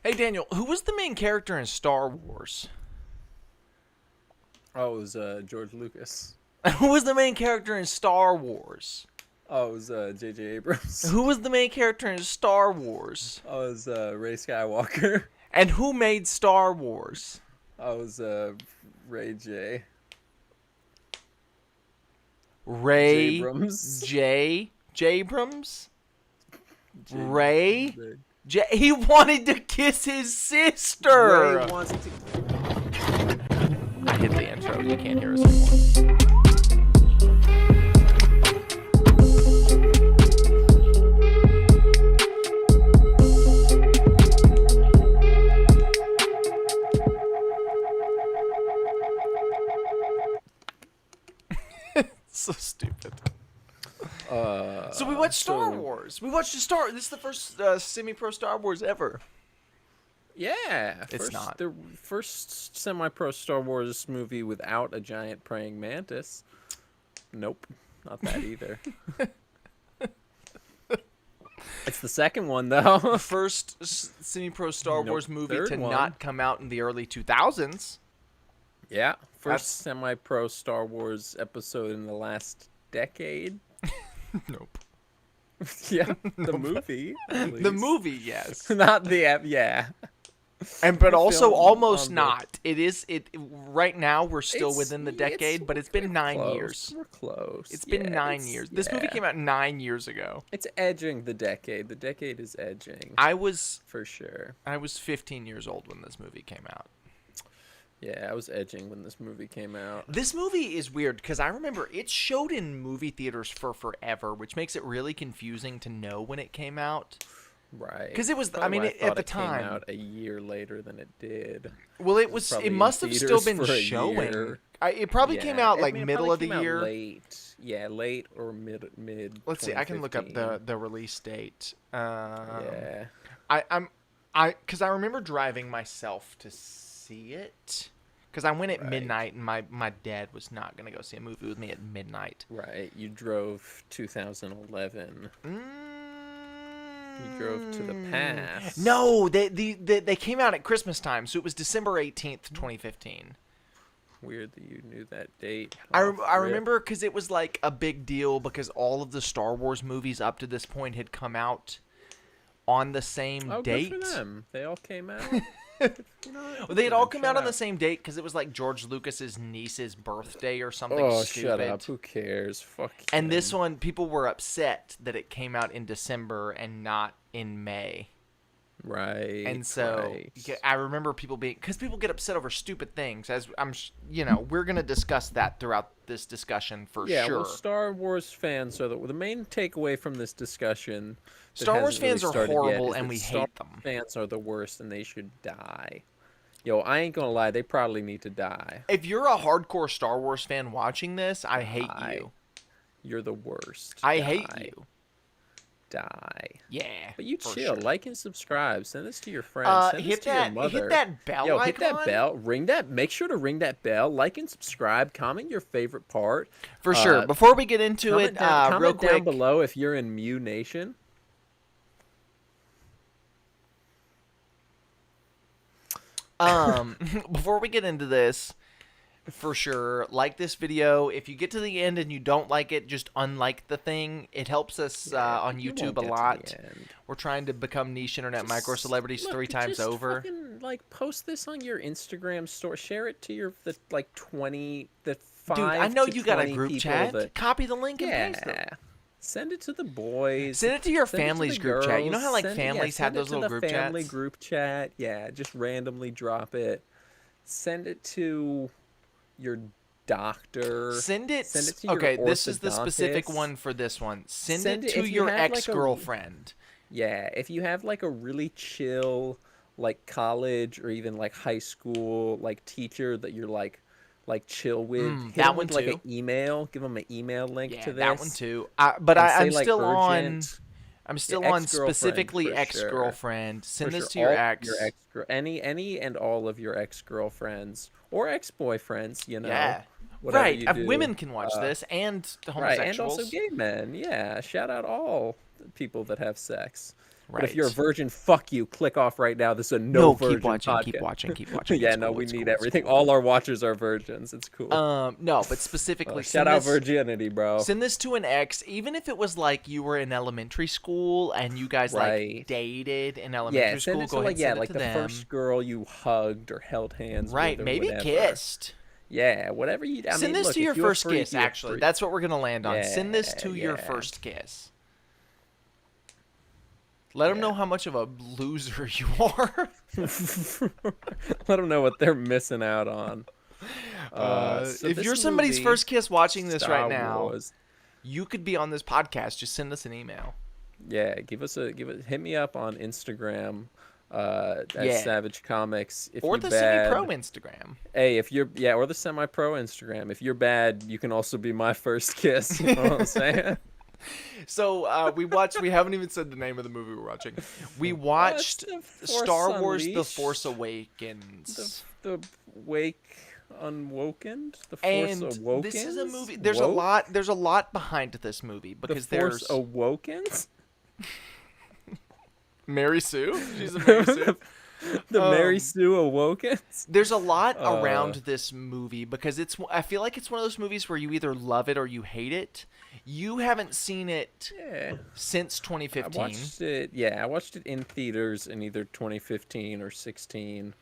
Hey, Daniel, who was the main character in Star Wars? Oh, it was George Lucas. Who was the main character in Star Wars? Oh, it was J.J. Abrams. Who was the main character in Star Wars? Oh, it was Ray Skywalker. And who made Star Wars? Oh, it was Ray J. Ray Abrams. J. Abrams? Ray Ray. J. He wanted to kiss his sister. Ray wants to. I hit the intro. You can't hear us anymore. So stupid. So we watched Star Wars. We watched This is the first semi-pro Star Wars ever. Yeah, It's not. The first semi-pro Star Wars movie without a giant praying mantis. Nope, not that either. It's the second one though. First semi-pro Star Wars movie third to one. not come out in the early 2000s. Yeah, first That's- semi-pro Star Wars episode in the last decade. Nope. Yeah, the movie. at The least. movie, yes. Not the app. Yeah. But The also film almost on the- not. It right now we're still It's- within the it's- decade, but it's been we're 9 close. years. We're close. It's been Yeah, 9 years. This movie yeah. came out 9 years ago. It's edging the decade. The decade is edging I was for sure. 15 years old when this movie came out. Yeah, I was edging when this movie came out. This movie is weird because I remember it showed in movie theaters for forever, which makes it really confusing to know when it came out. Right. 'Cause it was- Probably I mean, why at thought the it came time- out a year later than it did. Well, it probably it in must have still theaters been for a showing. year. It probably came Yeah, out I like mean, it middle probably of the came out year. Late. Yeah, late or mid. Let's see. I can look up 2015. the release date. Yeah. Because I remember driving myself to see it. Because I went at Right. midnight, and my dad was not gonna go see a movie with me at midnight. Right. You drove 2011. You drove to the past. No, they came out at Christmas time, so it was December 18th, 2015. Weird that you knew that date. I off rip. remember because it was like a big deal because all of the Star Wars movies up to this point had come out on the same Oh, date. good for them. They all came out. Well, they had all come out on the same date because it was like George Lucas's niece's birthday or something Oh, stupid. shut up. Who cares? Fuck And this him. one, people were upset that it came out in December and not in May. Right. And so right. I remember people being, because people get upset over stupid things. As we're gonna discuss that throughout this discussion for Yeah, sure. well, Star Wars fans are the main takeaway from this discussion. that Star Wars hasn't really fans are started yet horrible is and that we Star hate them. Wars fans are the worst and they should die. Yo, I ain't gonna lie, they probably need to die. If you're a hardcore Star Wars fan watching this, I hate Die. you. You're the worst. I Die. hate you. Die. Yeah. But you for chill, sure. like and subscribe. Send this to your friends. Send this Hit to your mother. hit that bell Yo, icon. hit that bell. Ring that. Make sure to ring that bell. Like and subscribe. Comment your favorite part. For sure. Before we get into Comment it, down, real comment quick. down below if you're in Mew Nation. Before we get into this, for sure, like this video. If you get to the end and you don't like it, just unlike the thing. It helps us on You YouTube won't a get to the lot. end. We're trying to become niche internet micro celebrities Look, 3 times just over. Fucking, like, post this on your Instagram store. Share it to your the 5 Dude, I know to you got a 20 group people chat. that- Copy the link and yeah. paste them. Send it to the boys. Send it to your Send it to family's the group chat. You know girls. how like Send- families send have it those to little the group family chats? group chat. Yeah, just randomly drop it. Send it to your doctor. Send it to your okay, this is the specific orthodontist. one for this one. Send Send it it to if you your have, like, a- ex-girlfriend. Yeah, if you have like a really chill, like college or even like high school like teacher that you're like chill with, hit that them one with, like too. an email. Give them an email link Yeah, to this. that one too. But and say, I'm like, still on. urgent. I'm still Your on ex-girlfriend, specifically for sure. ex-girlfriend. Send For this to sure, your all ex. Your any and all of your ex-girlfriends or ex-boyfriends, you know. Yeah. whatever Right. you do. Women can watch this and the Right, and homosexuals. also gay men. Yeah, shout out all the people that have sex. But if you're a Right. virgin, fuck you. Click off right now. This is a no No, keep virgin watching, keep podcast. watching, keep watching. Yeah, It's no, cool. we It's need cool. It's everything. cool. All our watchers are virgins. It's cool. No, but specifically Shout out virginity, bro. send this to an ex, even if it was like you were in elementary school and you guys like Right. dated in Yeah, elementary send school. it to Go ahead like and send it like to the them. first girl you hugged or held hands Right, with or maybe whatever. kissed. Yeah, whatever you. I Send mean, this look, to if your you're first free, kiss, you're actually. free. That's what we're going to land on. Send this to your Yeah. first kiss. Let them know how much of a loser you are. Let them know what they're missing out on. So if this you're somebody's movie, first kiss watching this Star right now, Wars, you could be on this podcast. Just send us an email. yeah, hit me up on Instagram at Yeah. Savage Comics. If Or you're the bad, semi-pro Instagram. hey, if you're or the semi-pro Instagram. If you're bad, you can also be my first kiss. You know what I'm saying? So we haven't even said the name of the movie we're watching. We watched the Force Star Wars The Unleashed. Force Awakens. The Wake Unwoken, the Force And Awakens. this is a movie. There's a lot behind this movie The because Force there's Awakens. Mary Sue. She's a Mary Sue. The Mary Sue Awakens. There's a lot around this movie because I feel like it's one of those movies where you either love it or you hate it. You haven't seen it Yeah, since I 2015. watched it. Yeah, I watched it in theaters in either 2015 or 16.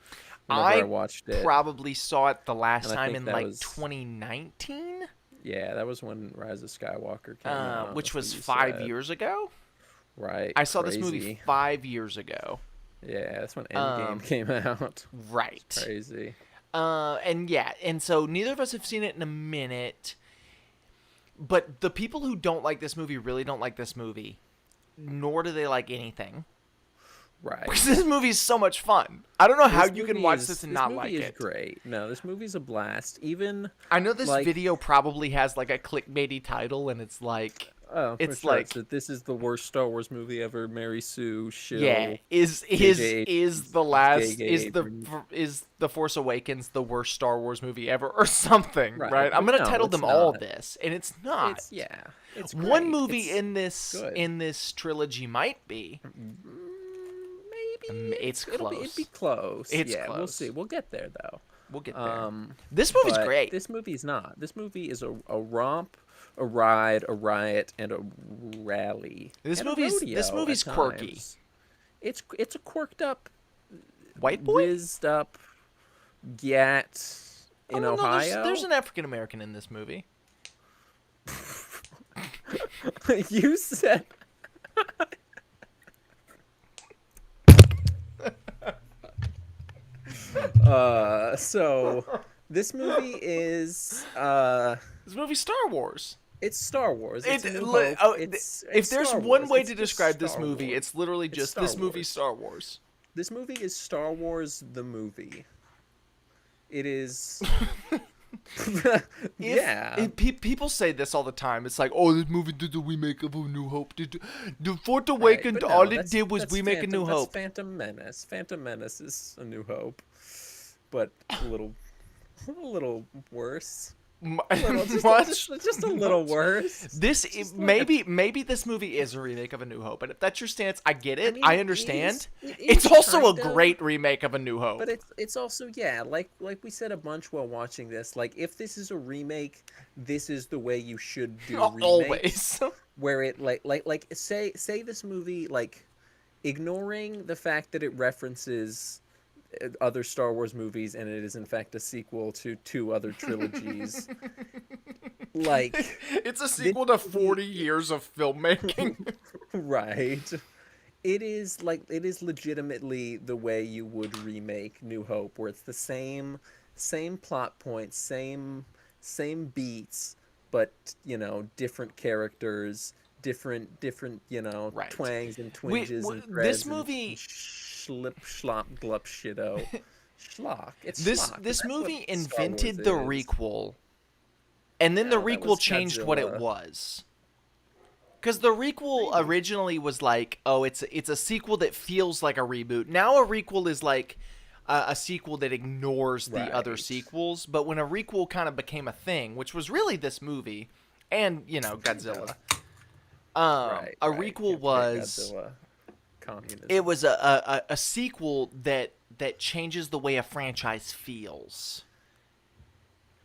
Whenever I watched it, Probably saw it the last And I time think in that like was- 2019, yeah, that was when Rise of Skywalker came out, which that's was what you 5 said. years ago. Right. I saw this movie crazy. 5 years ago. Yeah, that's when Endgame came out. Right. Crazy. And so neither of us have seen it in a minute. But the people who don't like this movie really don't like this movie, nor do they like anything. Right. Because this movie is so much fun. I don't know how This you can movie watch is- this and not like This movie it. is great. No, this movie's a blast. Even I know this like- video probably has like a clickbaity title, and it's like, oh, for it's sure. like, It's that this is the worst Star Wars movie ever. Mary Sue, shill. yeah, is the last J.J. Abrams. is the Force Awakens the worst Star Wars movie ever or something, Right. right? I'm But gonna no, title it's them all not. this, and it's not. It's yeah. It's One great. movie It's good. in this trilogy might be. Maybe It's it'd close. be close. It's yeah, we'll close. see. We'll get there though. We'll get there. Um, This movie's but great. This movie's not. This movie is a romp, a ride, a riot, and a rally. This and a movie's rodeo at quirky. times. It's a quirked up, White boy whizzed up, gat in Oh, no, Ohio. there's an African American in this movie. You said. So this movie is This movie's Star Wars. it's Star Wars. It's a New li- Hope. oh, It's if there's Star one Wars. way It's to just describe this Star movie, Wars. it's literally It's just Star this movie Wars. Star Wars. This movie is Star Wars the movie. It is. Yeah. People say this all the time. It's like, oh, this movie did the remake of A New Hope. The Force Awakens, Right, but no, all it that's- did was that's remake A New Hope. That's Phantom Menace. Phantom Menace is A New Hope, but a little worse. Just a little worse. Maybe this movie is a remake of A New Hope, and if that's your stance, I get it. mean, I it understand. is It's also a kind of, great remake of A New Hope. But it's also like we said a bunch while watching this. Like if this is a remake, this is the way you should do remakes. Always. Where it like say this movie, like ignoring the fact that it references other Star Wars movies and it is in fact a sequel to two other trilogies. Like It's a sequel to 40 years of filmmaking. right. It is legitimately the way you would remake New Hope, where it's the same plot points, same beats, but different characters, different Right. twangs and twinges and threads. This movie, Schlip, schlop, glup, shitto. Schlock. It's this schlock, but this that's movie what Star invented Wars the is. requel, and then the No, that requel was changed what it Godzilla. was. Because the requel originally was like, oh, it's a sequel that feels like a reboot. Now a requel is like a sequel that ignores the other Right. sequels. But when a requel kind of became a thing, which was really this movie, and Godzilla, Right, a right. requel Can't forget was Godzilla. communism. It was a sequel that changes the way a franchise feels.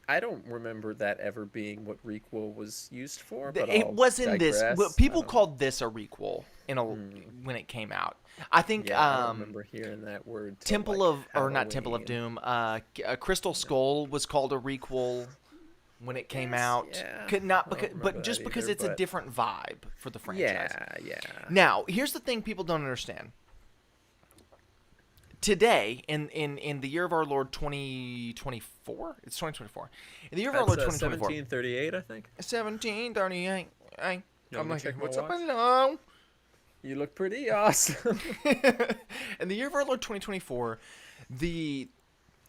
I don't remember that ever being what requel was used for, but It I'll was in this. digress. I People don't. called this a requel Hmm. when it came out. I think Yeah, I don't remember hearing that word till Temple like of or not Temple of Halloween. Doom. Crystal Skull was called a requel when it came Yes, out. yeah. Could not I don't because, remember but that just because either, it's a but different vibe for the franchise. yeah, yeah. Now, here's the thing people don't understand. Today, in the year of our Lord 2024, it's 2024. In the year of our That's Lord 2024, 1738, I think. 1738. Hey, You I'm want me to like, check my what's up, watch? hello? You look pretty awesome. In the year of our Lord 2024, the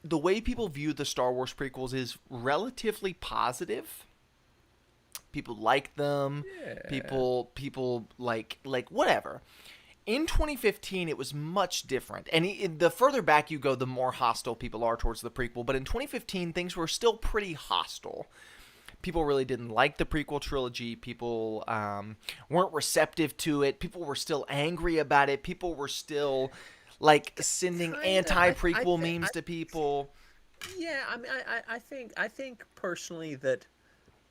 the way people view the Star Wars prequels is relatively positive. People like them. Yeah. People like whatever. In 2015, it was much different. And the further back you go, the more hostile people are towards the prequel. But in 2015, things were still pretty hostile. People really didn't like the prequel trilogy. People weren't receptive to it. People were still angry about it. People were still like sending Kind of. anti-prequel memes to people. Yeah. I mean, I think personally that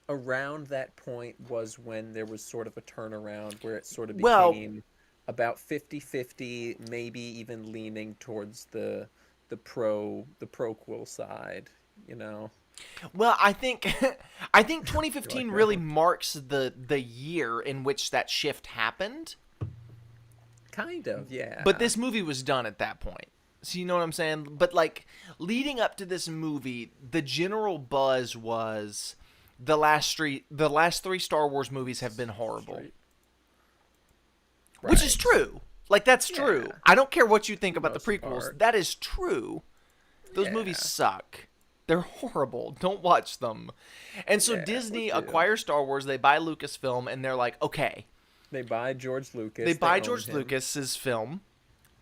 around that point was when there was sort of a turnaround where it sort of Well, became about 50-50, maybe even leaning towards the proquel side, you know. well, I think You 2015 like that really one? marks the year in which that shift happened. Kind of, But yeah. this movie was done at that point. So you know what I'm saying? But like leading up to this movie, the general buzz was the last three Star Wars movies have been horrible. Straight. Which is Right. true. Like that's Yeah, true. I don't care what you think for the about the most prequels. part. That is true. Those movies Yeah. suck. They're horrible. Don't watch them. And so Yeah, or Disney two. acquires Star Wars, they buy Lucasfilm, and they're like, okay. They buy George They Lucas, they buy own George him. Lucas's film,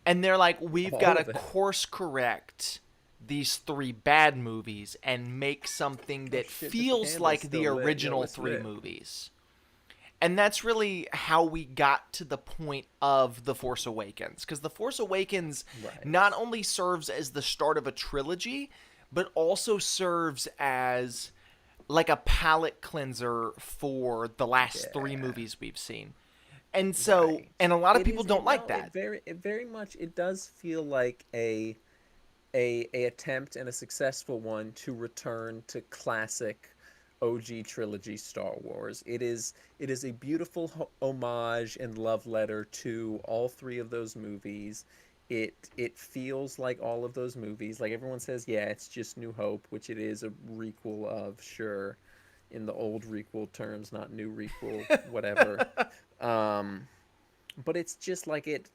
and they're like, we've got All to of it. course correct these three bad movies and make something Oh that shit, this feels candle's like the still lit. Yo, original it's three lit. movies. And that's really how we got to the point of The Force Awakens. Because The Force Awakens not Right. only serves as the start of a trilogy, but also serves as like a palate cleanser for the last three Yeah. movies we've seen. And so, Right. and a lot of It people is don't it like no, that. it very much it does feel like a attempt and a successful one to return to classic OG trilogy Star Wars. It is a beautiful homage and love letter to all three of those movies. It feels like all of those movies. Like everyone says, yeah, it's just New Hope, which it is a requel of, sure, in the old requel terms, not new requel, whatever. Um, but it's just like it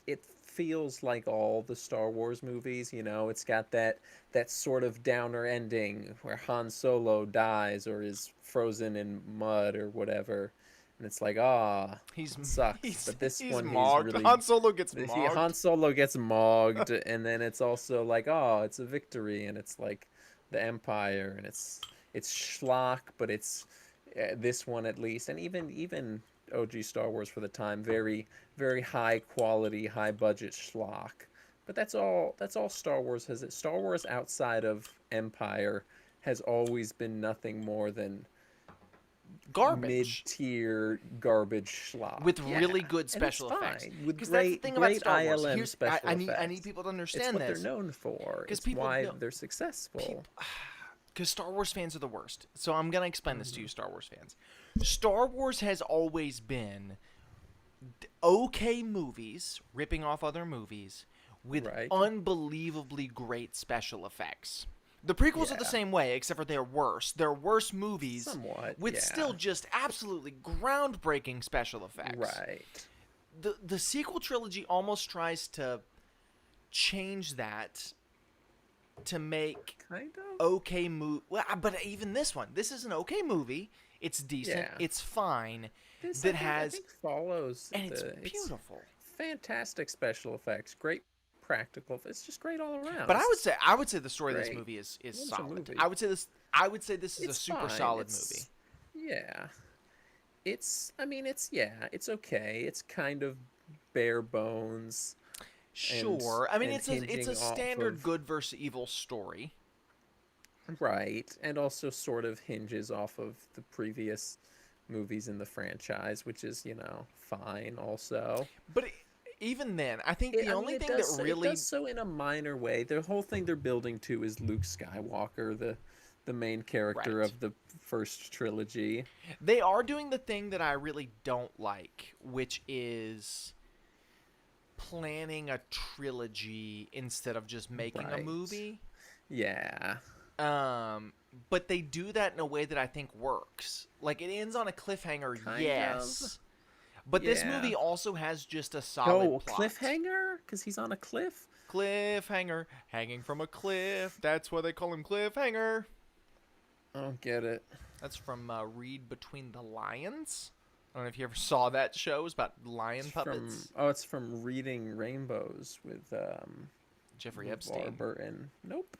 feels like all the Star Wars movies, you know. It's got that sort of downer ending where Han Solo dies or is frozen in mud or whatever. And it's like, ah, He's it sucks. he's But this he's one he's mogged. really Han Solo gets Han mogged. Solo gets mogged and then it's also like, oh, it's a victory and it's like the Empire and it's schlock, but it's this one at least, and even OG Star Wars for the time, very high quality, high budget schlock. But that's all Star Wars has. Star Wars outside of Empire has always been nothing more than Garbage mid-tier garbage schlock. with Yeah, really good and it's special effects. fine with Because that's the great thing about great Star Wars. ILM Here's special I need effects. people to It's understand what they're this. known for. Because It's people why know, they're successful. because Star Wars fans are the worst. So I'm gonna explain this to you, Mhm. Star Wars fans. Star Wars has always been okay movies ripping off other movies with Right? unbelievably great special effects. The prequels are the Yeah. same way, except for they're worse. They're worse movies Somewhat. with still Yeah. just absolutely groundbreaking special effects. Right. The sequel trilogy almost tries to change that to make Kind of. okay movie. Well, but even this is an okay movie. It's decent. Yeah. It's fine. This That I has think follows and it's the it's beautiful. fantastic special effects, great practical. It's just great all around. But It's I would say the story of this great. movie is What is a solid. movie? I would say this is a It's super fine. solid movie. It's yeah. It's I mean it's yeah, it's okay. It's kind of bare bones. and Sure. I mean, and it's hinging a off standard of good versus evil story. right, and also sort of hinges off of the previous movies in the franchise, which is, fine also. But even then, I think the I mean, only thing that it does really so in a minor way. The whole thing they're building to is Luke Skywalker, the main character right. of the first trilogy. They are doing the thing that I really don't like, which is planning a trilogy instead of just making a Right. movie. Yeah. Um, but they do that in a way that I think works. Like it ends on a cliffhanger, Kind of. yes. But this Yeah. movie also has just a solid Oh, plot. cliffhanger? Because he's on a cliff? Cliffhanger, hanging from a cliff. That's why they call him Cliffhanger. I don't get it. That's from Read Between the Lions. I don't know if you ever saw that show. It was about lion puppets. It's from Reading Rainbows Jeffrey with Laura Epstein. Burton. Nope.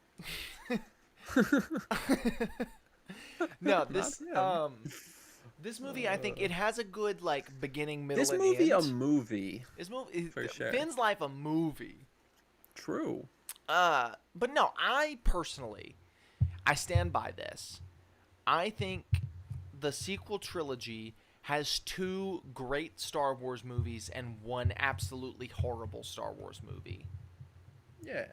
No, Not him. this movie, I think it has a good like beginning, middle, This and movie a end. movie This movie, for sure. Finn's life, a movie. True. But no, I personally, I stand by this. I think the sequel trilogy has two great Star Wars movies and one absolutely horrible Star Wars movie. Yeah.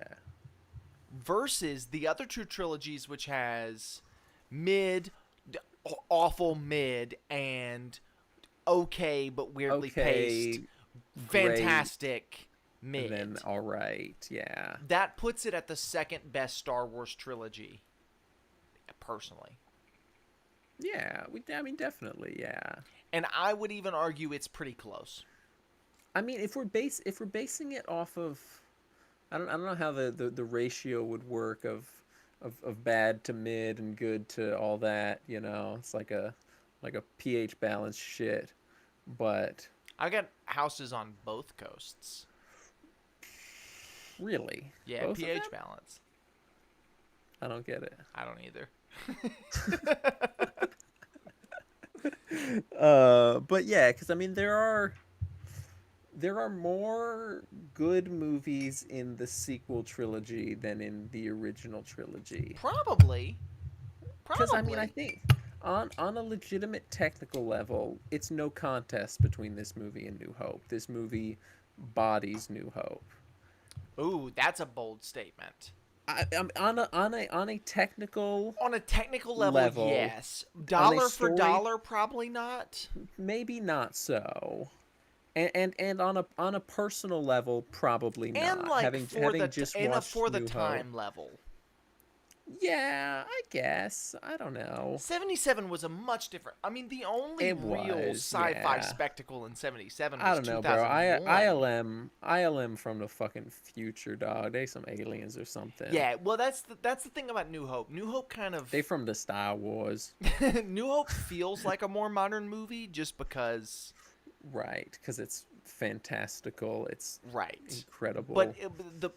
Versus the other two trilogies, which has mid, awful mid, and okay but weirdly paced, Okay. Great. fantastic mid. And then all right. Yeah. That puts it at the second best Star Wars trilogy, personally. Yeah. I mean, definitely. Yeah. And I would even argue it's pretty close. I mean, if we're basing it off of, I don't know how the ratio would work of bad to mid and good to all that. It's like a pH balance shit. But I got houses on both coasts. really, Yeah, both of pH them? balance. I don't get it. I don't either. But yeah, because I mean there are more good movies in the sequel trilogy than in the original trilogy. Probably. Because I mean, I Probably. think on a legitimate technical level, it's no contest between this movie and New Hope. This movie bodies New Hope. Ooh, that's a bold statement. I'm on a technical On a technical level, level, yes. on a Dollar for story, dollar, probably not. maybe not so. And on a personal level, probably And not. like Having just watched for the New Hope. time level. Yeah, I guess. I don't know. 77 was a much different. I mean, the only It real was, sci-fi yeah. spectacle in 77 I was don't know, bro. 2001. ILM from the fucking future, dog. They some aliens or something. Yeah, well, that's the thing about New Hope. New Hope kind of They from the Star Wars. New Hope feels like a more modern movie just because Right, because it's fantastical. It's right. incredible. But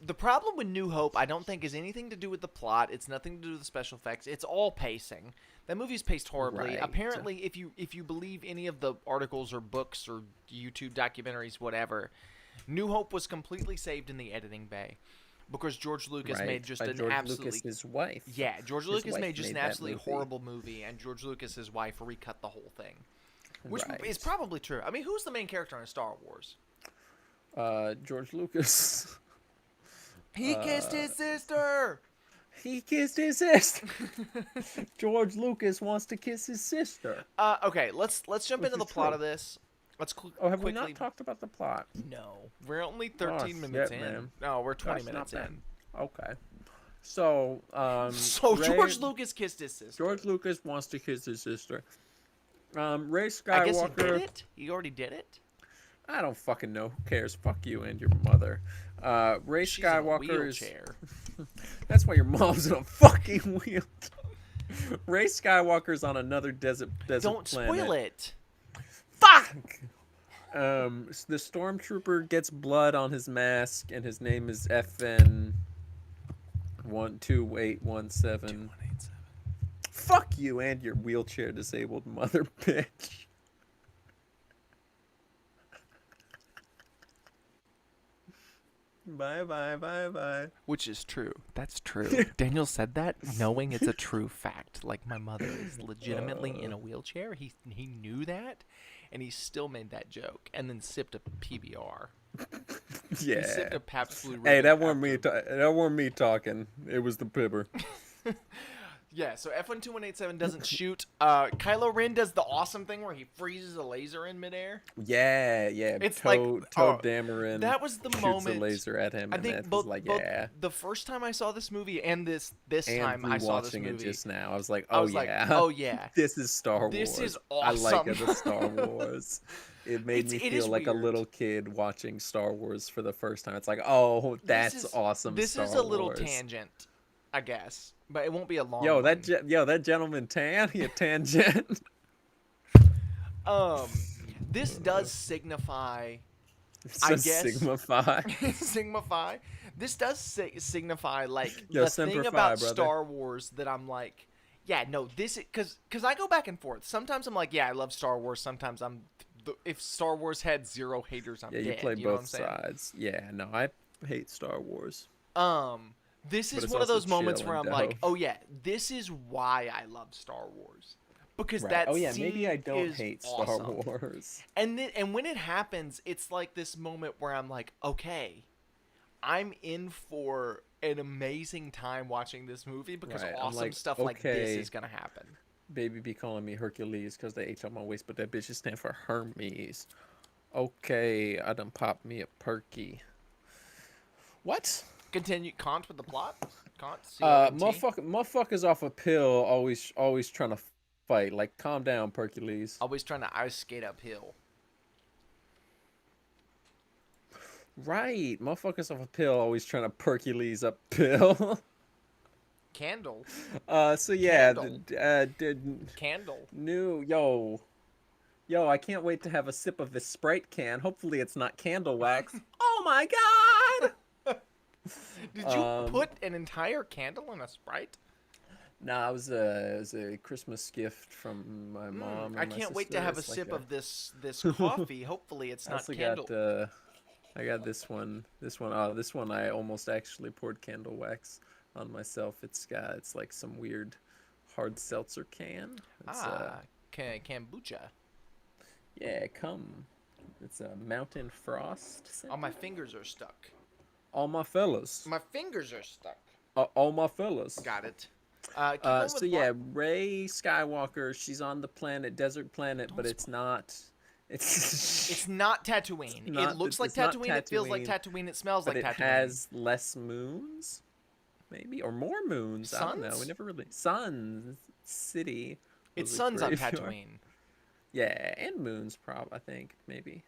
the problem with New Hope, I don't think, is anything to do with the plot. It's nothing to do with the special effects. It's all pacing. That movie's paced horribly. Right. Apparently, if you believe any of the articles or books or YouTube documentaries, whatever, New Hope was completely saved in the editing bay because George Lucas Right, made just by an George absolutely Lucas's wife. yeah. George His Lucas wife made just an that absolutely movie. horrible movie, and George Lucas's wife recut the whole thing, which Right. is probably true. I mean, who's the main character in Star Wars? George Lucas. He kissed his sister. He kissed his sister. George Lucas wants to kiss his sister. Okay, let's jump Which into the is plot true. of this. Let's Oh, have quickly. we not talked about the plot? No, we're only 13 Oh, minutes shit, in. man. No, we're 20 That's minutes not bad. in. Okay. So, So Ray- George Lucas kissed his sister. George Lucas wants to kiss his sister. Ray Skywalker. I guess he did it. He already did it. I don't fucking know. Who cares? Fuck you and your mother. Ray She's in a Skywalker is. wheelchair. That's why your mom's in a fucking wheel. Ray Skywalker's on another desert Don't planet. spoil it. Fuck. The stormtrooper gets blood on his mask, and his name is FN 12817. Fuck you and your wheelchair disabled mother bitch. Bye bye bye bye. Which is true. That's true. Daniel said that knowing it's a true fact. Like, my mother is legitimately in a wheelchair. He knew that, and he still made that joke, and then sipped a PBR. He sipped Yeah. a Pabst Blue Ribbon. Hey, that weren't me. after- That weren't me talking. It was the pibber. Yeah, so F12187 doesn't shoot. Kylo Ren does the awesome thing where he freezes a laser in midair. Yeah, yeah. It's Toad like, oh, Dameron that was the shoots moment. a laser at him, I and think that's both, like, both yeah. the first time I saw this movie and this And time I saw this rewatching it movie, just now, I was like, I oh was like, yeah, oh yeah, this is Star this Wars. is I like awesome. the Star Wars. It made me It feel is like a weird. little kid watching Star Wars for the first time. It's like, oh, that's awesome. This Star is a little Wars. tangent, I guess, but it won't be a long Yo, one. that gentleman tan, he a tangent. Um, this does signify, It's I just guess, Sigma Phi. Sigma Phi. This does signify like Yo, the Semper thing Fi, about brother. Star Wars that I'm like, yeah, no, this because I go back and forth. Sometimes I'm like, yeah, I love Star Wars. Sometimes if Star Wars had zero haters, I'm Yeah, dead. you play know what I'm both saying? sides. Yeah, no, I hate Star Wars. This But is it's one of also those moments chill where and I'm like, dope. oh yeah, this is why I love Star Wars. Because Right. that Oh yeah, scene maybe I don't is hate Star awesome. Wars. And when it happens, it's like this moment where I'm like, okay, I'm in for an amazing time watching this movie because Right. I'm awesome like, stuff like this okay, is gonna happen. baby be calling me Hercules because the H on my waist, but that bitch just stand for Hermes. Okay, I done popped me a perky. What? Continue Kant with the plot. Kant, C-O-N-T. Motherfuckers off a pill always trying to fight. Like, calm down, Hercules. Always trying to ice skate uphill. Right, motherfuckers off a pill always trying to Hercules up pill. Candle. So yeah, Candle. did Candle. new yo, I can't wait to have a sip of this Sprite can. Hopefully it's not candle wax. Oh my god! Did you put an entire candle in a Sprite? Nah, it was a Christmas gift from my mom. And I my can't wait to sister. have a It's like sip of this coffee. Hopefully it's I not also candle. got I got this one. This one I almost actually poured candle wax on myself. It's like some weird hard seltzer can. It's Kombucha. yeah, come. It's a Mountain Frost. All my fingers are stuck. All my fellas. My fingers are stuck. All my fellas. Got it. Keep going So with yeah, Rey Skywalker. She's on the planet, desert planet, but it's not. It's not Tatooine. not- It looks like it's not Tatooine. It feels like Tatooine, Tatooine. It smells but like it Tatooine. has less moons, maybe, or more moons. I don't know. Suns? We never really Sun City. It's was a suns on graveyard. Tatooine. Yeah, and moons, I think maybe.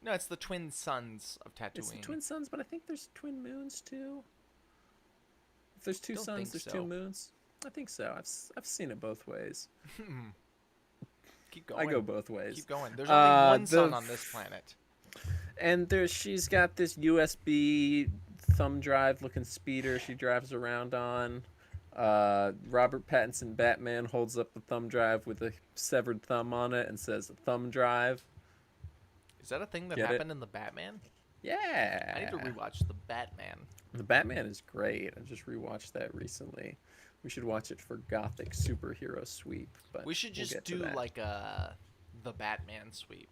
No, it's the twin suns of Tatooine. It's the twin suns, but I think there's twin moons too. If there's two Don't suns, think there's so. two moons. I think so. I've seen it both ways. Keep going. I go both ways. Keep going. There's only one the- sun on this planet. And she's got this USB thumb drive looking speeder she drives around on. Robert Pattinson Batman holds up the thumb drive with a severed thumb on it and says thumb drive. Is that a thing that Get it? happened in the Batman? Yeah. I need to rewatch the Batman. The Batman is great. I just rewatched that recently. We should watch it for Gothic superhero sweep. But We should we'll just get to do that. like the Batman sweep.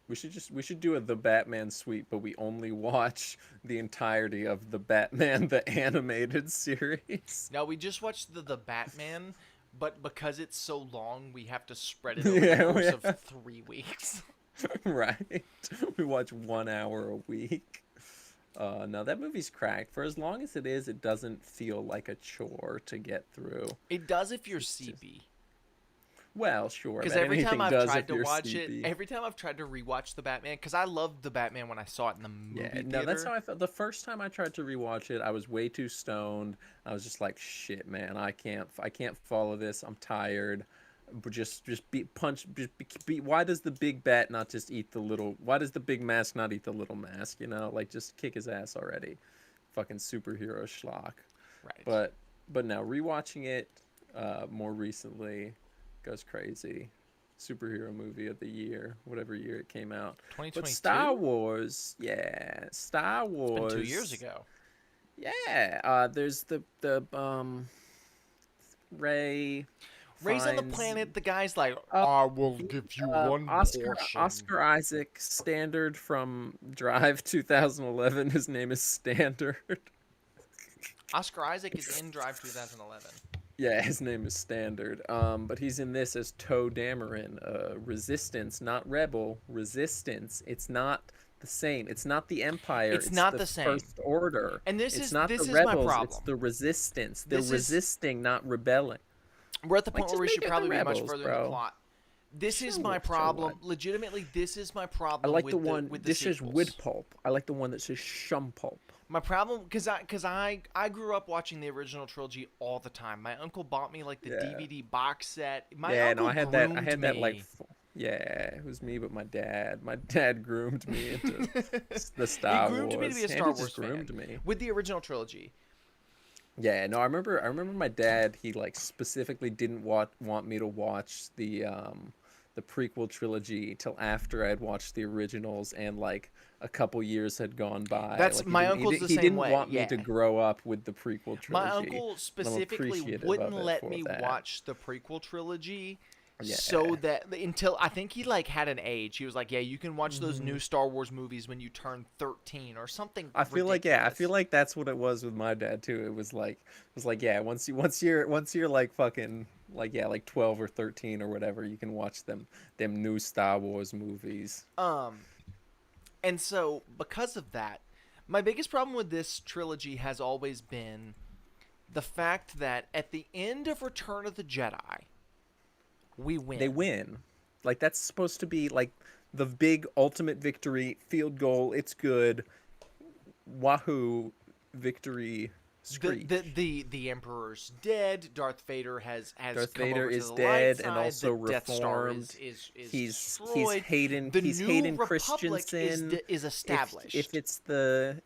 We should do the Batman sweep, but we only watch the entirety of the Batman the animated series. Now we just watched the Batman, but because it's so long, we have to spread it over Yeah, the course yeah. of 3 weeks. Right. We watch 1 hour a week. No, that movie's cracked. For as long as it is, it doesn't feel like a chore to get through. It does if you're sleepy. Well, sure. Because but every time anything I've does tried if to you're watch sleepy. it, every time I've tried to rewatch the Batman, because I loved the Batman when I saw it in the movie Yeah, theater. no, that's how I felt. The first time I tried to rewatch it, I was way too stoned. I was just like, "Shit, man, I can't follow this. I'm tired." But just beat punch. Why does the big bat not just eat the little? Why does the big mask not eat the little mask? You know, like just kick his ass already. Fucking superhero schlock. Right. But now rewatching it more recently goes crazy. superhero movie of the year, whatever year it came out. But Star 2022. Wars, yeah, Star It's been 2 years Wars, ago. yeah. There's the Ray Ray's on the finds planet. The guy's like, uh, I will he- give you one portion. Oscar Isaac Standard from Drive 2011. His name is Standard. Oscar Isaac is in Drive 2011. Yeah, his name is Standard. But he's in this as Toe Dameron, Resistance, not Rebel. Resistance. It's not the same. It's not the Empire. It's not the the same. First Order. And It's not the my Rebels. It's problem. the Resistance. They're This is resisting, not rebelling. We're at the Like, point just where we make should it the probably be much Rebels, further in bro. the plot. This is Sure, my sure problem. what? Legitimately, this is my I problem like with the one with the that says sequels. wood pulp. I like the one that says shum pulp. My problem, because I grew up watching the original trilogy all the time. My uncle bought me like the Yeah. DVD box set. My Yeah, uncle no, I had that. I groomed had that me. like. Yeah, it was me, but my dad. My dad groomed me into the Star He groomed Wars. me to be a Yeah, Star he Wars just fan groomed me. with the original trilogy. Yeah, no, I remember. I remember my dad. He like specifically didn't want me to watch the prequel trilogy till after I had watched the originals and like a couple years had gone by. That's Like my uncle's the he same didn't way. want me Yeah. to grow up with the prequel trilogy. My uncle and I'm specifically appreciative wouldn't of it let for me that. watch the prequel trilogy Yeah. so that until I think he like had an age. He was like, "Yeah, you can watch those new Mhm. Star Wars movies when you turn 13 or something." I feel like yeah, I ridiculous. feel like that's what it was with my dad too. It was like yeah, once you're like fucking like yeah, like 12 or 13 or whatever, you can watch them new Star Wars movies. Um, and so because of that, my biggest problem with this trilogy has always been the fact that at the end of Return of the Jedi, we They win. win. Like that's supposed to be like the big ultimate victory, field goal, it's good. Wahoo, victory screech. The Emperor's dead. Darth Vader has Darth come Vader over to is the light dead and side. also The Death Star reformed. is He's destroyed. Hayden The he's New Hayden Republic Christensen. is If established. it's the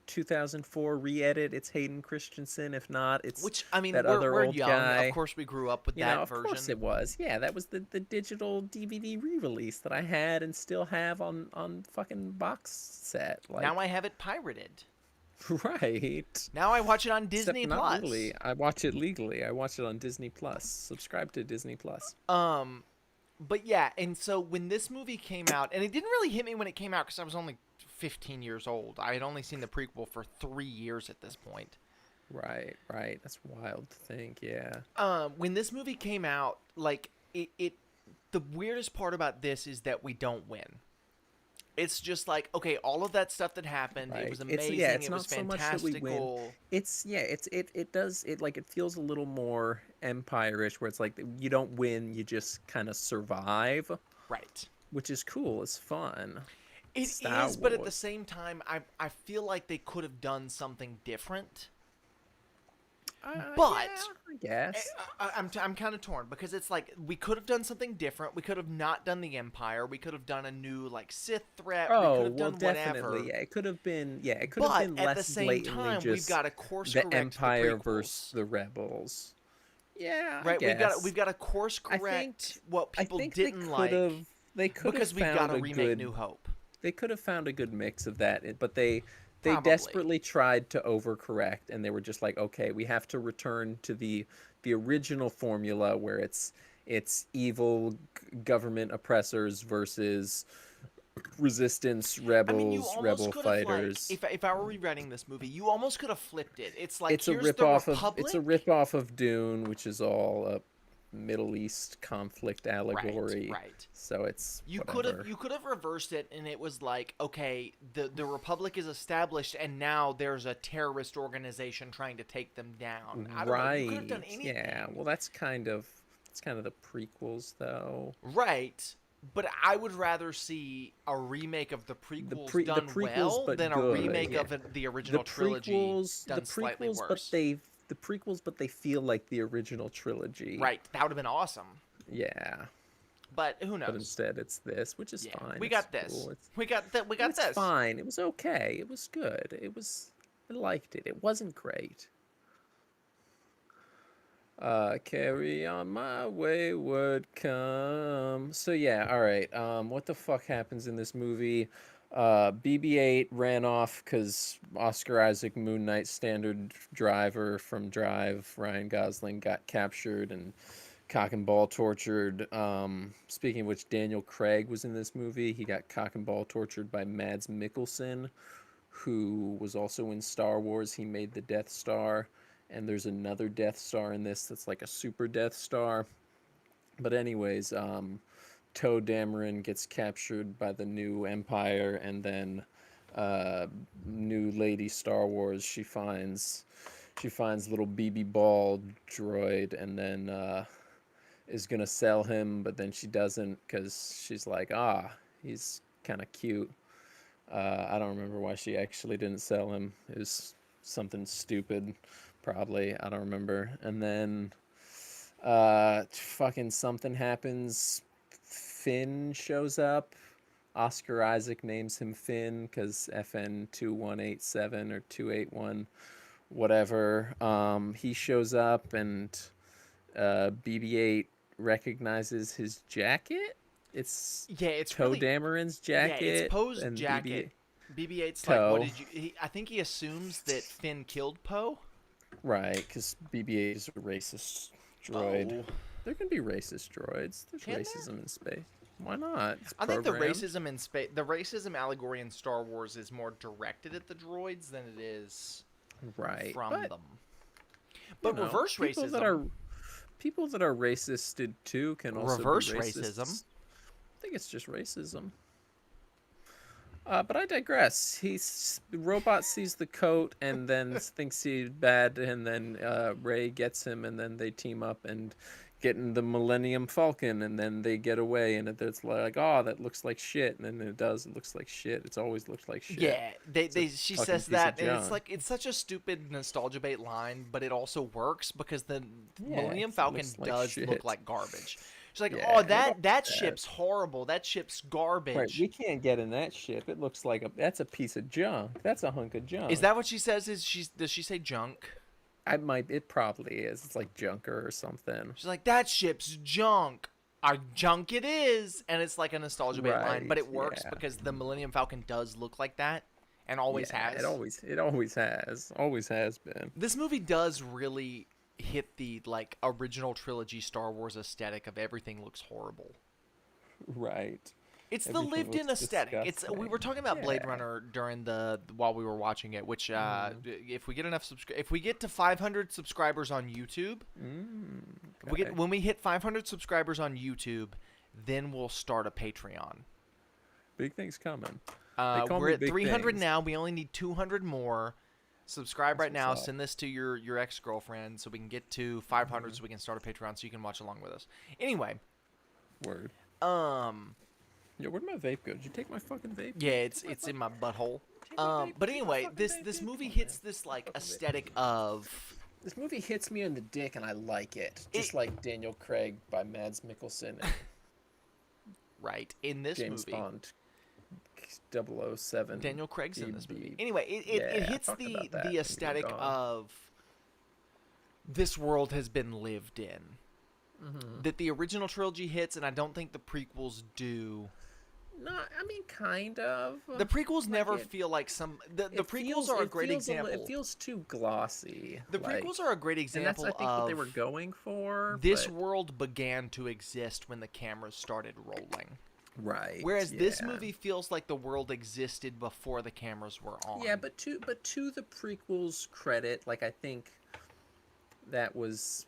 2004 re-edit, it's Hayden Christensen. If not, it's Which I mean, that we're other we're old young. Of guy. course, we grew up with You know, that of course version. it was. Yeah, that was the digital DVD re-release that I had and still have on fucking box set. Now Like, I have it pirated. right. Now I watch it on Except Disney not Plus. really. I watch it legally. I watch it on Disney Plus. Subscribe to Disney Plus. Um, but yeah, and so when this movie came out, and it didn't really hit me when it came out because I was only 15 years old. I had only seen the prequel for 3 years at this point. Right, right. That's wild to think. Yeah. When this movie came out, like it the weirdest part about this is that we don't win. It's just like, okay, all of that stuff that happened, it Right. was It's amazing, yeah, it's it not was so much that we win. fantastical. It's yeah, it does it like it feels a little more empire-ish where it's like you don't win, you just kind of survive, Right. which is cool. It's fun. It Star is, but at the Wars. same time, I feel like they could have done something different. But Yeah, I guess. I'm kind of torn because it's like we could have done something different. We could have not done the Empire. We could have done a new like Sith threat. We could Oh, have well, done definitely. whatever. Yeah, it could have been. Yeah, it could have But been at the less same blatantly time, we've just got to course the correct Empire the versus prequels. the Rebels. Yeah, I Right? guess. We've got to course I think correct what I people think didn't they like could have. They could have because we've got found to a remake good. New Hope. They could have found a good mix of that, but they Probably. desperately tried to overcorrect, and they were just like, okay, we have to return to the original formula where it's evil government oppressors versus resistance I mean, you rebels, almost rebel could have fighters. like if I were rewriting this movie, you almost could have flipped it. It's like It's a here's the ripoff of Republic. Dune, which is all a Middle East conflict allegory. Right. So it's You whatever. you could have reversed it, and it was like, okay, the Republic is established, and now there's a terrorist organization trying to take them down. I don't know. You could have done Right. anything. Yeah. Well, that's kind of the prequels, though. Right. But I would rather see a remake of the prequels The done prequels, well but than a good. remake Yeah. of the The original trilogy prequels, done slightly but worse. they feel like the original trilogy. Right. That would have been awesome. Yeah. But who knows? But instead, it's this, which is Yeah, fine. we It's got this. cool. We got that. We got It's this. fine. It was okay. It was good. I liked it. It wasn't great. Carry on my wayward come. So yeah, all right. What the fuck happens in this movie? BB-8 ran off because Oscar Isaac, Moon Knight standard driver from Drive, Ryan Gosling got captured and cock and ball tortured. Speaking of which, Daniel Craig was in this movie. He got cock and ball tortured by Mads Mikkelsen, who was also in Star Wars. He made the Death Star, and there's another Death Star in this that's like a super Death Star. But anyways, Poe Dameron gets captured by the new Empire, and then new Lady Star Wars. She finds little BB Ball droid, and then is gonna sell him, but then she doesn't because she's like, he's kind of cute. I don't remember why she actually didn't sell him. It was something stupid, probably. I don't remember. And then, fucking something happens. Finn shows up. Oscar Isaac names him Finn because FN 2187 or 281, whatever. He shows up and BB-8 recognizes his jacket. It's it's Poe really Dameron's yeah, jacket. it's Poe's and jacket. BB-8's like, what Poe. did you? I think he assumes that Finn killed Poe. Right, because BB-8 is a racist droid. Oh, There can be racist droids. There's can there? racism in space. Why not? It's I think the programmed. racism in space, the racism allegory in Star Wars is more directed at the droids than it is Right, from but them. But reverse racism. People that are racisted too can also Reverse be racist. racism. I think it's just racism. But I digress. Robot sees the coat and then thinks he's bad, and then Ray gets him, and then they team up and get in the Millennium Falcon, and then they get away, and it's like, oh, that looks like shit, and then it does. It looks like shit. It's always looked like shit. Yeah, she fucking says piece that, of and it's junk. like it's such a stupid nostalgia bait line, but it also works because the Yeah, Millennium it Falcon looks like does look shit. like garbage. She's like, Yeah, oh, it that always that does. ship's horrible. That ship's Right, garbage. we can't get in that ship. It looks like that's a piece of junk. That's a hunk of junk. Is that what she says? Does she say junk? It probably is. It's like Junker or something. She's like, that ship's junk. Our junk it is, and it's like a nostalgia bait line, but Right, it works yeah. because the Millennium Falcon does look like that, and always Yeah, has. Always has been. This movie does really hit the like original trilogy Star Wars aesthetic of everything looks horrible. Right. It's the Everything lived-in looks aesthetic. It's we were disgusting. talking about Blade Yeah. Runner during while we were watching it, which if we get if we get to 500 subscribers on YouTube, Okay. when we hit 500 subscribers on YouTube, then we'll start a Patreon. Big things coming. They call We're me at Big 300 Things. now. We only need 200 more. Subscribe right what's now. up. Send this to your ex-girlfriend so we can get to 500 so we can start a Patreon so you can watch along with us. Anyway, Word. um, Yo, where'd my vape go? Did you take my fucking vape? yeah, it's in my butthole. Take my vape, But take my anyway, fucking this vape, this take movie my hits vape. this like Fucking vape. aesthetic of This movie hits me in the dick, and I like it. Just like Daniel Craig by Mads Mikkelsen and right in this James movie. Bond 007. Daniel Craig's in this movie. DB. Anyway, it Yeah, hits talked about that when we the were aesthetic gone. of this world has been lived in. That the original trilogy hits, and I don't think the prequels do. No, I mean, kind of. The prequels never it- feel like the It prequels feels- are a it great feels example. It feels too glossy. The prequels are a great and that's, example I think, of what they were going for. this but- world began to exist when the cameras started rolling. right. Whereas this yeah. movie feels like the world existed before the cameras were on. Yeah, but to the prequels' credit, like I think that was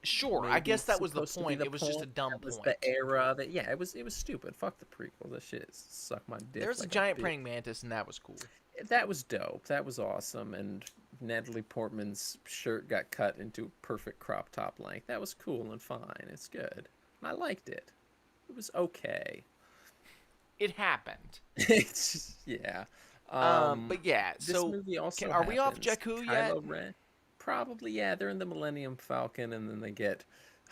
sure, I maybe guess that was the supposed to be point. the It was just a point. dumb That was point. the era that it was stupid. Fuck the prequel. That shit suck my dick. There's like a giant bitch. praying mantis, and that was cool. That was dope. That was awesome. And Natalie Portman's shirt got cut into perfect crop top length. That was cool and fine. It's good. And I liked it. It was okay. It happened. It's just, yeah. But yeah, This so movie also are we off happens. Jakku yet? Kylo Ren, probably, yeah. They're in the Millennium Falcon, and then they get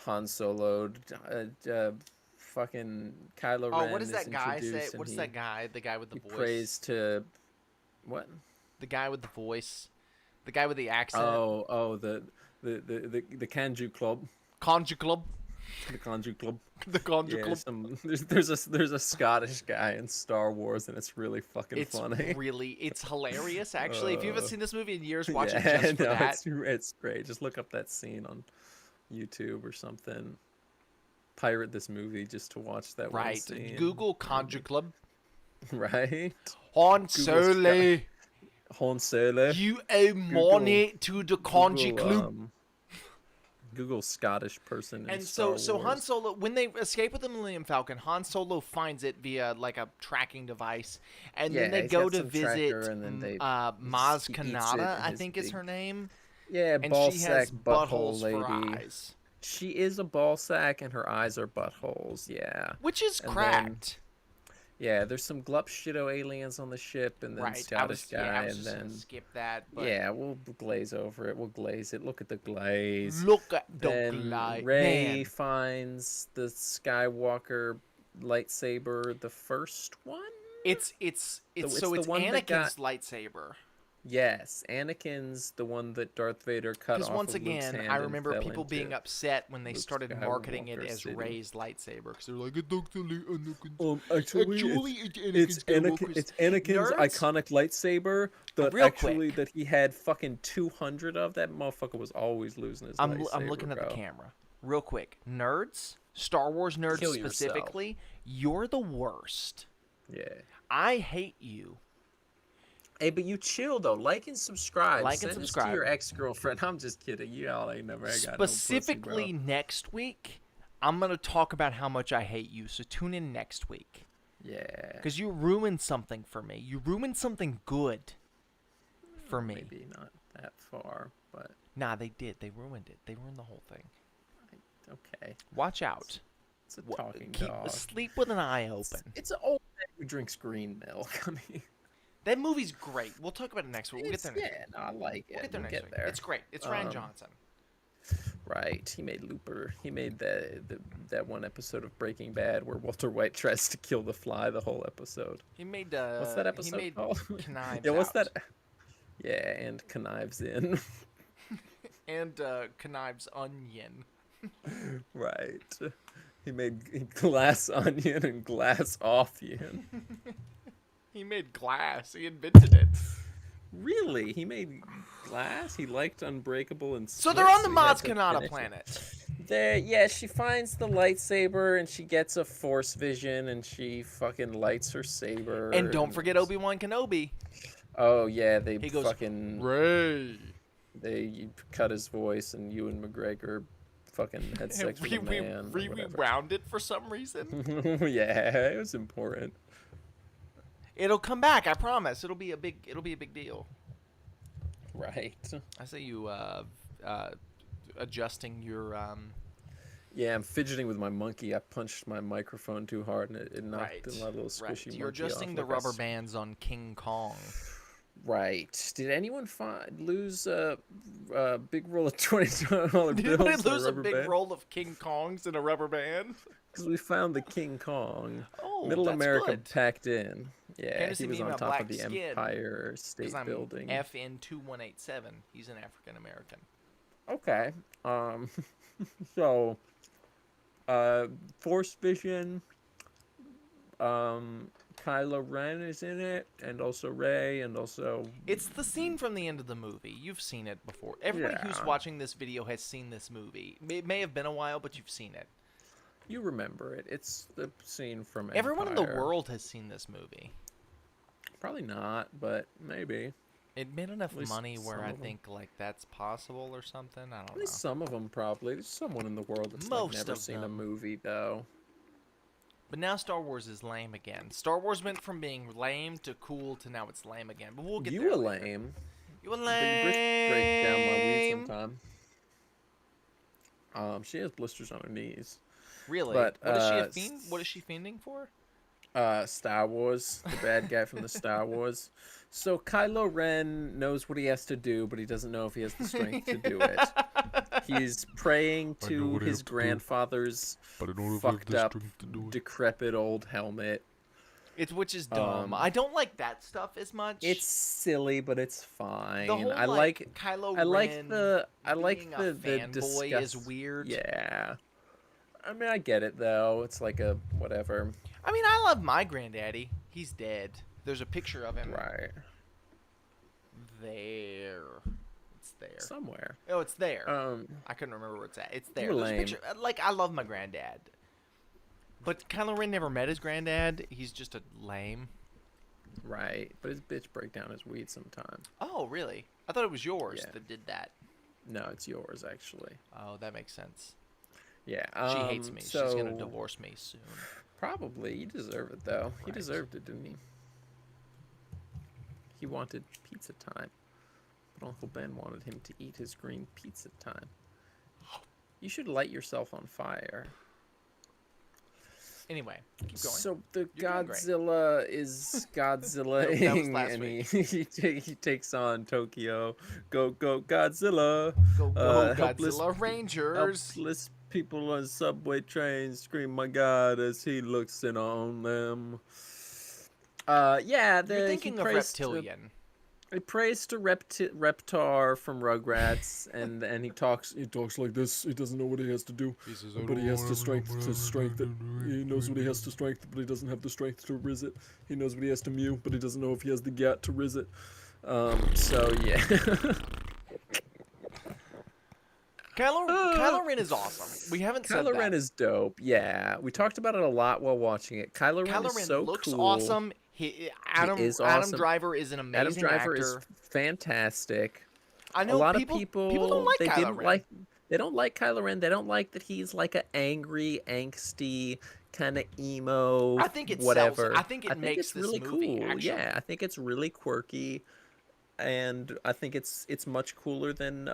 Han Solo'd. Fucking Kylo Oh, Ren what does is that guy say? introduced, and What's that guy? The guy with the He voice. prays to what? The guy with the voice. The guy with the accent. Oh, the the Kanju Club. Kanji Club. The Kanju Club. The Kanji Yeah, Club. there's a Scottish guy in Star Wars, and it's really fucking funny. It's hilarious, actually. If you haven't seen this movie in years, watch it Yeah, just for no, that. it's great. Just look up that scene on YouTube or something. Pirate this movie just to watch that one Right. scene. Google Kanji Club. Right? Han Solo. Han Solo. You owe money to the Kanji Club. Google Scottish person in And Star so Han Wars. Solo, when they escape with the Millennium Falcon, Han Solo finds it via like a tracking device, and then they he's go got to some visit tracker, and then Maz he eats it Kanata, in I his think is big- her name, Yeah, and ball she sack has butthole buttholes for lady. eyes, She is a ball sack, and her eyes are buttholes. Yeah. which is And then- cracked. Yeah, there's some Glup Shido aliens on the ship, and then Right, Scottish I guy, was and just gonna then skip that. But yeah, we'll glaze over it. We'll glaze it. Look at the glaze. look at the Then light, Rey man. finds the Skywalker lightsaber, the first one. It's it's Anakin's one that got- lightsaber. Yes, Anakin's the one that Darth Vader cut off. Because once of Luke's again, hand I and remember fell people being into- upset when they Luke started marketing it Skywalker as City. Rey's lightsaber. Because they're like, it's actually Anakin's. Actually, it's It's Anakin's Nerds? iconic lightsaber that Real actually quick. that he had fucking 200 of. That motherfucker was always losing his lightsaber. I'm looking at the bro. camera. Real quick. Nerds, Star Wars nerds Kill yourself. specifically, you're the worst. Yeah. I hate you. Hey, but you chill though. Like and subscribe. Like and Send this subscribe. to your ex-girlfriend. I'm just kidding. You all ain't never got no pussy, Specifically bro. next week, I'm going to talk about how much I hate you. So tune in next week. Yeah. Because you ruined something for me. You ruined something good for me. Maybe not that far, but Nah, they did. They ruined it. They ruined the whole thing. okay. Watch out. It's a Wha- talking Keep dog. sleep with an eye open. It's an old man who drinks green milk. I mean, That movie's great. We'll talk about it next week. We'll get there next week. yeah, no, I like it. We'll get there We'll next week. there. It's great. It's Ryan Um, Johnson. Right. He made Looper. He made that one episode of Breaking Bad where Walter White tries to kill the fly the whole episode. He made What's that episode he made called? Knives Yeah, what's Out. that? Yeah, and Knives In. And Knives Onion. Right. He made Glass Onion and Glass Offian. He made glass. He invented it. Really? He made Glass? He liked Unbreakable and So they're on the Split, so Maz he had to Kanata finish it. planet. There, yeah, she finds the lightsaber and she gets a force vision and she fucking lights her saber. And don't forget Obi-Wan Kenobi. Oh yeah, they He goes, fucking Ray. they cut his voice and Ewan McGregor fucking had sex with a man. or whatever. rewound it for some reason. Yeah, it was important. It'll come back. I promise. It'll be a big deal. Right. I say you adjusting your Yeah, I'm fidgeting with my monkey. I punched my microphone too hard and it knocked a little squishy monkey You're adjusting off, the like rubber bands on King Kong. Right. Did anyone lose a big roll of $20 Did bills? anybody in a lose a rubber big band? roll of King Kongs in a rubber band? Because we found the King Kong. Oh, Middle that's America good. packed in. Yeah, Fantasy he was meme on about top black of the skin, Empire State Because I'm Building. FN2187. He's an African American. Okay. So, Force Vision, Kylo Ren is in it, and also Rey, and also It's the scene from the end of the movie. You've seen it before. Everybody who's Yeah. watching this video has seen this movie. It may have been a while, but you've seen it. you remember it. It's the scene from Everyone in the Empire. world has seen this movie. Probably not, but maybe. It made enough At least money where some I of 'em. think like that's possible or something. I At don't know. least some of them probably. There's someone in the world that's Most like never of seen a them. movie though. But now Star Wars is lame again. Star Wars went from being lame to cool to now it's lame again. But we'll get You there. were later. lame. You were Big Brit break down my weed lame. sometime. She has blisters on her knees. Really? But, what is she a fiend? What is she fiending for? Star Wars, the bad guy from the Star Wars. So Kylo Ren knows what he has to do, but he doesn't know if he has the strength to do it. He's praying I know to what I his have to do, grandfather's but I don't know if I have fucked the up, strength to do it. decrepit old helmet. which is dumb. I don't like that stuff as much. It's silly, but it's fine. The whole I Kylo I like Ren the being a the fanboy is disgust. weird. Yeah. I mean, I get it though. It's like a whatever. I mean, I love my granddaddy. He's dead. There's a picture of him Right. there. It's there. Somewhere. Oh, it's there. Um. I couldn't remember where it's at. It's there. You're There's a lame. picture. Like, I love my granddad. But Kylo Ren never met his granddad. He's just a lame. Right. But his bitch break down his weed sometime. Oh, really? I thought it was yours Yeah. that did that. No, it's yours actually. Oh, that makes sense. Yeah. She hates me. So, She's going to divorce me soon. Probably. You deserve it though. He Right. deserved it, didn't he? He wanted pizza time. But Uncle Ben wanted him to eat his green pizza time. You should light yourself on fire. Anyway, keep going. So the You're doing great. Godzilla is Godzilla, Nope, that was last and week. he takes on Tokyo. Go Godzilla! Go, go, Helpless, Godzilla Rangers. helpless people on subway trains scream, "My God!" as he looks in on them. Yeah, You're thinking of Reptilian. He prays to Reptar from Rugrats, and he talks like this. He doesn't know what he has to do, but he has the strength it. He knows what he has to strength, but he doesn't have the strength to riz it. He knows what he has to mew, but he doesn't know if he has the gat to riz it. So yeah. Kylo Ren is awesome. We haven't said Kylo that. Ren is dope. Yeah, we talked about it a lot while watching it. Kylo Ren Kylo Ren is so looks cool. awesome. Adam is Adam awesome. Driver is an amazing Adam Driver actor. is fantastic. I know a lot people of people don't like they Kylo didn't Ren. like. They don't like Kylo Ren. They don't like that he's like an angry, angsty kind of emo. I think it whatever. sells. I think it makes it's this really movie, cool. actually. Yeah, I think it's really quirky, and I think it's much cooler than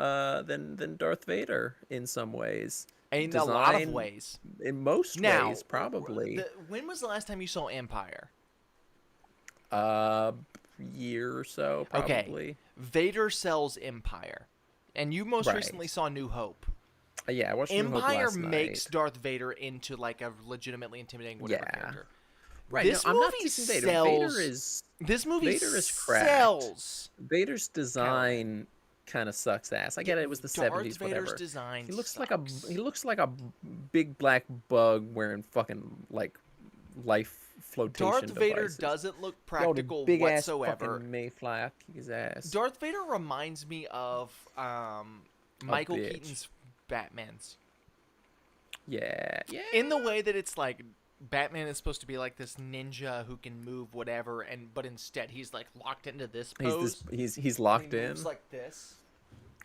Darth Vader in some ways. In a lot of Design- ways. In most Now, ways, probably. when was the last time you saw Empire? Year or so, Okay. probably. Vader sells Empire, and you most Right. recently saw New Hope. Yeah, I watched New Hope Empire last makes night. Darth Vader into like a legitimately intimidating whatever Yeah. character. Right, This no, I'm not movie teasing Vader. sells. This movie Vader is cracked. sells. Vader's design kind of sucks ass. I get it. It was the Darth 70s, Vader's whatever. design. He looks sucks. like a big black bug wearing fucking like life flotation Darth Vader devices. doesn't look Yo, the practical big whatsoever. ass fucking Mayfly kick his ass. Darth Vader reminds me of Michael bitch. Keaton's Batman's. Yeah. In the way that it's like Batman is supposed to be like this ninja who can move whatever, but instead he's like locked into this pose. He's and locked he in. moves like this.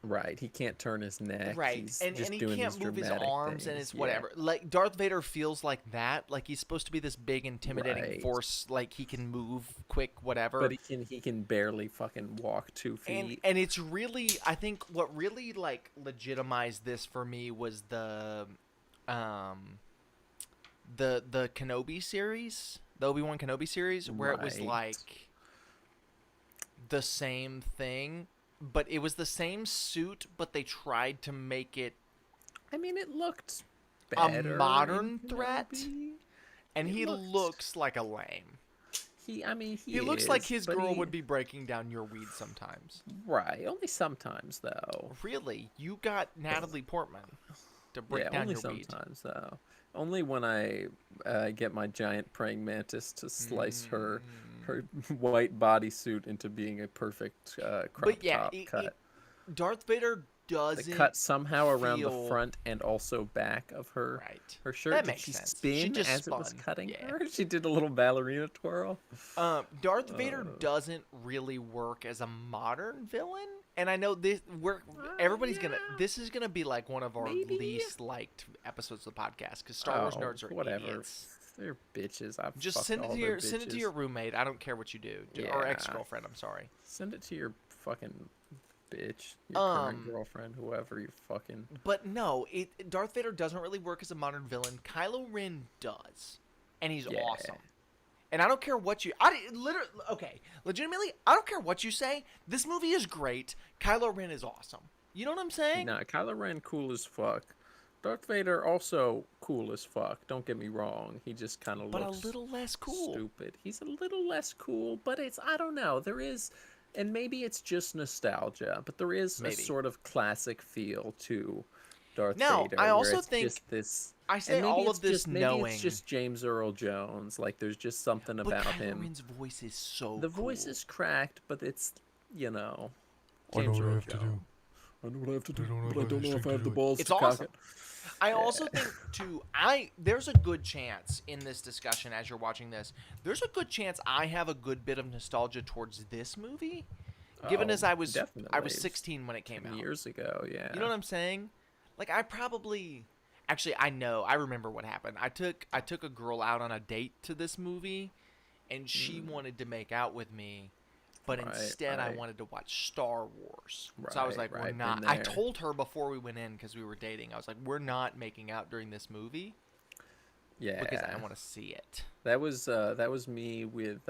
Right. He can't turn his neck. Right, He's and just he doing can't these move his dramatic arms, and things. it's Yeah. whatever. Like Darth Vader feels like that. Like he's supposed to be this big, intimidating Right. force. Like he can move quick, whatever. But he can barely fucking walk 2 feet. and it's really, I think what really like legitimized this for me was the Kenobi series, the Obi-Wan Kenobi series, where it was Right. like the same thing, but it was the same suit, but they tried to make it I mean, it looked a better. modern in threat, Kenobi. and It he looked- looks like a lame. He looks like is, his but girl he- would be breaking down your weed sometimes. Right. Only sometimes though. Really, you got Natalie Portman to break Yeah, down only your weed. sometimes though. Only when I get my giant praying mantis to slice her white bodysuit into being a perfect crop But yeah, top cut. Darth Vader The doesn't cut somehow around the feel- front and also back of her Right. her shirt. That Did makes she sense. spin She just as it was spun. cutting Yeah. her? She did a little ballerina twirl. Darth Vader doesn't really work as a modern villain, and I know this. Everybody's gonna. yeah. This is gonna be like one of our Maybe. least liked episodes of the podcast because Star Wars nerds are whatever. idiots. They're bitches. I've Just fucked send it all to their your bitches. roommate. I don't care what you do, or Yeah. ex-girlfriend. I'm sorry. Send it to your fucking bitch, your current Um, girlfriend, whoever you fucking. But no, Darth Vader doesn't really work as a modern villain. Kylo Ren does, and he's Yeah. awesome. And I don't care what you. Legitimately, I don't care what you say. This movie is great. Kylo Ren is awesome. You know what I'm saying? Nah, Kylo Ren cool as fuck. Darth Vader also cool as fuck. Don't get me wrong. He just kind of but a looks little less cool. stupid. He's a little less cool, but it's I don't know. There is, and maybe it's just nostalgia, but there is a Maybe. sort of classic feel to Darth Now, Vader, I where also it's think just this. I say And maybe all it's of this just maybe knowing, it's just James Earl Jones. Like there's just something but about Kylo him. Ren's voice is so The cool. voice is cracked, but it's I know James what I Earl have to do. Jones. I know what I have to do, I don't know but I if I don't know have if the I have the strength to do it. balls It's to cock awesome. it. I also think too. There's a good chance in this discussion as you're watching this. There's a good chance I have a good bit of nostalgia towards this movie, given as I was definitely. 16 when it came 10 out. years ago, yeah. You know what I'm saying? Like I probably, actually I know I remember what happened. I took a girl out on a date to this movie, and she wanted to make out with me. But Right, instead, I right. wanted to watch Star Wars. So I was like, we're Right, not. been I there. told her before we went in because we were dating. I was like, we're not making out during this movie Yeah. because I want to see it. That was me with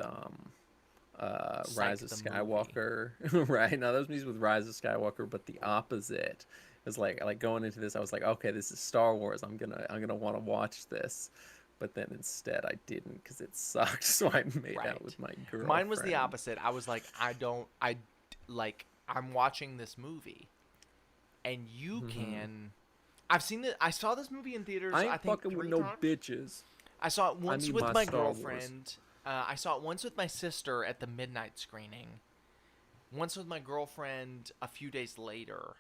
Rise of the movie. Skywalker. Right. No, that was me with Rise of Skywalker, but the opposite. It was like going into this, I was like, okay, this is Star Wars. I'm gonna want to watch this. But then instead I didn't because it sucked, so I made Right. out with my girlfriend. Mine was the opposite. I was like, I'm watching this movie, and you can. I've seen it. I saw this movie in theaters. I ain't I think fucking 3 with no times. bitches. I saw it once need with my my Star Wars. girlfriend. I saw it once with my sister at the midnight screening. Once with my girlfriend a few days later.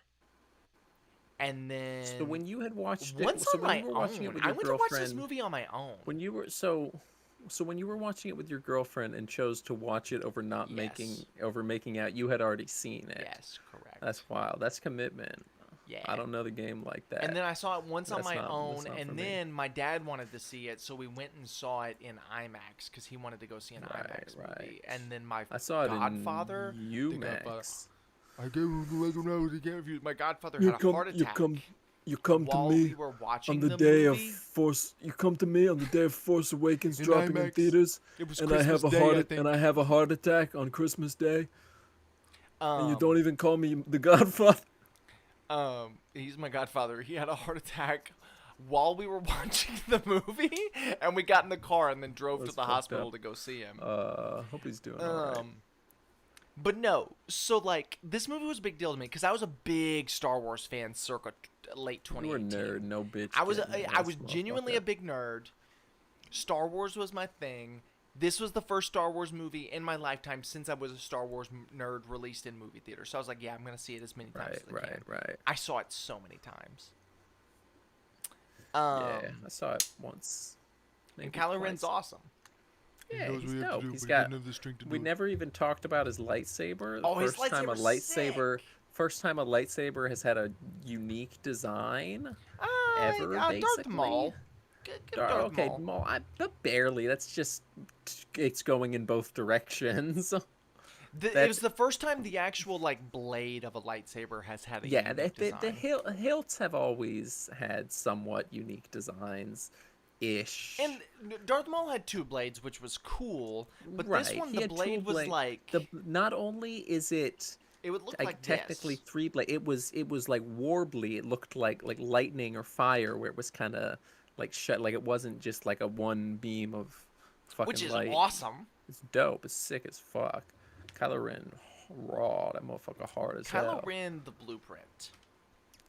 And then So when you had watched once it, so on when my you were watching it own. with I your went to watch this girlfriend, movie on my own. when you were when you were watching it with your girlfriend and chose to watch it over not Yes. making out, you had already seen it. Yes, correct. That's wild. That's commitment. Yeah. I don't know the game like that. And then I saw it once on That's my not- own, that's not for and me. then my dad wanted to see it, so we went and saw it in IMAX because he wanted to go see an IMAX movie. right. And then my I saw it godfather, in the Godfather- UMax. I gave him the little nose again. my godfather had a heart attack You come while to me we were watching on the day movie. of Force. You come to me on the day of Force Awakens In dropping in IMAX. theaters, It was and I have Christmas a Day, I heart think. and I have a heart attack on Christmas Day, and you Um, don't even call me the Godfather. He's my godfather. He had a heart attack while we were watching the movie, and we got in the car and then drove That's to the fucked hospital up. to go see him. Hope he's doing alright. But no, so like this movie was a big deal to me because I was a big Star Wars fan circa late You were a 2018. nerd, no bitch. I was getting I ass was genuinely a motherfucker. big nerd. Star Wars was my thing. This was the first Star Wars movie in my lifetime since I was a Star Wars nerd released in movie theaters. So I was like, yeah, I'm gonna see it as many times as I can. Right. I saw it so many times. Yeah, I saw it once. And maybe Kylo Ren's twice. awesome. Yeah, knows he's what he has to dope. do, He's but he got. didn't have the strength to do We it. never even talked about his lightsaber. Oh, his First time a lightsaber's lightsaber. First time a lightsaber has had a unique design ever. Darth Basically. Maul. Darth Okay, Maul. Maul. But barely. That's just. It's going in both directions. It was the first time the actual like blade of a lightsaber has had a Yeah, unique the design. hilts have always had somewhat unique designs, ish. And Darth Maul had 2 blades, which was cool. But this Right, one, he the had two blade was blade- like not only is it it would look like like technically this. 3 blade, it was like warbly. It looked like lightning or fire, where it was kind of like shut. Like it wasn't just like a one beam of fucking Which is light. awesome. It's dope. It's sick as fuck. Kylo Ren, raw. That motherfucker hard as hell. Kylo Ren, the blueprint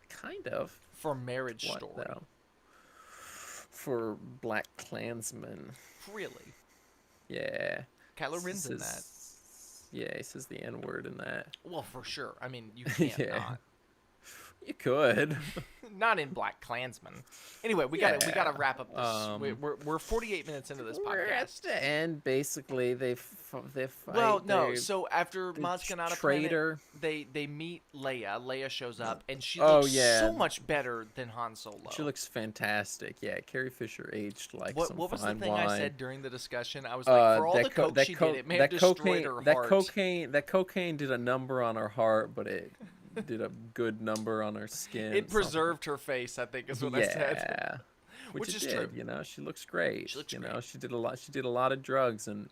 Kind of. for Marriage What Story. though? For Black Klansmen. Really, Yeah. Kylo Ren's in that. Says- Yeah, he says the N word in that. Well, for sure. I mean, you can't Yeah. not. You could. Not in Black Klansman. Anyway, we gotta Yeah. wrap up this. We're 48 minutes into this We're at podcast. the end, basically. They fight. Well, no. So after the Maz Kanata traitor. they meet Leia. Leia shows up, and she Oh, looks yeah. so much better than Han Solo. She looks fantastic. Yeah, Carrie Fisher aged like What some was the fine thing wine. I said during the discussion? I was like, for all the coke she did, it may have destroyed her heart. That cocaine did a number on her heart, but it did a good number on her skin. It preserved her face, I think, is what I said. Yeah, Which it is did, true. You know, she looks great. She looks you great. know, she did a lot. She did a lot of drugs, and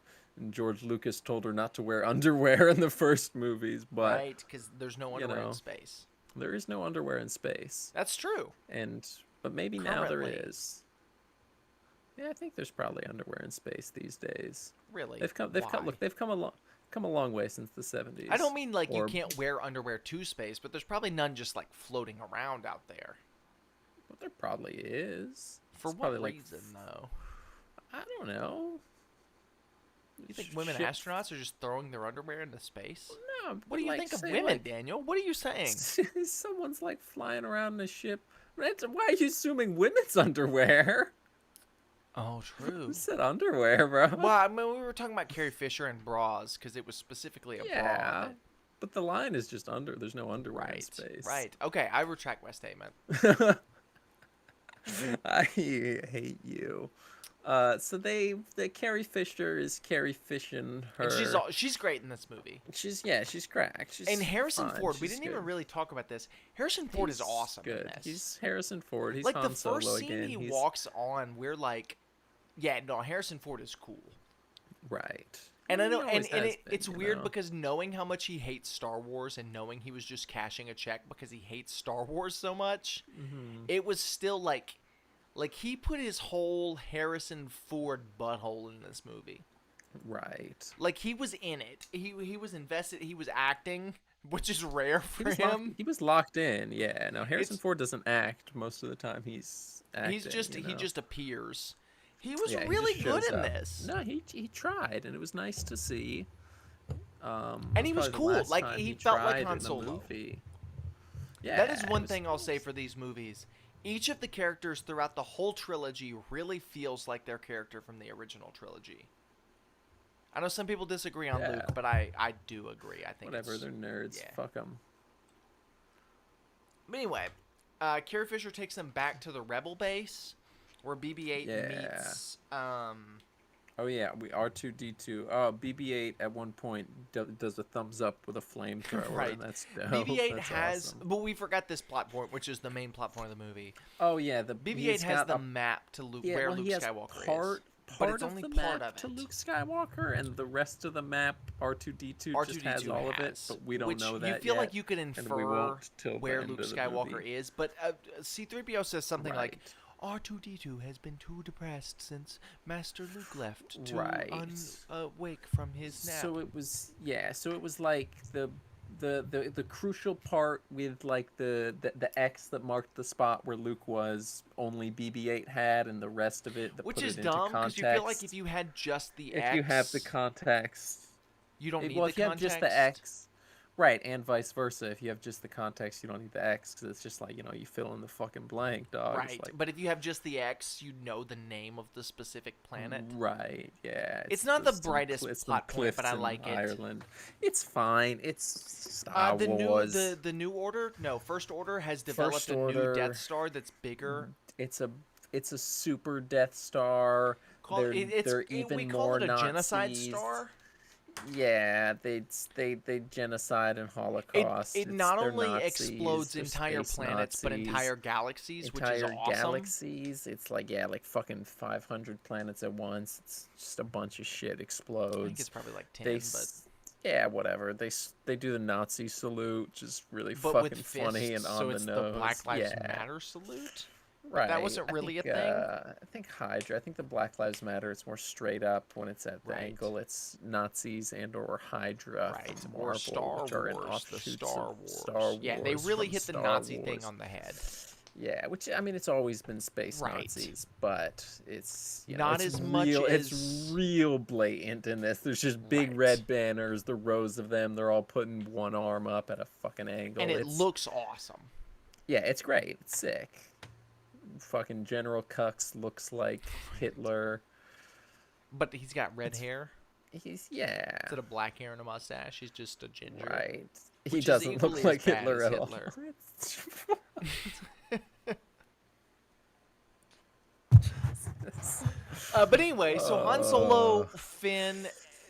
George Lucas told her not to wear underwear in the first movies. But Right, because there's no underwear know. in space. there is no underwear in space, That's true. and but maybe now there Currently. is. Yeah, I think there's probably underwear in space these days. Really? They've Why? come a long way since the 70s. I don't mean like you Or, can't wear underwear to space, but there's probably none just like floating around out there. but there probably is. For It's what probably reason, though? I don't know. You think women Ship- astronauts are just throwing their underwear into space? No, What do you like, think of say, women, like, Daniel? What are you saying? someone's like flying around in a ship. Why are you assuming women's underwear? Oh, true. Who said underwear, bro? Well, I mean, we were talking about Carrie Fisher and bras because it was specifically a bra. Yeah, but the line is just under. There's no underwear in Right. space. Right. Okay, I retract my statement. I hate you. So the Carrie Fisher is Carrie fishing her. And she's great in this movie. She's cracked. She's And Harrison fine. Ford, we She's didn't even good. really talk about this. Harrison Ford is He's awesome good. in this. He's Harrison Ford. He's like Han the first Solo scene again. he He's walks on, we're like, yeah, no, Harrison Ford is cool. right. And I know, He always has been, it's you weird know? because knowing how much he hates Star Wars and knowing he was just cashing a check because he hates Star Wars so much, it was still like he put his whole Harrison Ford butthole in this movie. Right. Like he was in it. He was invested. He was acting, which is rare for him. He was locked in. Yeah. Now Harrison It's- Ford doesn't act most of the time. He's acting. He's just you he know? just appears. He was Yeah, he really just good shows in up. this. No, he tried, and it was nice to see. And he was probably the cool. last Like, time he felt like tried Han in a Solo. movie. Yeah, That is it one was- thing I'll say for these movies. Each of the characters throughout the whole trilogy really feels like their character from the original trilogy. I know some people disagree on Yeah. Luke, but I do agree. I think Whatever, it's- they're nerds. yeah. Fuck them. But anyway, Carrie Fisher takes them back to the Rebel base, where BB-8 Yeah. meets. Oh yeah, we R2D2. Oh, BB-8 at one point does a thumbs up with a flamethrower. Right. And that's dope. BB-8 That's has, awesome. but we forgot this plot point, which is the main plot point of the movie. Oh yeah, the BB-8 has the map to Luke, where well, Luke he has Skywalker part, is. part But it's of only the part map of to it. Luke Skywalker, and the rest of the map R2D2 just has R2D2 all of it, has, but we don't which know that you feel yet, like you could and we infer won't till the where end Luke of the Skywalker movie. is, but C-3PO says something like, Right. R2D2 has been too depressed since Master Luke left to Right. awake from his nap. So it was like the crucial part with like the X that marked the spot where Luke was, only BB-8 had, and the rest of it that Which put is it into dumb, because you feel like context. if you had just the If X... you have the context, you don't need well, the if you have context. just the X, right, and vice versa. If you have just the context, you don't need the X, because it's just like, you fill in the fucking blank, dog. It's Right, like, but if you have just the X, you know the name of the specific planet. right, yeah. It's not the some brightest it's some plot point, but cliffs I in like it. Ireland. It's fine. It's Star The Wars. new order, no, First Order has developed First a new Order- Death Star that's bigger. It's a super Death Star. They're even we more call it a genocide Nazis. star. Yeah, they genocide and Holocaust. It not they're only Nazis, explodes they're entire space planets, but Nazis, entire galaxies, which is entire awesome. galaxies. It's like fucking 500 planets at once. It's just a bunch of shit I explodes. think it's probably like 10, They but s- yeah, whatever. They do the Nazi salute, just really but fucking with funny fists, and on so the it's nose. the Black Lives yeah. Matter salute. Right. That wasn't really I a think, thing? I think Hydra. I think the Black Lives Matter. It's more straight up when it's at the Right. angle. It's Nazis and or Hydra Right, from or Marvel, Star which are an Wars, the offshoots Star of Wars. Star Wars. Yeah, they really from hit the Star Nazi Wars. thing on the head. Yeah, which I mean, it's always been space Right. Nazis, but it's Not it's as much real, as- it's real blatant in this. There's just big Right. red banners, the rows of them. They're all putting one arm up at a fucking angle. And it It's- looks awesome. yeah, it's great. It's sick. Fucking General Kux looks like Hitler. But he's got red hair He's instead of black hair and a mustache. He's just a ginger. right. He Which is doesn't equally look as like bad Hitler as at all. Hitler. But anyway, so Han Solo, Finn,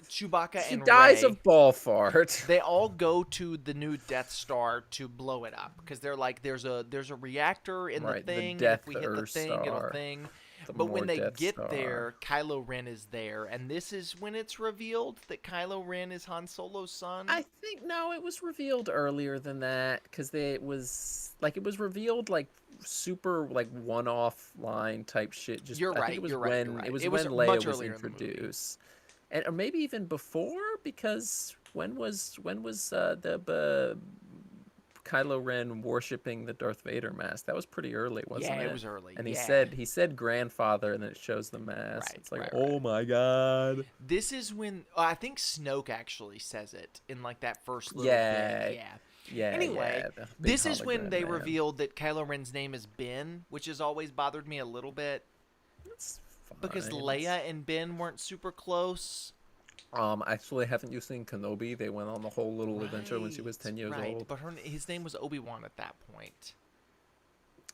Chewbacca, He and dies Rey, of ball fart. they all go to the new Death Star to blow it up because they're like, there's a reactor in Right, the the thing. And Death if we hit the thing, it'll Star. thing. The But when more they Death get Star. there, Kylo Ren is there, and this is when it's revealed that Kylo Ren is Han Solo's son. I think no, it was revealed earlier than that because it was like it was revealed like super like one-off line type shit. Just You're I think right. it was You're right. when You're right. it was It was when much Leia was earlier in the movie. introduced, and or maybe even before, because when was Kylo Ren worshiping the Darth Vader mask? That was pretty early, wasn't Yeah, it it? was early. And Yeah. he said grandfather, and then it shows the mask. Right, It's like, right, oh right. my god. This is when I think Snoke actually says it in like that first little bit. Yeah, Yeah. yeah. Anyway, The big this is when hologram they man. revealed that Kylo Ren's name is Ben, which has always bothered me a little bit It's because fine. Leia and Ben weren't super close. Actually, haven't you seen Kenobi? They went on the whole little adventure when she was 10 years right. old. But his name was Obi-Wan at that point.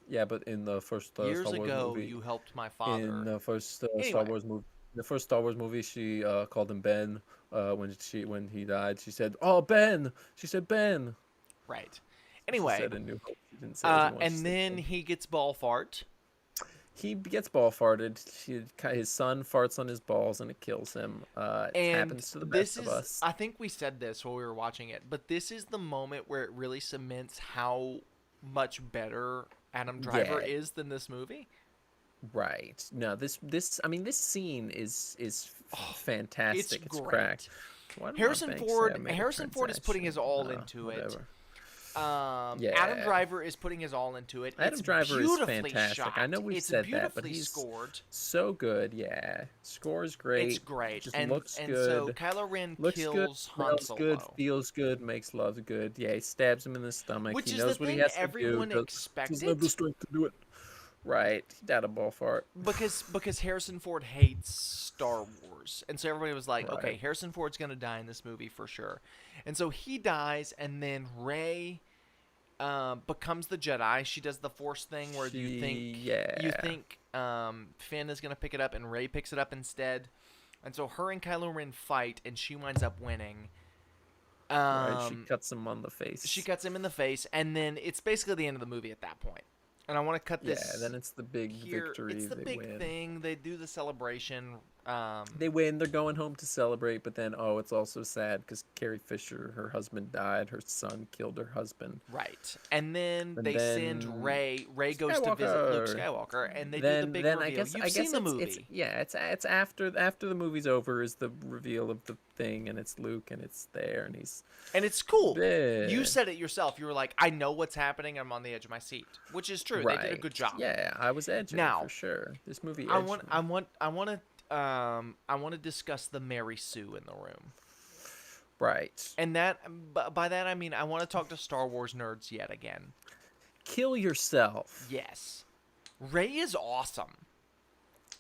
Yeah, but in the first Years Star Wars ago, movie, you helped my in father. the first Star Anyway, Wars movie, she called him Ben. When he died, she said, "Oh, Ben." She said Ben. right. She Anyway, said in New Hope. She didn't say it anymore. She and said then Ben. he gets ball fart. He gets ball farted. His son farts on his balls and it kills him. It And happens to the this best of is, us. I think we said this while we were watching it, but this is the moment where it really cements how much better Adam Driver Yeah. is than this movie. Right. No, I mean, this scene is fantastic. It's great. cracked. Why did my Harrison bank say Ford I made a Harrison Ford is putting his transaction? all into it. Whatever. Adam Yeah. Driver is putting his all into it. Adam It's Driver is beautifully fantastic. shot. I know we've it's said that, beautifully but he's scored. so good. Yeah, score's great. It's great. Just And looks and good. so Kylo Ren Looks good, kills Han smells good, Solo. feels good, makes love good. Yeah, he stabs him in the stomach. Which He is the knows what he thing has to everyone do. Doesn't have the expected. strength to do it. Right. He died a ball fart. Because Harrison Ford hates Star Wars, and so everybody was like, okay, Right. Harrison Ford's gonna die in this movie for sure, and so he dies, and then Rey becomes the Jedi. She does the Force thing where you think Finn is gonna pick it up, and Rey picks it up instead, and so her and Kylo Ren fight, and she winds up winning. Right. She cuts him on the face. She cuts him in the face, and then it's basically the end of the movie at that point. And I want to cut this. Yeah, then it's the big here. victory. It's the they big win. thing. They do the celebration. They win. They're going home to celebrate, but then it's also sad because Carrie Fisher, her husband died. Her son killed her husband. Right, and then And they then send Rey. Rey goes to visit Luke Skywalker. Skywalker, and they then do the big then reveal. I You've guess seen the movie, it's after the movie's over is the reveal of the thing, and it's Luke, and it's there, and he's and it's cool. Yeah. You said it yourself. You were like, "I know what's happening. I'm on the edge of my seat," which is true. right. They did a good job. Yeah, I was edging Now, for sure. This movie. I edged want to discuss the Mary Sue in the room. right. And by that I mean I want to talk to Star Wars nerds yet again. Kill yourself. Yes. Rey is awesome.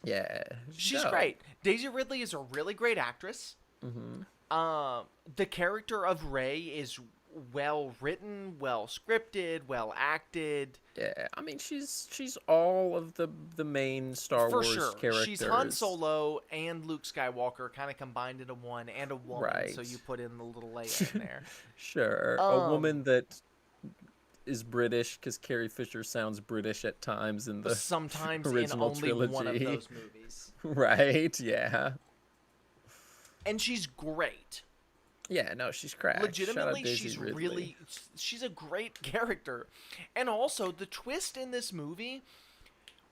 Yeah. She's No. great. Daisy Ridley is a really great actress. Mm-hmm. The character of Rey is well written, well scripted, well acted. Yeah, I mean she's all of the main Star For Wars sure. characters. She's Han Solo and Luke Skywalker kind of combined into one, and a woman, Right. so you put in the little Leia in there. Sure, a woman that is British because Carrie Fisher sounds British at times in the Sometimes in original only one of trilogy. those movies. right. Yeah, And she's great. yeah. No, she's cracked. Shout out Legitimately, Daisy she's Ridley. she's a great character. And also the twist in this movie,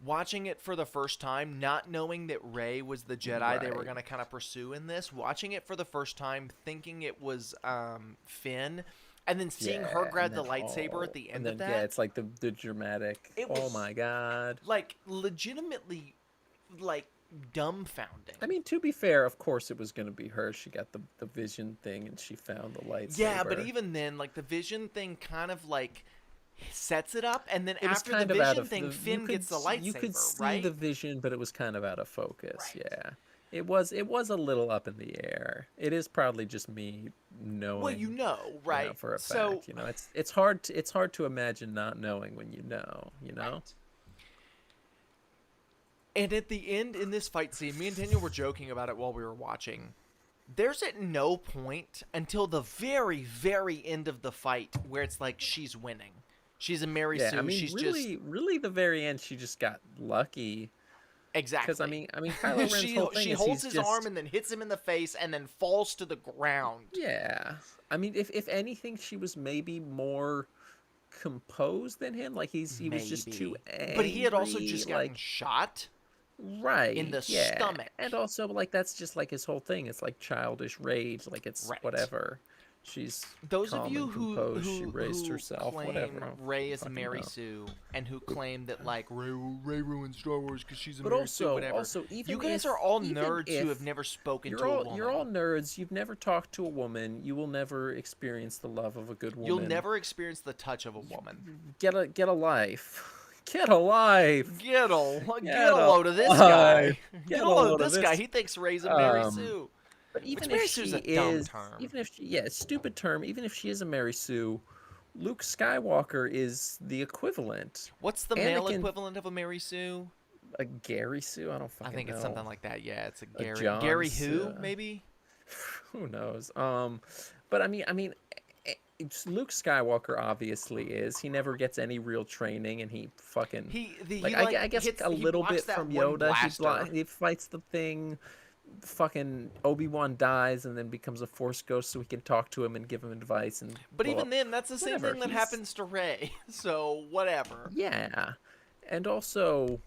watching it for the first time, not knowing that Rey was the Jedi they were Right. going to kind of pursue in this, watching it for the first time thinking it was Finn, and then seeing her Yeah, grab and the then, lightsaber at the and end then, of that, yeah, it's like the dramatic. It Oh was- my god. like legitimately like dumbfounding. I mean, to be fair, of course it was going to be her. She got the vision thing, and she found the lightsaber. Yeah, but even then, like the vision thing kind of like sets it up, and then it was after the kind of out vision of thing, the, Finn gets the lightsaber, You could see right? the vision, but it was kind of out of focus. Right. Yeah, it was a little up in the air. It is probably just me knowing. Well, you know, right? For a so, fact, it's hard to imagine not knowing when you know. Right. And at the end in this fight scene, me and Daniel were joking about it while we were watching. There's at no point until the very, very end of the fight where it's like she's winning. She's a Mary Yeah, Sue. I mean, She's really, the very end, she just got lucky. exactly. Because I mean, Kylo Ren's whole thing she is holds he's his arm just- and then hits him in the face and then falls to the ground. Yeah, I mean, if anything, she was maybe more composed than him. Like he was just too angry. But he had also just gotten like shot right in the yeah. stomach. And also like that's just like his whole thing. It's like childish rage. Like it's Right. whatever. She's Those of calm you and who composed. She raised who herself. claim Whatever. I don't Rey is fucking Mary know. Sue and who claim that like Ray ruined Star Wars because she's a But Mary Sue. also, you even guys if, are all even nerds who if have never spoken you're to a all woman. you're all nerds. You've never talked to a woman. You will never experience the love of a good woman. You'll never experience the touch of a woman. get a life. Get a life. Get a Get a load of this guy. life. Get a load of this guy. He thinks Rey's a Mary Sue. But even Which if Mary she Sue's a dumb is, term. even if she, yeah, stupid term. Even if she is a Mary Sue, Luke Skywalker is the equivalent. What's the male Anakin- equivalent of a Mary Sue? A Gary Sue? I don't fucking I think know. it's something like that. Yeah, it's a Gary. John Gary Sue. who? Maybe. Who knows? But I mean, Luke Skywalker obviously is. He never gets any real training, and he fucking I guess hits, a he little blocks bit that from one Yoda. blaster. He fights the thing. Fucking Obi-Wan dies and then becomes a Force ghost, so we can talk to him and give him advice. And But blow even up. then, that's the same Whatever, thing that he's- happens to Rey. So whatever. Yeah, and also,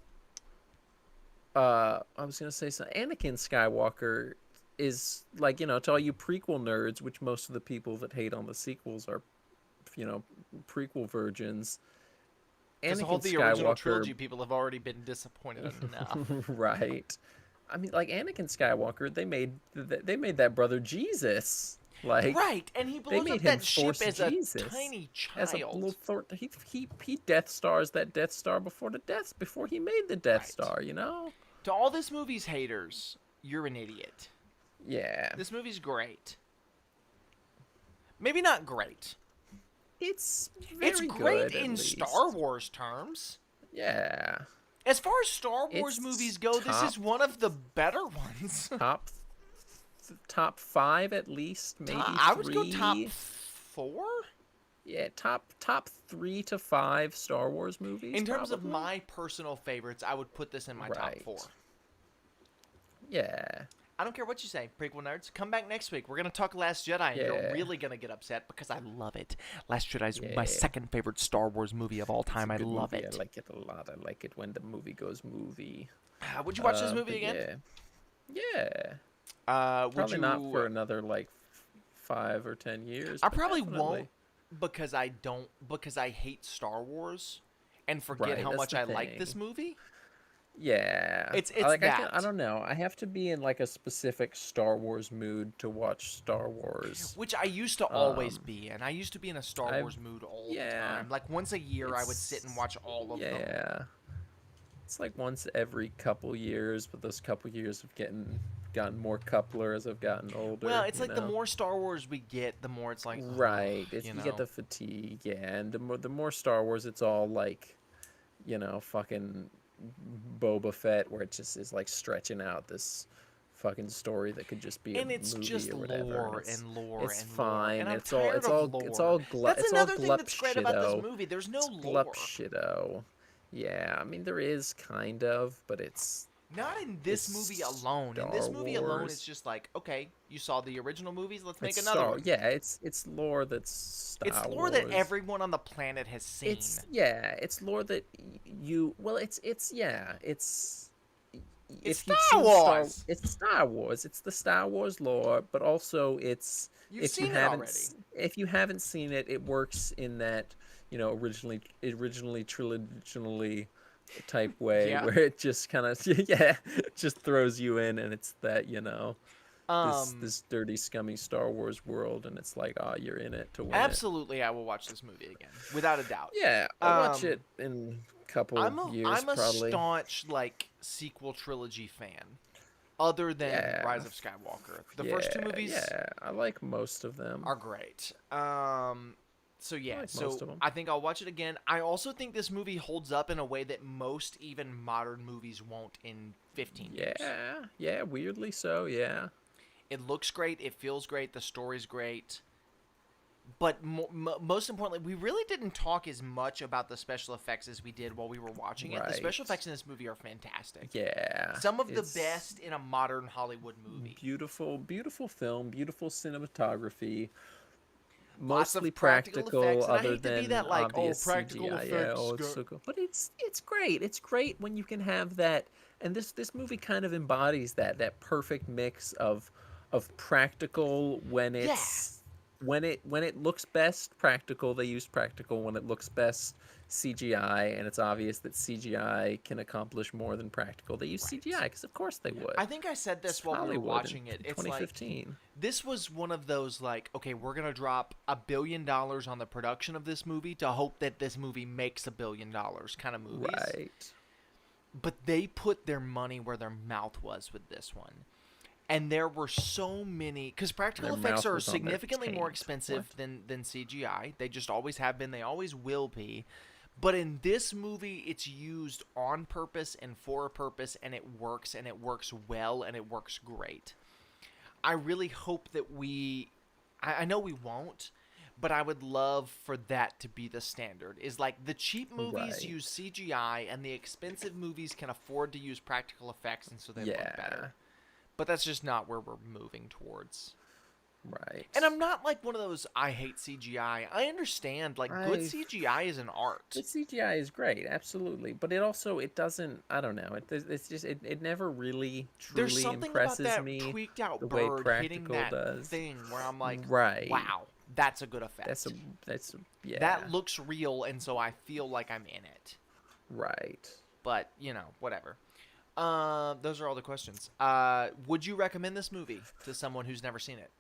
I was gonna say so. Anakin Skywalker is like, to all you prequel nerds, which most of the people that hate on the sequels are, prequel virgins. Because Anakin all the original Skywalker, trilogy people have already been disappointed enough. right? I mean, like Anakin Skywalker, they made that brother Jesus. Like Right, and he blows made up him that ship Force as Jesus. a tiny as a child. little he Death Stars that Death Star before he made the Death Right. Star. To all this movie's haters, you're an idiot. Yeah, This movie's great. Maybe not great. it's It's very great good, at in least. Star Wars terms. Yeah, As far as Star Wars It's movies go, this top- is one of the better ones. top 5 at least, maybe I would 3. go top 4 Yeah, top 3 to 5 Star Wars movies. in terms of probably. my personal favorites. I would put this in my top Right. 4. Yeah. I don't care what you say, prequel nerds. Come back next week. We're gonna talk Last Jedi, and Yeah. you're really gonna get upset because I love it. Last Jedi's my Yeah. second favorite Star Wars movie of all time. I Good love movie. it. I like it a lot. I like it when the movie goes movie. Would you watch this But movie again? Yeah. Would Probably you? not for another 5 or 10 years. I but probably definitely. won't because I hate Star Wars and forget Right, how that's much the I like this thing. movie. Yeah. It's I that. don't know. I have to be in like a specific Star Wars mood to watch Star Wars. Which I used to always be in. I used to be in a Star Wars mood all the yeah. time. Like once a year, I would sit and watch all of them. Yeah. It's like once every couple years, but those couple years have gotten more coupler as I've gotten older. Well, it's you like the know? more Star Wars we get, the more it's like Right. ugh, You get the fatigue, yeah, and the more Star Wars, it's all like, fucking Boba Fett, where it just is like stretching out this fucking story that could just be and a it's movie just or whatever. lore it's and lore it's and fine. lore. And I'm it's all tired of lore. it's That's another thing glup that's great about shitto. this movie. There's no It's lore. glup shitto. Yeah, I mean there is kind of, but it's Not in this It's movie alone. In this Star movie alone, Wars. it's just like, okay, you saw the original movies, let's make it's another one. Yeah, it's lore that's Star It's lore that Wars. everyone on the planet has seen. It's lore that it's It's if you've Star seen Wars! It's Star Wars. It's the Star Wars lore, but also it's You've if seen you it haven't already. if you haven't seen it, it works in that originally triloginally type way Yeah. where it just kind of just throws you in, and it's that this dirty scummy Star Wars world, and it's like you're in it to win it. Absolutely, I will watch this movie again, without a doubt. Yeah, I'll watch Um, it in a couple years I'm a probably. staunch sequel trilogy fan, other than Yeah. Rise of Skywalker. The first two movies Yeah, I like most of them. are great. So yeah, like most of 'em. I think I'll watch it again. I also think this movie holds up in a way that most even modern movies won't in 15 years. Yeah, weirdly so. Yeah, It looks great. It feels great. The story's great. But most importantly, we really didn't talk as much about the special effects as we did while we were watching it. The Right. special effects in this movie are fantastic. yeah. Some of the It's best in a modern Hollywood movie. Beautiful, beautiful film, beautiful cinematography. Lots mostly of practical effects, and I other hate to be than that like, oh, obvious practical CGI. Yeah, effects. oh, it's so good. But it's great. It's great when you can have that. And this movie kind of embodies that perfect mix of practical when Yeah, it's when it looks best practical, they use practical. When it looks best CGI, and it's obvious that CGI can accomplish more than practical, they use CGI right. because of course they would. I think I said It's this while we were Hollywood in watching it. It's like 2015. this was one of those like, okay, we're gonna drop $1 billion on the production of this movie to hope that this movie makes $1 billion kind of movies. Right. But they put their money where their mouth was with this one. And there were so many, because practical Their effects mouth are was on their significantly more taint. expensive What? than CGI. They just always have been. They always will be. But in this movie, it's used on purpose and for a purpose, and it works well, and it works great. I really hope that I know we won't, but I would love for that to be the standard. Is like the cheap movies Right. use CGI, and the expensive movies can afford to use practical effects, and so they look Yeah. better. But that's just not where we're moving towards. Right. And I'm not like one of those I hate CGI. I understand like good I CGI is an art. The CGI is great, absolutely, but it doesn't. I don't know. It's just it never really There's truly something about impresses that me tweaked out the way bird hitting practical that does. thing where I'm like, Right. wow, that's a good effect. That's yeah. That looks real, and so I feel like I'm in it. right. But whatever. Those are all the questions. Would you recommend this movie to someone who's never seen it?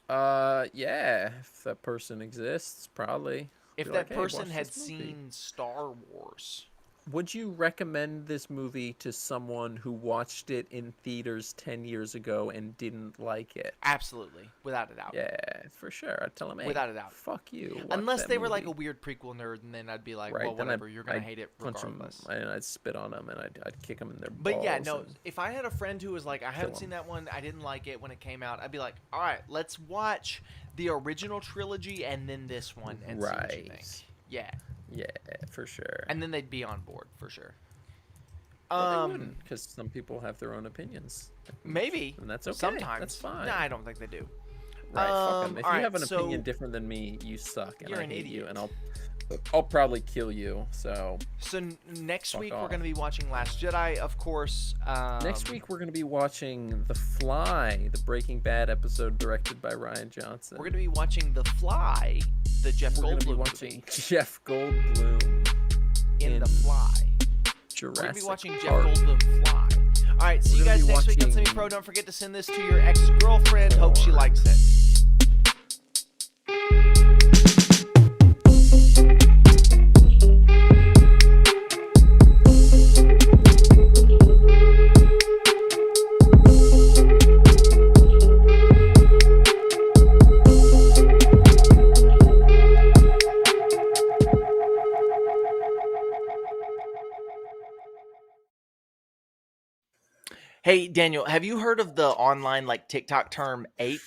Yeah. If that person exists, probably. If Be that like, "Hey, person watch had this movie." seen Star Wars, Would you recommend this movie to someone who watched it in theaters 10 years ago and didn't like it? absolutely, without a doubt. Yeah, for sure. I'd tell them, hey, Without a doubt. fuck you. Watch Unless that they were like a movie. weird prequel nerd, and then I'd be like, Right, well, then whatever, you're gonna I'd hate it punch regardless. them, and I'd spit on them, and I'd kick them in their balls. But yeah, no. and- If I had a friend who was like, I haven't 'em. seen that one, I didn't like it when it came out, I'd be like, all right, let's watch the original trilogy and then this one and see what you think. Right. Yeah, Yeah, for sure. and then they'd be on board for sure. Well, they wouldn't, because some people have their own opinions. Maybe. And that's okay. Sometimes. That's fine. Nah, I don't think they do. Right, fuck 'em. If you alright, have an so opinion different than me, you suck, and you're I an hate you, idiot. and I'll probably kill you. So next Fuck week we're off. going to be watching Last Jedi, of course. next week we're gonna be watching The Fly, the Breaking Bad episode directed by Ryan Johnson. we're going to be watching The Fly, the Jeff We're gonna be Goldblum watching movie, Jeff Goldblum in The Fly. We're Jurassic going to be watching Jeff Park. Goldblum Fly. All right, see We're you gonna guys be next week on watching- Semi Pro. Don't forget to send this to your ex-girlfriend. Hope she likes it. Hey, Daniel, have you heard of the online like TikTok term 8?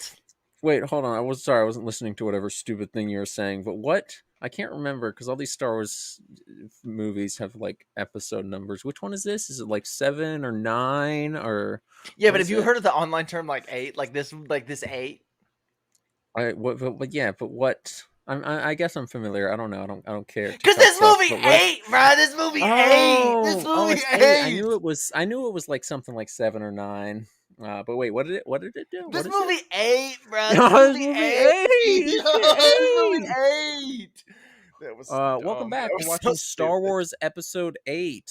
Wait, hold on. I wasn't listening to whatever stupid thing you were saying. But what? I can't remember because all these Star Wars movies have like episode numbers. Which one is this? Is it like 7 or 9 or? Yeah, what but is have you it? heard of the online term like 8? Like this 8? But yeah, but what? I guess I'm familiar. I don't know. I don't care. Because TikTok this sucks, movie but what- 8, bro. This movie 8. This movie it's 8. I knew it was like something like 7 or 9. But wait, what did it do? This What is movie it? 8, bro. No, This this movie movie 8. 8. This movie 8. That was Welcome dumb. back. That We're was watching so Star stupid. Wars Episode 8.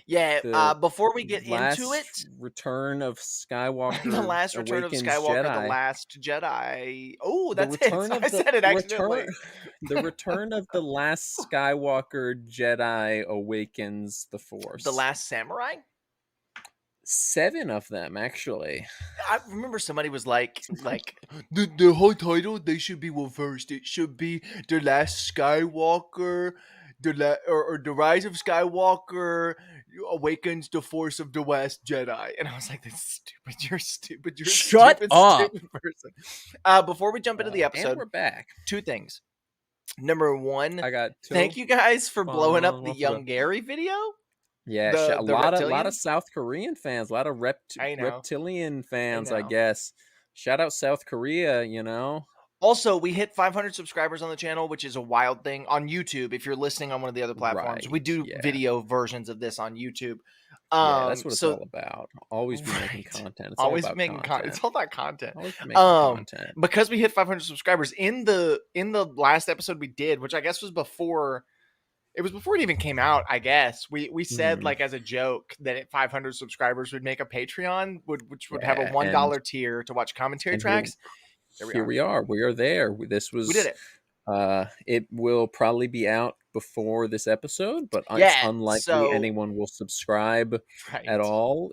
Yeah, The before we get last into it, Return of Skywalker. the last Return of Awakens Skywalker, Jedi. the Last Jedi. Oh, The that's return it. of I the said it accidentally. the return of the last Skywalker Jedi awakens the Force. The Last Samurai? 7 of them, actually. I remember somebody was like The whole title, they should be reversed. It should be The Last Skywalker, or The Rise of Skywalker Awakens the Force of the Last Jedi. and I was like, that's stupid. You're stupid. You're Shut a stupid, up. stupid person. Before we jump into the And episode, we're back. 2 things. Number 1, I got 2. thank you guys for blowing up the What's Young the- Gary video. Yeah, The a lot reptilian? of South Korean fans, a lot of I know. reptilian fans, I know. guess. Shout out South Korea, you know. Also, we hit 500 subscribers on the channel, which is a wild thing on YouTube. If you're listening on one of the other platforms, we Right. do Yeah. video versions of this on YouTube. Yeah. That's what it's So all about. Always be making right, content. It's all always about making content. content. It's all that content. Always be making content. Because we hit 500 subscribers in the last episode we did, which I guess was before. It was before it even came out, I guess. We said, Mhm. like, as a joke that at 500 subscribers we'd make a Patreon, which would have a Yeah. $1 tier to watch commentary And here tracks. There we here are. we are. We are there. This We did was it. it will probably be out before this episode, but it's Yeah. unlikely So anyone will subscribe at right. all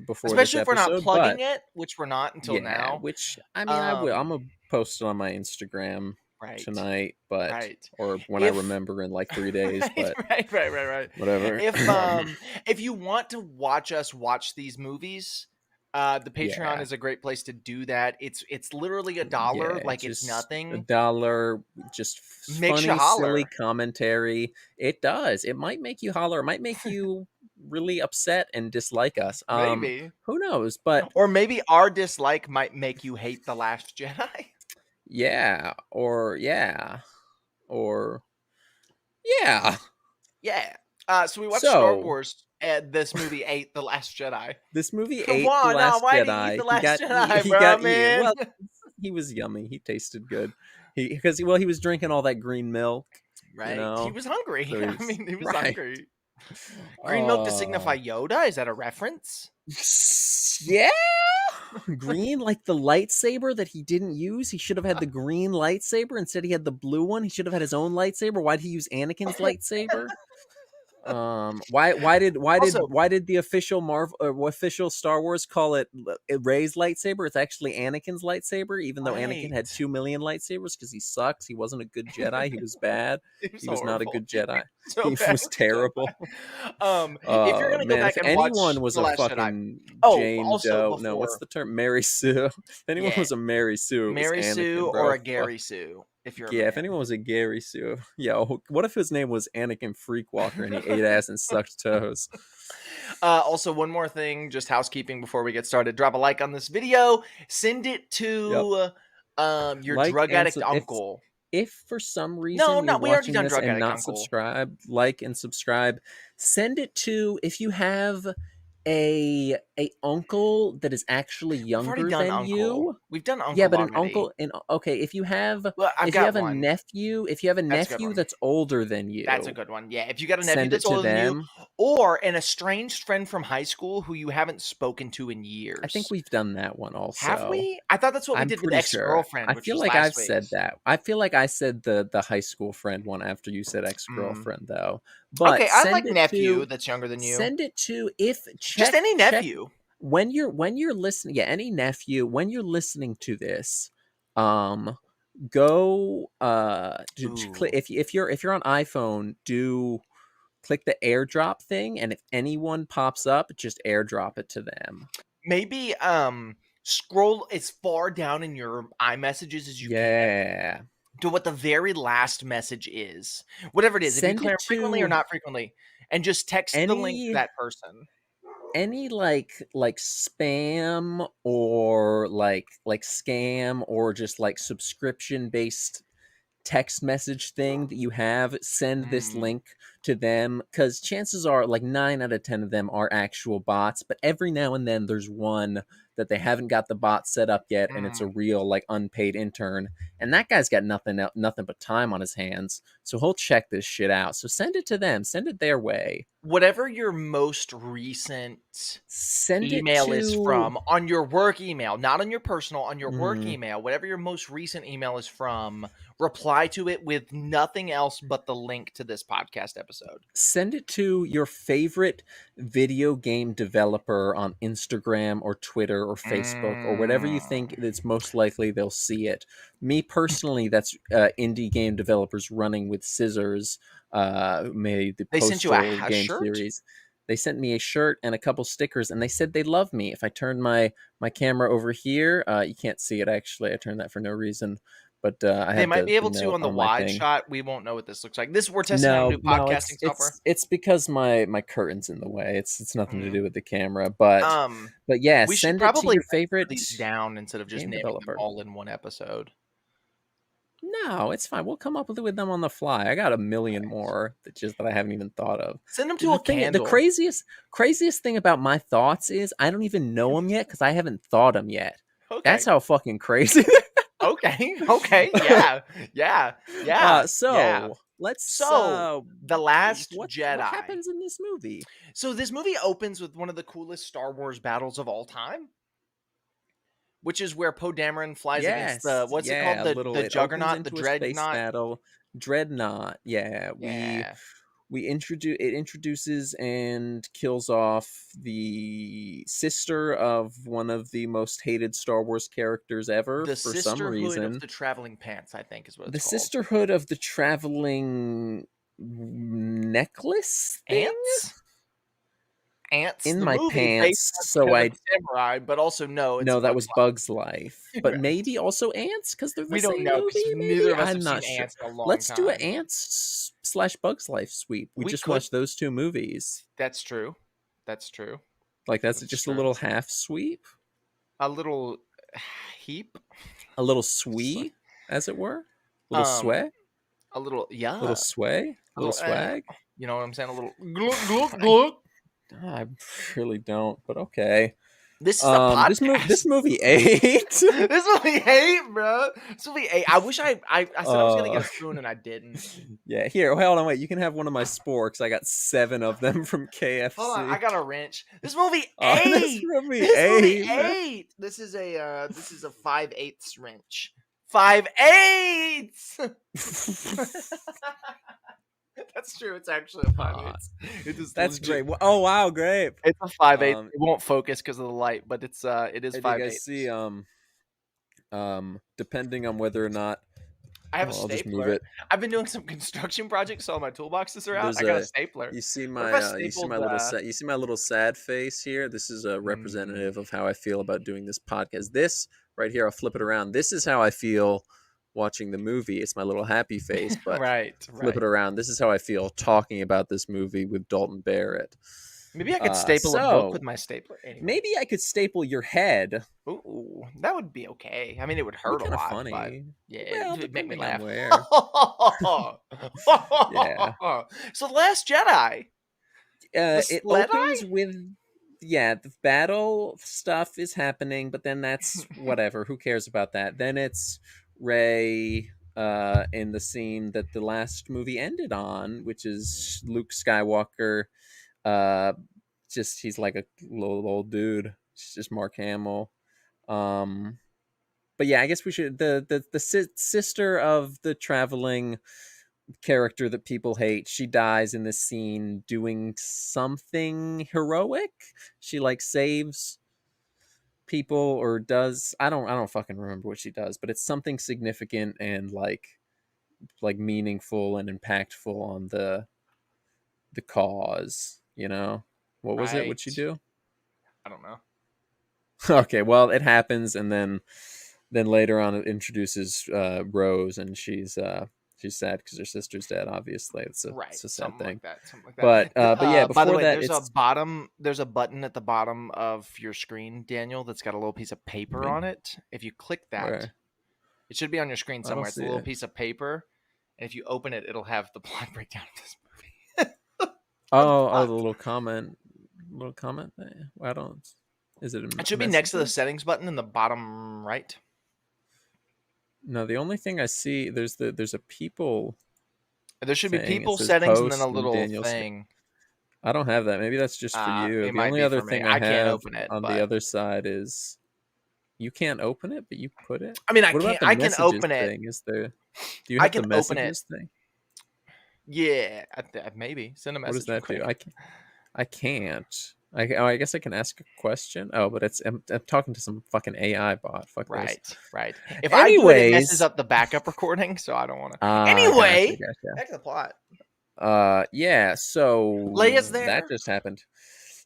before this Especially if we're not episode. plugging But it, which we're not until yeah, now. which I mean I will. I'm Um gonna post it on my Instagram right. tonight, but Right. or when I remember in like 3 days, right, but right. whatever. If you want to watch us watch these movies, the Patreon Yeah. is a great place to do that. It's literally $1, Yeah, like it's just nothing. $1, just Makes you funny, silly holler. commentary. It does. It might make you holler. It might make you really upset and dislike us. Maybe. Who knows? But Or maybe our dislike might make you hate The Last Jedi. yeah, or yeah, Yeah. So we watched Star So Wars, and this movie ate The Last Jedi. this movie Come ate The on, now, Last why did he eat Jedi. The Last Jedi, He bro, got eaten. man? Well, he was yummy. He tasted good. Because he was drinking all that green milk, Right. He was hungry. So I mean, he was right. hungry. Green milk to signify Yoda? Is that a reference? Yeah. Green, like the lightsaber that he didn't use. He should have had the green lightsaber. Instead, he had the blue one. He should have had his own lightsaber. Why'd he use Anakin's lightsaber? Why did the official Star Wars call it Rey's lightsaber? It's actually Anakin's lightsaber, even though Anakin had Right. 2 million lightsabers because he sucks. He wasn't a good Jedi. He was bad. He was not a horrible. good Jedi. So He bad was with terrible. Jedi. If you're gonna go Man, back if and watch anyone was The a Last Jedi, fucking oh, Jane also Doe, no, what's before the term? Mary Sue. If anyone Yeah. was a Mary Sue, it was Mary Anakin, Sue bro. or a Fuck. Gary Sue, if you're a Yeah, man. if anyone was a Gary Sue, yeah. What if his name was Anakin Freakwalker and he ate ass and sucked toes? Also, one more thing, just housekeeping before we get started. Drop a like on this video. Send it to your Like drug and addict sub- uncle. If for some No, reason you're we already watching done this drug and addict not uncle. subscribed, like and subscribe. Send it to if you have a uncle that is actually We've already younger done than uncle. you. We've done uncle. Yeah, but an already. uncle okay, if you have Well, I've if you got have a one. nephew, That's a good nephew one. that's older than you. That's a good one. Yeah, if you got a nephew Send it that's to older than you, them. or an estranged friend from high school who you haven't spoken to in years. I think we've done that one also. Have we? I thought that's what we I'm did with pretty sure. ex-girlfriend. I which feel was like last I've said week's. that. I feel like I said the high school friend one after you said ex-girlfriend though. Okay, But I send like it nephew to, that's younger than you. Send it to Just any nephew. when you're listening. Yeah, any nephew when you're listening to this. Go if you're on iPhone, click the airdrop thing, and if anyone pops up, just airdrop it to them. Maybe scroll as far down in your iMessages as you can to what the very last message is. Whatever it is, Send if you clear it frequently or to not frequently, and just text the link to that person. Any like spam or like scam or just like subscription based text message thing that you have, send this link to them, because chances are like 9 out of 10 of them are actual bots, but every now and then there's one that they haven't got the bot set up yet and it's a real like unpaid intern, and that guy's got nothing but time on his hands, so he'll check this shit out. So send it to them, send it their way. Whatever your most recent email is from, on your work email, not on your personal, on your work email, whatever your most recent email is from, reply to it with nothing else but the link to this podcast episode. Send it to your favorite video game developer on Instagram or Twitter or Facebook or whatever you think it's most likely they'll see it. Me personally, that's indie game developers running with scissors. Made the Postal game shirt? series. They sent me a shirt and a couple stickers, and they said they love me. If I turn my camera over here, you can't see it actually. I turned that for no reason. But they might be able to on the wide shot. We won't know what this looks like. We're testing out new podcasting software. It's because my curtain's in the way. It's nothing to do with the camera. But yeah, we send should probably it to your favorite these down instead of just naming them developer all in one episode. No, it's fine. We'll come up with them on the fly. I got a million more that I haven't even thought of. Send them to The a candle. craziest thing about my thoughts is I don't even know them yet because I haven't thought them yet. Okay. That's how fucking crazy. Okay. Yeah. Yeah. Yeah. Yeah. Let's. So, The Last Jedi. What happens in this movie? So this movie opens with one of the coolest Star Wars battles of all time, which is where Poe Dameron flies against the what's it called, the it Juggernaut, opens the into a space Dreadnought. battle. Dreadnought. Yeah, Yeah. it introduces and kills off the sister of one of the most hated Star Wars characters ever The for some Sisterhood reason. of the Traveling Pants, I think, is what The it's called. Sisterhood of the Traveling Necklace thing? Ants In the my movie pants, based on so Seven I Samurai, but also no, it's no, that Bugs was Life. Bugs Life, but Right. maybe also Ants because they're the We don't same know, 'cause movie. neither Maybe of us I'm have not seen sure. Ants in a long Let's do an time. Ants / Bugs Life sweep. We just could. watched those two movies. That's true. That's true. Like that's That's just true. a little half sweep, A little heap, a little swee, as it were, a little sway, a little a little sway, a little swag. You know what I'm saying? A little gluck gluck gluck. I really don't, but okay. This is a podcast. This movie 8. This movie 8, bro. This movie 8. I wish I said I was gonna get a spoon and I didn't. Yeah, here, hold on, wait. You can have one of my sporks. I got 7 of them from KFC. Hold on, I got a wrench. This movie 8. This movie This 8. movie 8. This is a 5/8 wrench. 5/8. That's true. It's actually a 5/8. That's great. Oh wow, great. It's a 5/8. It won't focus because of the light, but it is 5/8. You guys see, depending on whether or not I have a I'll just move stapler. it. I've been doing some construction projects, so all my toolboxes are out. There's I got a stapler. You see What if I my stapled, you see my little sad face here. This is a representative of how I feel about doing this podcast. This right here, I'll flip it around. This is how I feel watching the movie. It's my little happy face, but right. flip it around. This is how I feel talking about this movie with Dalton Barrett. Maybe I could staple a book with my stapler. Anyway. Maybe I could staple your head. Ooh, that would be okay. I mean, it would hurt a lot. Funny. But yeah, Well, it would make me laugh. Yeah. So, The Last Jedi. It opens with the battle stuff is happening, but then that's whatever. Who cares about that? Then it's Rey in the scene that the last movie ended on, which is Luke Skywalker. He's like a little old dude. It's just Mark Hamill. But yeah, I guess we should the sister of the traveling character that people hate. She dies in this scene doing something heroic. She like saves people or does I don't fucking remember what she does, but it's something significant and like meaningful and impactful on the cause, you know? What was it? What'd she do? I don't know. Okay, well, it happens, and then later on it introduces Rose, and she's sad because her sister's dead. Obviously, it's a sad thing. Something like that. But yeah, before by the way, that, there's a button at the bottom of your screen, Daniel, that's got a little piece of paper on it. If you click that, it should be on your screen somewhere. It's a little piece of paper, and if you open it, it'll have the plot breakdown of this movie. the little comment thing. I don't. Is it? It should be next to the settings button in the bottom right. No, the only thing I see there's a people. There should be people settings and then a little Daniel's thing. I don't have that. Maybe that's just for you. The only other thing I can't have open it, on the other side is you can't open it, but you put it. I mean, I can open it. Is there? Do you have the messages thing? Yeah, maybe send a message. What does that do? I can't. I guess I can ask a question. Oh, but I'm talking to some fucking AI bot. Fuck this. Right. If I do it, it messes up the backup recording, so I don't want to. Anyway, back to the plot. Yeah. So Leia's there. That just happened.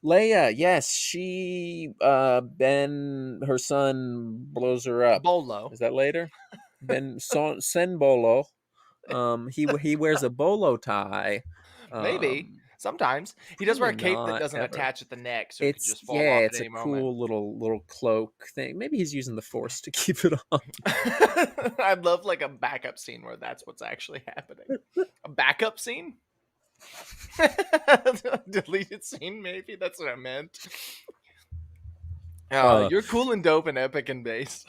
Leia, yes, she her son blows her up. Bolo. Is that later? Sen Bolo. He wears a bolo tie. Maybe. Sometimes he does wear a Really cape that not, doesn't ever. attach at the neck, so it could just fall Yeah, off at it's a any moment. cool little cloak thing. Maybe he's using the Force to keep it on. I'd love like a backup scene where that's what's actually happening. A backup scene? Deleted scene, maybe? That's what I meant. You're cool and dope and epic and bass.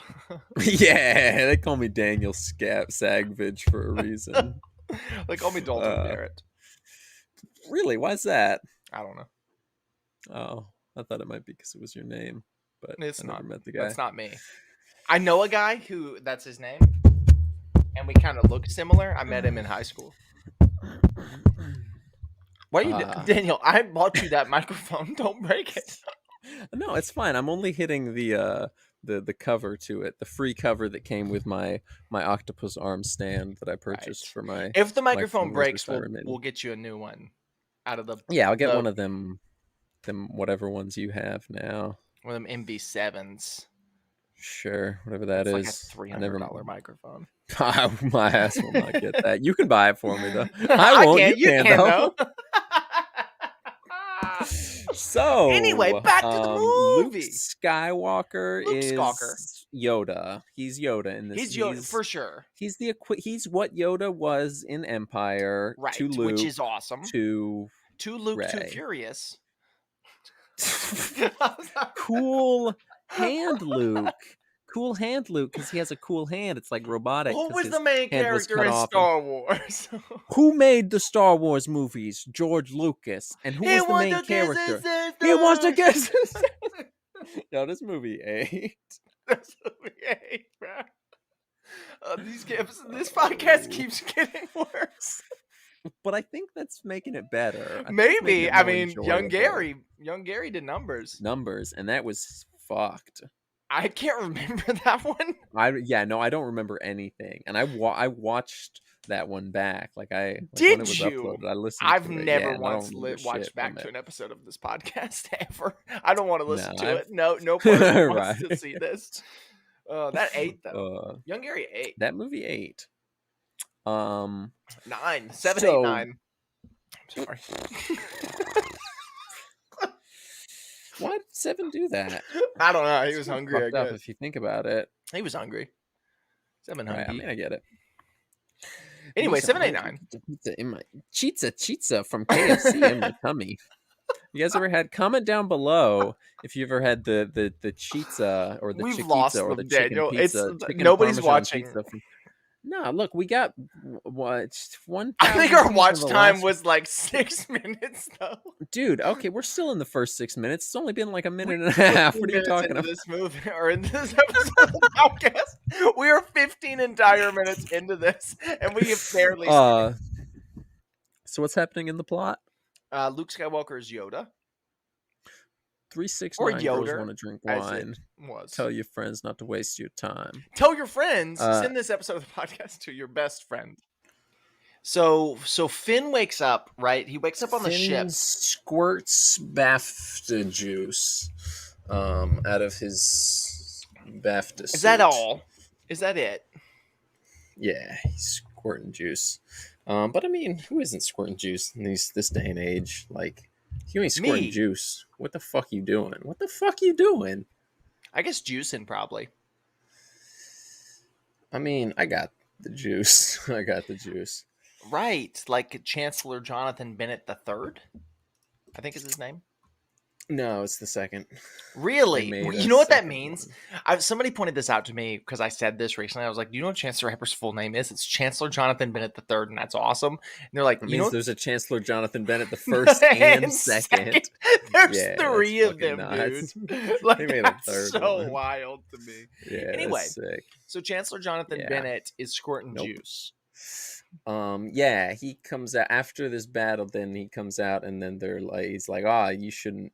Yeah, they call me Daniel Sagvage for a reason. Like, call me Dalton Uh, Barrett. Really? Why's that? I don't know. Oh, I thought it might be because it was your name, but It's I not. never met the guy. That's not me. I know a guy who that's his name, and we kind of look similar. I met him in high school. What are you doing? Daniel, I bought you that microphone. Don't break it. No, it's fine. I'm only hitting the cover to it, the free cover that came with my octopus arm stand that I purchased Right. for my. If the my microphone phone's breaks, retirement. we'll get you a new one out of the Yeah, I'll get one of them whatever ones you have now. one of them MV7s. Sure, whatever that It's is. like a I never. $300 microphone. My ass will not get that. You can buy it for me though. I won't. can't. You can though. though. So Anyway, back to the Luke movie. Skywalker Luke is Skywalker. Yoda. He's Yoda in this. He's Yoda for sure. He's he's what Yoda was in Empire Right, to Luke, which is awesome. to Luke, Rey. too furious. Cool hand Luke. Cool hand Luke, because he has a cool hand. It's like robotic. Who 'cause was his the main hand was character cut in off Star Wars? Who made the Star Wars movies? George Lucas. And who was the main character? He wants to get. Yo, this movie ate. This movie ate, bro. This podcast keeps getting worse. But I think that's making it better. Maybe. I mean, young Gary did numbers. And that was fucked. I can't remember that one. I don't remember anything. And I watched that one back. When it was uploaded, I listened. I've to it. never Yeah, once watched back to an episode of this podcast ever. I don't want to listen to it. No person wants to see this. That ate though. Young Gary ate. That movie ate. 9, 7, 8, 9. I'm sorry. Why did 7 do that? I don't know. He was hungry, I Fucked up guess. if you think about it. He was hungry. 7 hungry. Right, I mean, I get it. Anyway, 7, 8, 9. Pizza in my chizza from KFC in my tummy. You guys ever had? Comment down below if you ever had the chizza or the We've chiquita lost or them, the chicken Daniel. pizza. Nobody's watching. No, look, we got what 1. I think our watch time was like 6 minutes, though. Dude, okay, we're still in the first 6 minutes. It's only been like a minute and a half. What are you talking about? This movie or in this episode of the podcast, we are 15 entire minutes into this, and we have barely. So what's happening in the plot? Luke Skywalker is Yoda. 369 girls want to drink wine. Was. Tell your friends not to waste your time. Tell your friends. Send this episode of the podcast to your best friend. So Finn wakes up, right? He wakes up on the ship. Squirts BAFTA juice out of his BAFTA suit. Is that all? Is that it? Yeah, he's squirting juice. But I mean, who isn't squirting juice in this day and age? Like, if you ain't squirting juice, what the fuck you doing? What the fuck you doing? I guess juicing, probably. I mean, I got the juice. I got the juice. Right, like Chancellor Jonathan Bennett III, I think is his name. No, it's the second. Really? You know what that means? Somebody pointed this out to me because I said this recently. I was like, do you know what Chancellor Hepper's full name is? It's Chancellor Jonathan Bennett III, and that's awesome. And they're like, there's a Chancellor Jonathan Bennett the first and second. There's 3 of them, nuts. Dude. Like, that's so one. Wild to me. Yeah, anyway, sick. So Chancellor Jonathan Bennett is squirting juice. Yeah, he comes out after this battle. Then he comes out, and then he's like, you shouldn't.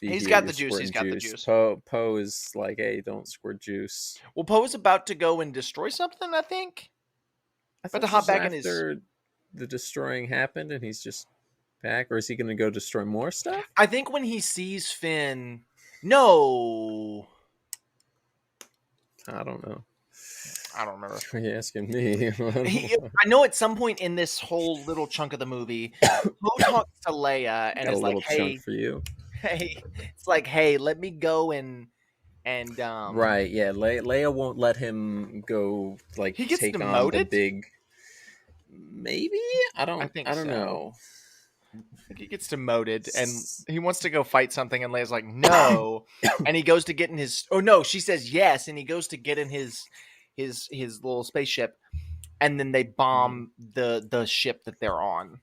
He's got the juice. He's got the juice. Poe is like, hey, don't squirt juice. Well, Poe is about to go and destroy something, I think. About to hop back in his. The destroying happened, and he's just back, or is he going to go destroy more stuff? I think when he sees Finn, no. I don't know. I don't remember. Are you asking me? I know at some point in this whole little chunk of the movie, Poe talks to Leia and Got a is like, little chunk "Hey, for you. hey," it's like, "Hey, let me go and Right, yeah. Leia won't let him go like he gets take on the demoted." big. Maybe I I don't. think I don't so. know. I think he gets demoted and he wants to go fight something, and Leia's like, "No," and he goes to get in his. Oh no, she says yes, and he goes to get in his little spaceship, and then they Mhm. bomb the ship that they're on,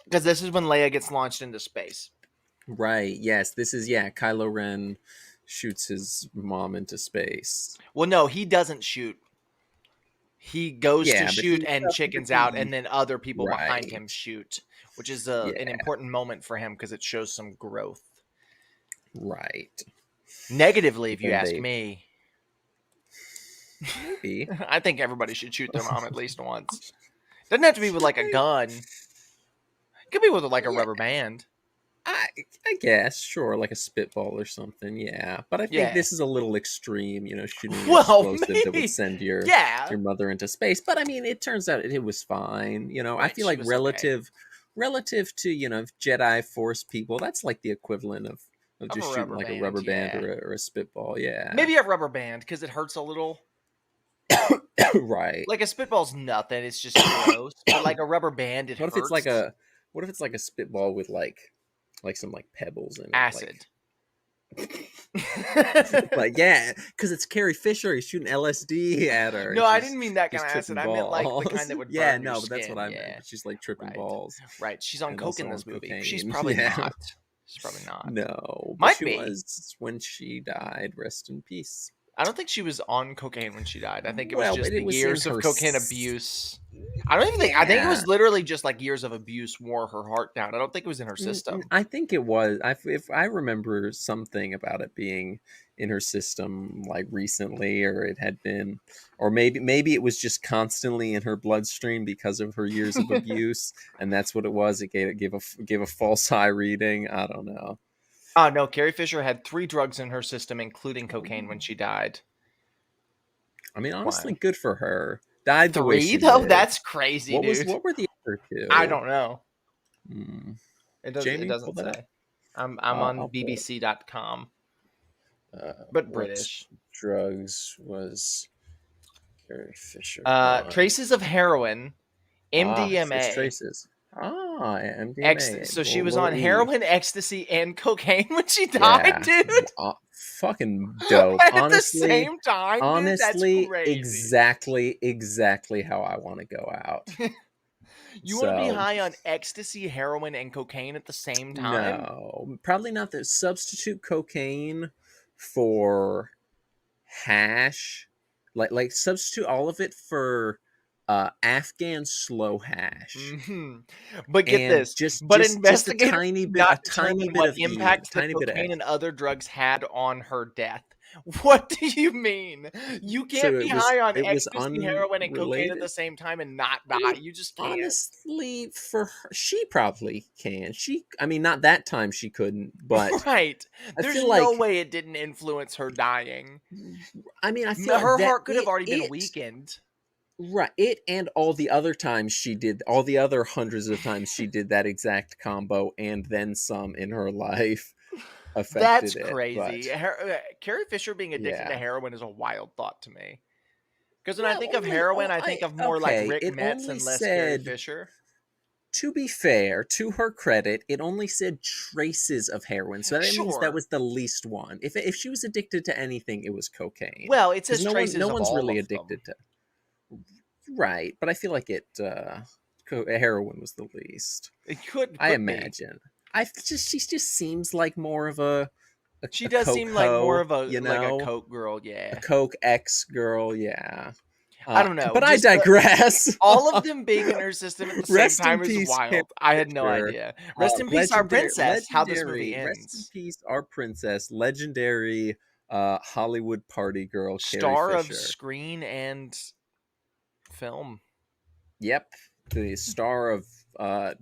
because this is when Leia gets launched into space. Right. Yes. This is Kylo Ren shoots his mom into space. Well, no, he doesn't shoot. He goes to Yeah, but shoot he and chickens out, and then other people behind right. him shoot, which is an Yeah. important moment for him because it shows some growth. Right. Negatively, if you Then ask they me, maybe. I think everybody should shoot their mom at least once. Doesn't have to be with like a gun. It could be with like a Yeah. rubber band. I I guess sure, like a spitball or something. Yeah, but I think Yeah. this is a little extreme. Shooting an Well, explosive that would maybe. send Yeah. your mother into space. But I mean, it turns out it was fine. I Right. feel She like was okay. relative to Jedi Force people, that's like the equivalent of Of a just shooting rubber like a band. rubber band Yeah. or a spitball. Yeah, Maybe a rubber band because it hurts a little. right. Like a spitball's nothing. It's just gross. But like a rubber band, it What if it's like hurts. a what if it's like a spitball with like some like pebbles in it, Acid. like because it's Carrie Fisher. He's shooting LSD at her, No, and I didn't mean that kind she's of acid. tripping I meant like the kind balls. that would Yeah, burn your no, but that's skin. what I meant. Yeah. She's like tripping Right. balls, Right. She's on and coke in also this on movie. She's cocaine. probably Yeah, not. She's probably not. no, but Might she be. was when she died. Rest in peace. I don't think she was on cocaine when she died. I think it was Well, but just it the was in years of her. cocaine abuse. I don't even think. I think it Yeah, was literally just like years of abuse wore her heart down. I don't think it was in her system. I think it was. If I remember something about it being in her system like recently, or it had been, or maybe it was just constantly in her bloodstream because of her years of abuse, and that's what it was. It gave a false high reading. I don't know. Oh no, Carrie Fisher had 3 drugs in her system, including cocaine, when she died. I mean, Wow. honestly, good for her. Died the way 3 she though? lived. That's crazy, dude. What were the other I two? don't know. Hmm. It Jamie, pull doesn't that up. say. I'm on I'll pull it. BBC.com, but What British. drugs was Carrie Fisher on? Traces of heroin, It's MDMA. traces. MDMA. So she was Little on E. heroin, ecstasy, and cocaine when she died, Yeah. dude. Fucking dope. At the same time, dude. That's Honestly, crazy. exactly how I want to go out. You want to be So, high on ecstasy, heroin, and cocaine at the same time? no, probably not the substitute cocaine for hash. Like substitute all of it for Afghan slow hash. hmm But get And this. just But just just a investigators tiny did bit a not tiny determine bit what of E, a impact the tiny bit of cocaine X. and other drugs had on her death. What do you mean? You can't So be high on it was ecstasy, heroin, and cocaine at the unrelated. same time and not I die. mean, You just can't. honestly, for her, she probably can. I mean, not that time she couldn't, but Right. I There's feel no like, way it didn't influence her dying. I feel like Her that heart could have already been weakened. right, it and all the other times she did, all the other hundreds of times she did that exact combo and then some in her life That's affected it. But crazy. Carrie Fisher being addicted to yeah, heroin is a wild thought to me. Because when I well, think of heroin, I think of more like okay, Rick it Metz only and less Carrie said. Fisher. To be fair, to her credit, it only said traces of heroin, so that means that Sure. was the least one. If she was addicted to anything, it was cocaine. Well, it Because says no traces of one's all really of them. addicted to right. But I feel like heroin was the least. It could I be. imagine. She just seems like more of She a does coke seem like more hoe, of a coke girl, a yeah. coke ex girl, yeah. I don't know. But I Just digress. all of them being in her system at the same Rest in time is peace, Carrie wild. I had no Fisher. idea. Rest in peace, our princess. How this movie Rest in ends. peace, our princess, legendary Hollywood party girl, Carrie Star of Fisher. screen and film. Yep, the star of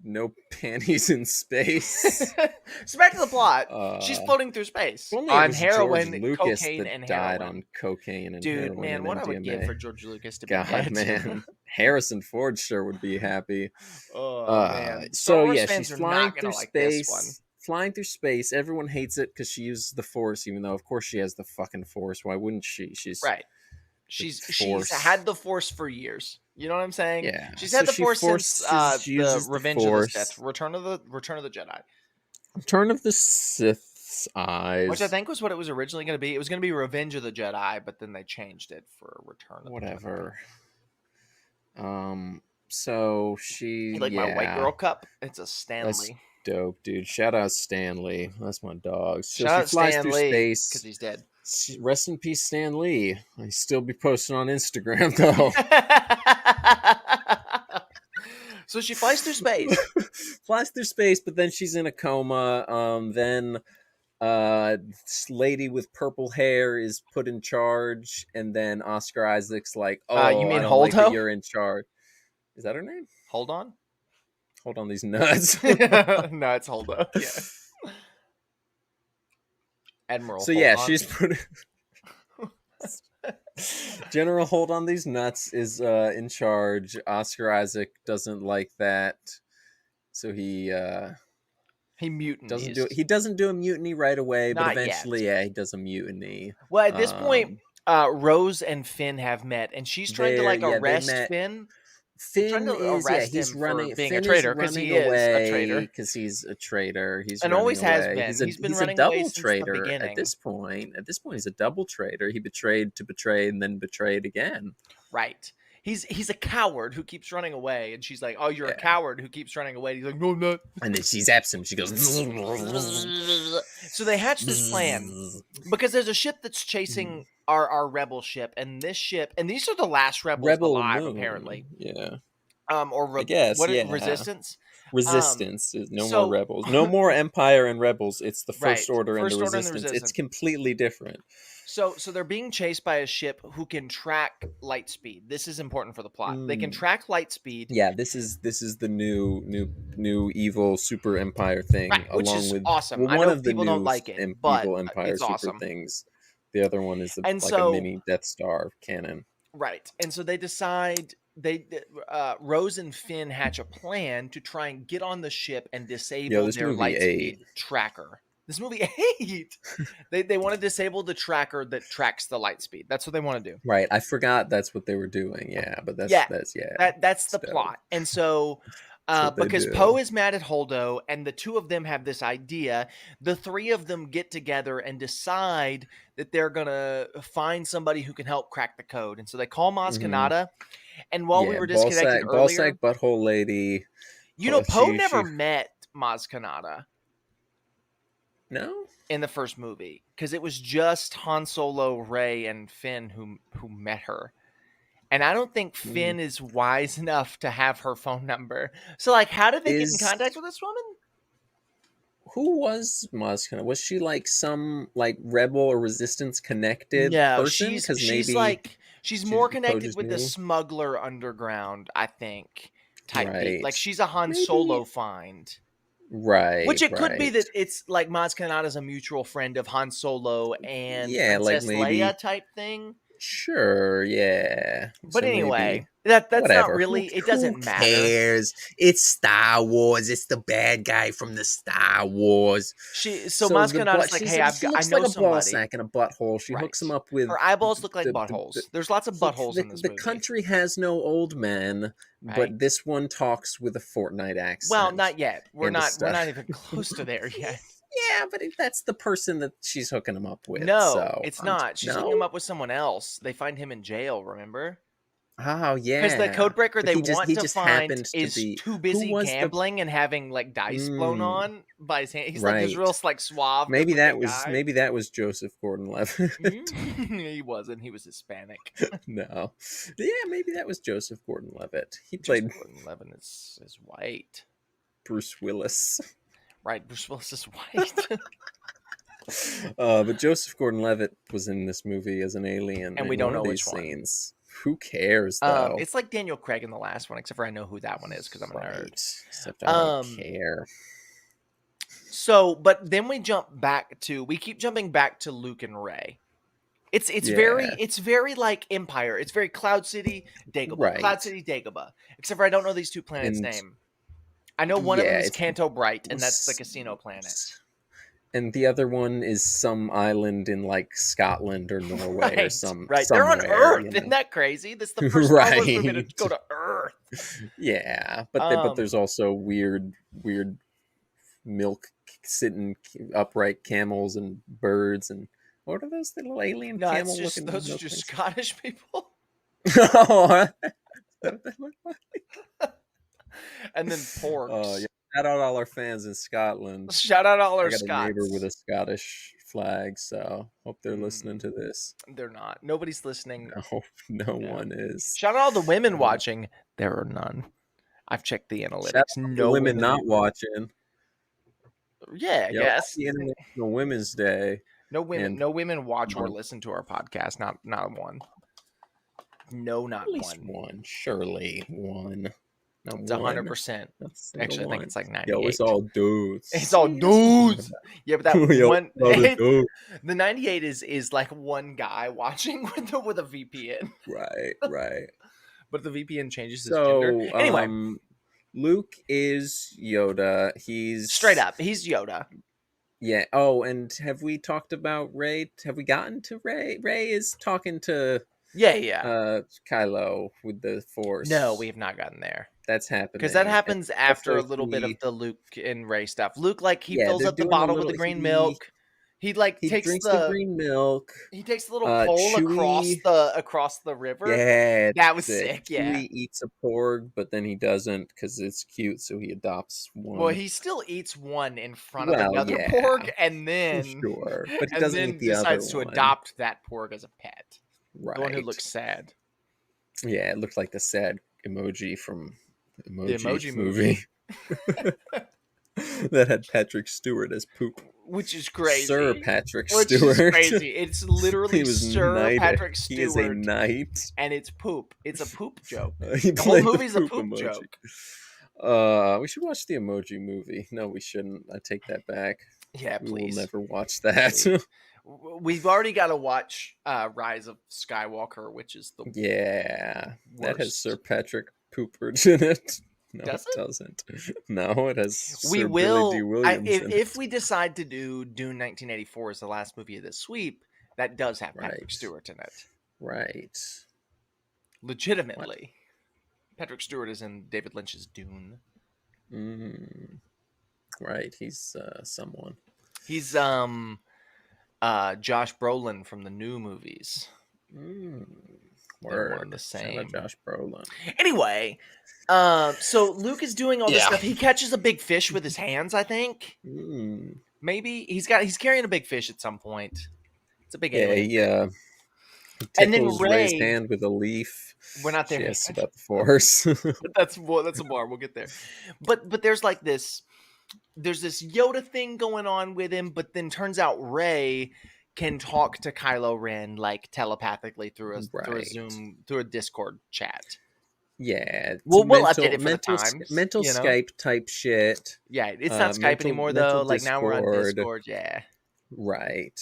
no panties in space. So back to the plot. She's Uh, floating through space If only it on was heroin, George Lucas cocaine, that and died heroin. on cocaine and Dude, heroin man, and what I would give MDMA. for George Lucas to be God, dead. man, Harrison Ford sure would be happy. Oh man, Star So Wars yeah, fans she's are flying not gonna through like this one. space. Flying through space. Everyone hates it because she uses the Force, even though of course she has the fucking Force. Why wouldn't she? She's Right. the She's Force. had the Force for years. You know what I'm saying? Yeah. She's So had the she Force since she the uses the Revenge of the Sith, Force. Return of the Jedi, Turn of the Sith's eyes. which I think was what it was originally going to be. It was going to be Revenge of the Jedi, but then they changed it for Return of the Jedi. Whatever. So she, You like my white girl cup? It's a that's Stanley. dope, dude. Shout out Stanley. That's my dog. So Shout she out flies Stan through Lee space. because he's dead. Rest in peace, Stan Lee. I still be posting on Instagram though. So she flies through space. Flies through space, but then she's in a coma. Then this lady with purple hair is put in charge, and then Oscar Isaac's like, "Oh, You mean I don't like that Holdo? you're in charge." Is that her name? Hold on. Hold on, these nuts. No, it's Holdo. Yeah. Admiral. So hold yeah, on. she's put. General Hold on These Nuts is in charge. Oscar Isaac doesn't like that, so he mutinies. doesn't do it. He doesn't do a mutiny right away, but Not eventually, yet. yeah, he does a mutiny. Well, at this point, Rose and Finn have met, and she's trying to like they arrest met. Finn. Finn to is arrest he's him for running. being a Finn traitor, is 'cause he running is a away traitor. because he's a traitor. He's And running always has away. been. He's been a running away double since the traitor at beginning. this point. At this point, he's a double traitor. He betrayed to betray and then betrayed again. Right. He's a coward who keeps running away, and she's like, "Oh, you're a Yeah. coward who keeps running away." And he's like, "No, I'm not." And then she zaps him. She goes. So they hatch this plan because there's a ship that's chasing our rebel ship, and this ship, and these are the last rebels Rebel alive, Moon. apparently. Yeah. Or I guess, what is yeah. Resistance? Resistance. No so- more rebels. No more Empire and rebels. It's the First Right. Order, First and, the Order and the Resistance. Resistance. It's completely different. So they're being chased by a ship who can track light speed. This is important for the plot. They can track light speed. Yeah, this is the new evil super empire thing, Right, which along is with awesome. well, I one know of the people new don't like it, but evil empire it's super awesome. things. The other one is And like so- a mini Death Star cannon. Right. And so they decide Rose and Finn hatch a plan to try and get on the ship and disable this their movie light ate. speed tracker. This movie ate. They want to disable the tracker that tracks the light speed. That's what they want to do. Right, I forgot that's what they were doing. Yeah, but that's Yeah, that's That's the So- plot. And so what they because do. Poe is mad at Holdo and the two of them have this idea, the three of them get together and decide that they're going to find somebody who can help crack the code. And so they call Maz Mhm. Kanata. And while we Yeah, were disconnected earlier, ballsack butthole lady. you know, Poe she- never she- met Maz Kanata No, in the first movie because it was just Han Solo, Rey, and Finn who met her. And I don't think Finn is wise enough to have her phone number. So, like, how did they get in Is- contact with this woman? who was Maz Kanata? Was she like some like rebel or resistance connected No, person? she's Because maybe like she's more Poe connected just with the knew? smuggler underground, I think, type beat. Right. Like she's a Han Maybe- Solo find. right, Which it could be right. that it's like Maz Kanata's a mutual friend of Han Solo and Yeah, like Princess maybe- Leia type thing. Sure, yeah. But So anyway, maybe- that's whatever. not really. It Who doesn't matter. cares? It's Star Wars. It's the bad guy from the Star Wars. So Maz Kanata's like, hey, she I looks know like a ball somebody. sack and a butthole. She Right. hooks him up with Her eyeballs look like the- buttholes. There's lots of buttholes in this the movie. country has no old men, Right. but this one talks with a Fortnite accent. Well, not yet. We're and a not. We're star. not even close to there yet. Yeah, but that's the person that she's hooking him up with. No, so it's not. She's no? hooking him up with someone else. They find him in jail. Remember? Oh yeah, Because the codebreaker But they he just- want he to just find happened to is be- too who busy was the- gambling and having like dice blown on by his hand. He's like this Right. real like suave. maybe that good-looking was guy. maybe that was Joseph Gordon-Levitt. He wasn't. He was Hispanic. No, yeah, maybe that was Joseph Gordon-Levitt. He played Gordon-Levitt is white. Bruce Willis. Right, Bruce Willis is white. But Joseph Gordon-Levitt was in this movie as an alien, And we in don't one of know these which one. scenes. Who cares though? It's like Daniel Craig in the last one, except for I know who that one is because I'm a nerd. Right. Except I don't Um, care. So, but then we keep jumping back to Luke and Rey. It's Yeah. very like Empire. It's very Cloud City, Dagobah. Right. Cloud City, Dagobah. Except for I don't know these two planets' And name. I know one of them yeah, is it's Canto Bright, and that's the casino planet. and the other one is some island in like Scotland or Norway or Right. They're on somewhere, Earth. Isn't that crazy? This is the first Star Wars movie to right. go to Earth. Yeah, but Um, there's also weird milk sitting upright camels and birds and what are those little alien no, camel it's just looking those are milk just things? Scottish people. Oh, is that what they look like? And then porgs. Oh, yeah. Shout out all our fans in Scotland. Shout out all I our got a neighbor Scots. with a Scottish flag, so hope they're listening Mm, to this. they're not. Nobody's listening. No one is. Shout out all the women Um, watching. There are none. I've checked the Shout analytics. out to No women not watching. Yeah, I Yo, guess. happy International Women's Day. No women. and- No women watch or One. listen to our podcast. Not one. No, not At least one. one, surely one. Not It's one. 100%. Not a single Actually, I think one. it's like 98. Yo, it's all dudes. It's all dudes. Yeah, but that Yo, one, it's all the dudes. the 98 is like one guy watching with a VPN, Right. but the VPN changes his gender. So, Anyway, Luke is Yoda. He's straight up, he's Yoda. Yeah. Oh, and have we talked about Rey? Have we gotten to Rey? Rey is talking to Yeah. Kylo with the Force. No, we have not gotten there. That's happening Because that happens after a also little bit of he- the Luke and Ray stuff. Luke, like, he Yeah, fills they're up the doing a bottle with little- the green he- milk. He like He takes drinks the green milk. he takes the little pole Chewie- across the river. Yeah, That was that's it. sick, yeah. Chewie eats a porg, but then he doesn't because it's cute, so he adopts one. Well, he still eats one in front of Well, another yeah. porg, and then sure, but he and doesn't then eat the other decides to one. adopt that porg as a pet. Right. The one who looks sad. Yeah, it looked like the sad emoji from the Emoji movie. That had Patrick Stewart as poop. Which is crazy. Sir Patrick Which Stewart. is crazy. It's literally He was Sir knighted. Patrick He is a Stewart, knight. and it's poop. It's a poop joke. He The whole played movie's a poop emoji. joke. We should watch the Emoji Movie. No, we shouldn't. I take that back. Yeah, We will please. never watch that. Please. We've already got to watch Rise of Skywalker, which is the Yeah, that has worst. Sir Patrick Poopert in it. No, Does it it? doesn't. No, it has. We Sir will. Billy D. Williams in If it. we decide to do Dune 1984 as the last movie of this sweep, that does have Patrick Right. Stewart in it. Right. Legitimately, Patrick Stewart is in David Lynch's Dune. Right. He's someone. He's Josh Brolin from the new movies. They're one and the Shout out same. Josh Brolin. Anyway, so Luke is doing all this Yeah. stuff. He catches a big fish with his hands, I think. Maybe he's carrying a big fish at some point. It's a big Yeah, alien. he And then tickles Rey's Rey- hand with a leaf. We're not there She yet. asks about the Force. That's a bar. We'll get there. But there's like this. There's this Yoda thing going on with him, but then turns out Rey can talk to Kylo Ren like telepathically through a Discord chat. Yeah, it's We'll update it for the mental, times, mental you know? Skype type shit. Yeah, it's not Skype anymore mental though. Like now we're on Discord. Discord. Yeah, Right.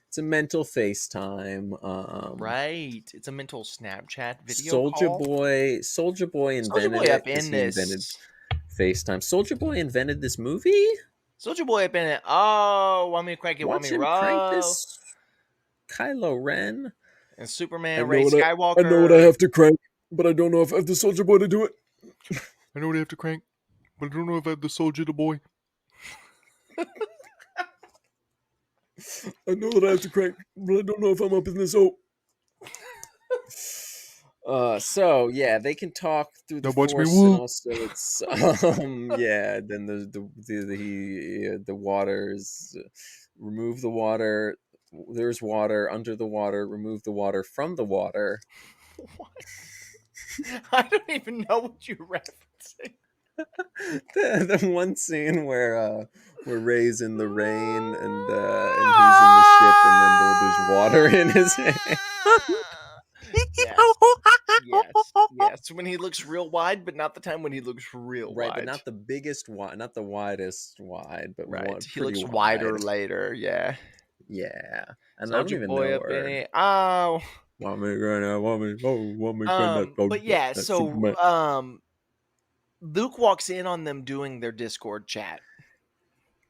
It's a mental FaceTime. right. It's a mental Snapchat video Soldier call. Boy Soldier invented Boy it up 'cause in he this. invented FaceTime. Soldier Boy invented this movie. Soldier Boy up in it. Oh, want me to crank it? Want Watch me to him crank roll? this Kylo Ren. And I Superman, know Ray what Skywalker. I know what I have to crank, but I don't know if I have the Soldier Boy to do it. I know what I have to crank, but I don't know if I have the Soldier Boy. I know that I have to crank, but I don't know if I'm up in this. So yeah, they can talk through the Now watch me Force, whoop. and also it's yeah. Then the waters. Remove the water. There's water under the water. Remove the water from the water. What? I don't even know what you're referencing. The one scene where Ray's in the rain and he's in the ship and then there's water in his hand. Yes. Yes, yes. When he looks real wide, but not the time when he looks real Right, wide. but not the biggest wide, not the widest wide, but Right. one He pretty looks wide. wider later. Yeah. Yeah, and I don't Soldier even Boy know up in her. it. Oh. Mommy gonna, mommy gonna go But get yeah. that So Superman. Luke walks in on them doing their Discord chat.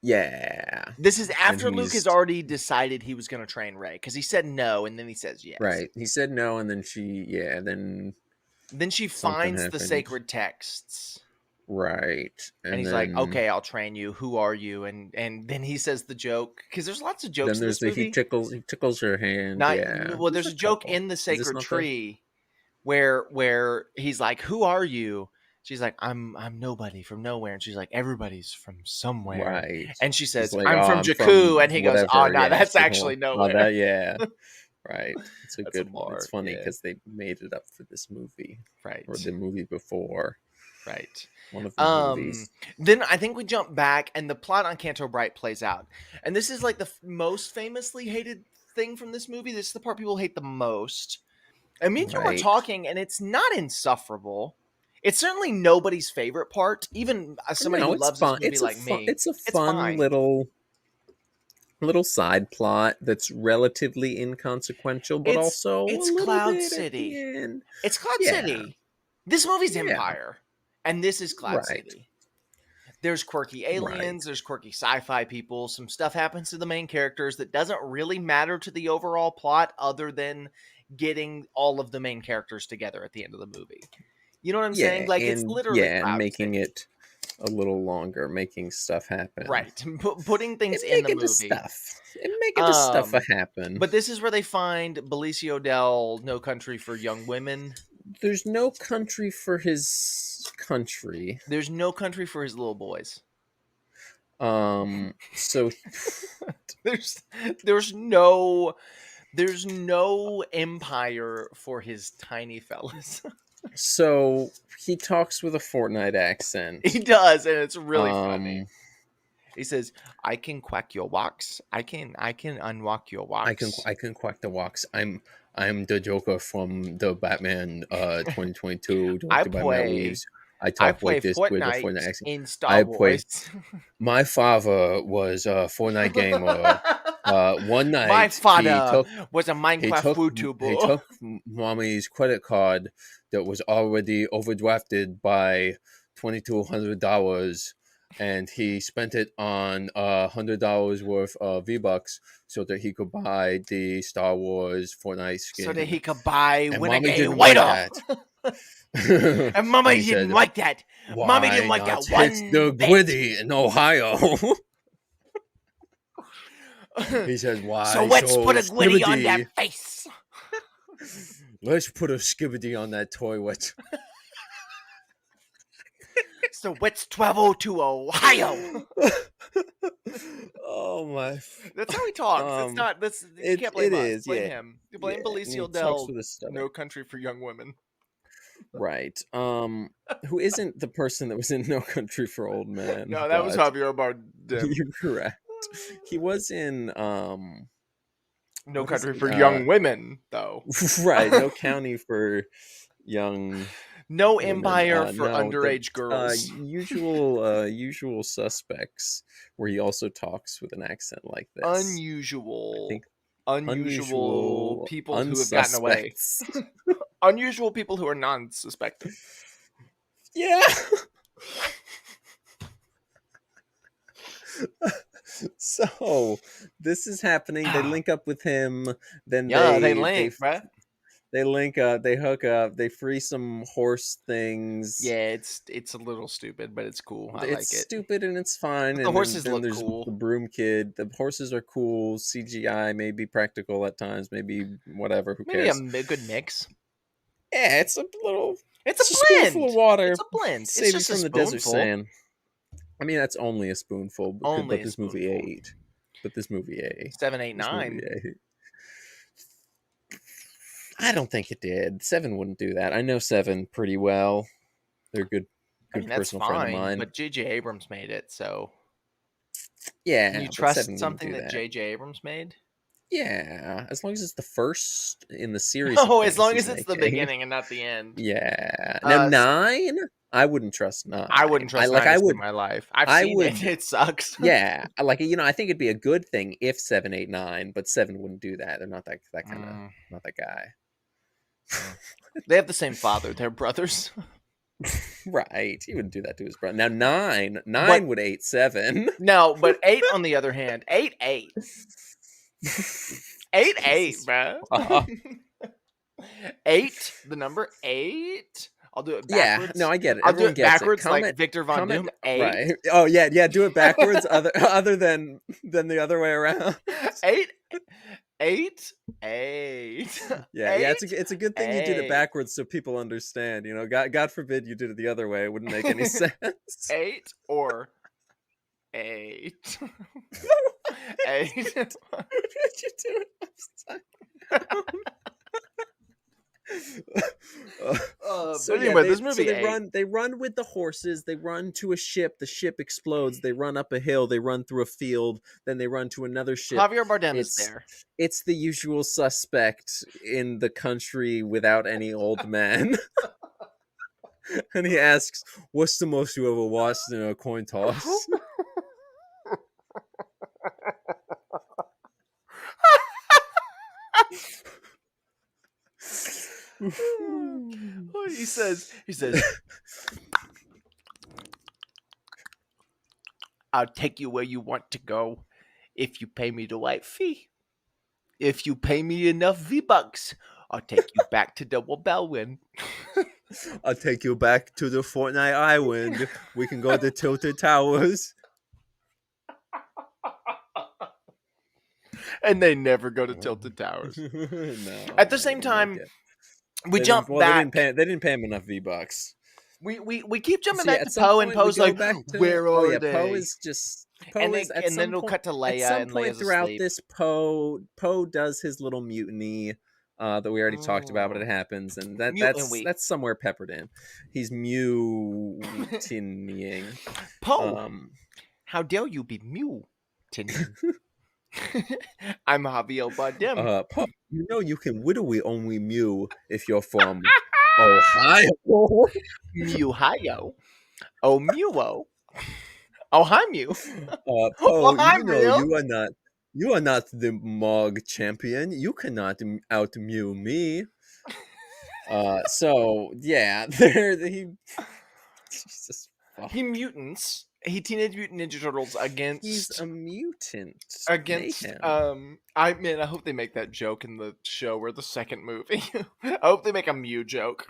Yeah, This is and after Luke has he's already decided he was going to train Rey because he said no, and then he says yes. right. He said no, and then then Then she something finds the happened. sacred texts, Right, and and he's like, then "Okay, I'll train you. Who are you?" And then he says the joke because there's lots of jokes in there's this the movie. he tickles her hand. Not Yeah, well. There's a joke couple. in the Is this sacred not the tree where he's like, "Who are you?" She's like, I'm nobody from nowhere," and she's like, "Everybody's from somewhere," right? and she He's says, like, "I'm oh, from I'm from Jakku," and he goes, "Oh whatever. no, Yeah, that's she's like, actually oh, nowhere." that yeah. Right. It's a That's a good one. It's bar. funny Yeah. because they made it up for this movie Right. or the movie before. Right. One of the movies. Then I think we jump back and the plot on Canto Bright plays out. And this is like the most famously hated thing from this movie. This is the part people hate the most. And me and you were Right. talking, and it's not insufferable. It's certainly nobody's favorite part, even as somebody No, who it's loves this fun. movie like me. It's a It's fun fine. little side plot that's relatively inconsequential, but also It's a little Cloud bit at City. the end. It's Cloud Yeah. City. This movie's Yeah. Empire, and this is Cloud Right. City. There's quirky aliens, Right. there's quirky sci-fi people, some stuff happens to the main characters that doesn't really matter to the overall plot other than getting all of the main characters together at the end of the movie. You know what I'm saying? Like, it's literally and Cloud making City. it a little longer, making stuff happen. Right. Putting things And in the making movie. the stuff. And making the stuff happen. But this is where they find Belicio Del No Country for Young Women. There's no country for his country. There's no country for his little boys. So there's no empire for his tiny fellas. so he talks with a Fortnite accent. He does, and it's really funny. He says, "I can quack your walks. I can unwalk your walks. I can quack the walks. I'm the Joker from the Batman 2022. I directed by Matt play Reeves. I talk play like this with a Fortnite Fortnite accent. in Star I play. Wars." My father was a Fortnite gamer. One night, My father he took was a Minecraft YouTuber. he took mommy's credit card that was already overdrafted by $2,200, and he spent it on $100 worth of V-Bucks so that he could buy the Star Wars Fortnite skin. So that he could buy and Winner mommy Gay didn't White like that. And Mama He didn't said, like that. Mommy didn't like not that one hit the bit. Gwitty in Ohio? He said, why So let's put a Gwitty on skibbity? that face. Let's put a skibbity on that toilet. So let's travel to Ohio. Oh my! That's how he talks. It's not. That's you can't blame it us. is, Blame yeah. him. You blame Yeah, and he Belicio talks Del. with a stutter. No Country for Young Women. Right. Who isn't the person that was in No Country for Old Men? No, that was but Javier Bardem. You're correct. He was in No what is Country it? for Young Women, though. Right. No County for Young. No women. Empire for No, underage girls. Usual Suspects, where he also talks with an accent like this. Unusual. I think Unusual people who have gotten away. unsuspects. Unusual people who are non-suspected. Yeah. So this is happening. They link up with him. Then They link, right? They link up. They hook up. They free some horse things. Yeah, it's a little stupid, but it's cool. I like it. It's stupid and it's fine. The and horses then look there's cool. The broom kid. The horses are cool. CGI, maybe practical at times. Maybe whatever. Who Maybe cares? a good mix. Yeah, it's a little. It's a spoonful blend. of water. It's a blend. Save It's you just from a the desert spoonful. sand. I mean, that's only a spoonful. Only but a this movie spoonful. ate. But this movie ate. 7, 8, This 9. movie ate. I don't think it did. 7 wouldn't do that. I know 7 pretty well. They're good I mean, that's personal friend of fine, mine. but J.J. Abrams made it, so Yeah, can you but trust 7 wouldn't something do that J.J. Abrams made? Yeah, as long as it's the first in the series of Oh, as things long he's as it's the making. beginning and not the end. Yeah. Now S- 9, I wouldn't trust 9. I wouldn't I trust like. 9 I to save would. my life. I've I seen it. would. It sucks. Yeah, like I think it'd be a good thing if 7, 8, 9, but 7 wouldn't do that. They're not that kind of Mm, not that guy. they have the same father. They're brothers. Right. He wouldn't do that to his brother. Now 9 But would 8 7. no, but 8 on the other hand, 8 8. 8 8, Jesus man. fuck. 8, the number 8. I'll do it Yeah, backwards. no, I get it. I'll do Everyone it gets it. backwards like Victor Von Comment Doom. 8 right. Oh yeah, do it backwards other than the other way around. 8 8 8. Yeah, 8 it's a good thing you did it 8 backwards so people understand, God forbid you did it the other way. It wouldn't make any sense. 8 or 8. 8. What did you do it upside? So But yeah, anyway, this movie they 8. run with the horses, they run to a ship, the ship explodes, they run up a hill, they run through a field, then they run to another ship. Javier Bardem is It's there. it's the usual suspect in the country without any old men. And he asks, "What's the most you ever watched in a coin toss?" he says, I'll take you where you want to go if you pay me the right fee. If you pay me enough V-Bucks, I'll take you back to Double Bellwin. I'll take you back to the Fortnite Island. We can go to Tilted Towers. And they never go to Tilted Towers. No. At the same time, we They jump didn't, well, back. They didn't pay him enough V-Bucks. We keep jumping So, yeah, back at to some Poe, and point we Poe's go like, back to- where oh, are yeah, they? Poe is just Poe And, is at and some then it'll point, cut to at Leia, some and point Leia's throughout asleep. this, Poe does his little mutiny that we already talked about, but it happens, and Mutant week. that's somewhere peppered in. He's mutinying. Poe, how dare you be mutinying? I'm Javier Bardem. Poe, you can literally only mew if you're from Ohio. Mewhio. Oh, Mewo. Oh, hi, Mew. Poe, Oh, hi, Mew. you are not the Mog champion. You cannot out mew me. So yeah, Jesus fuck. He mutants. He Teenage Mutant Ninja Turtles He's against a mutant. mayhem. I hope they make that joke in the show or the second movie. I hope they make a Mew joke.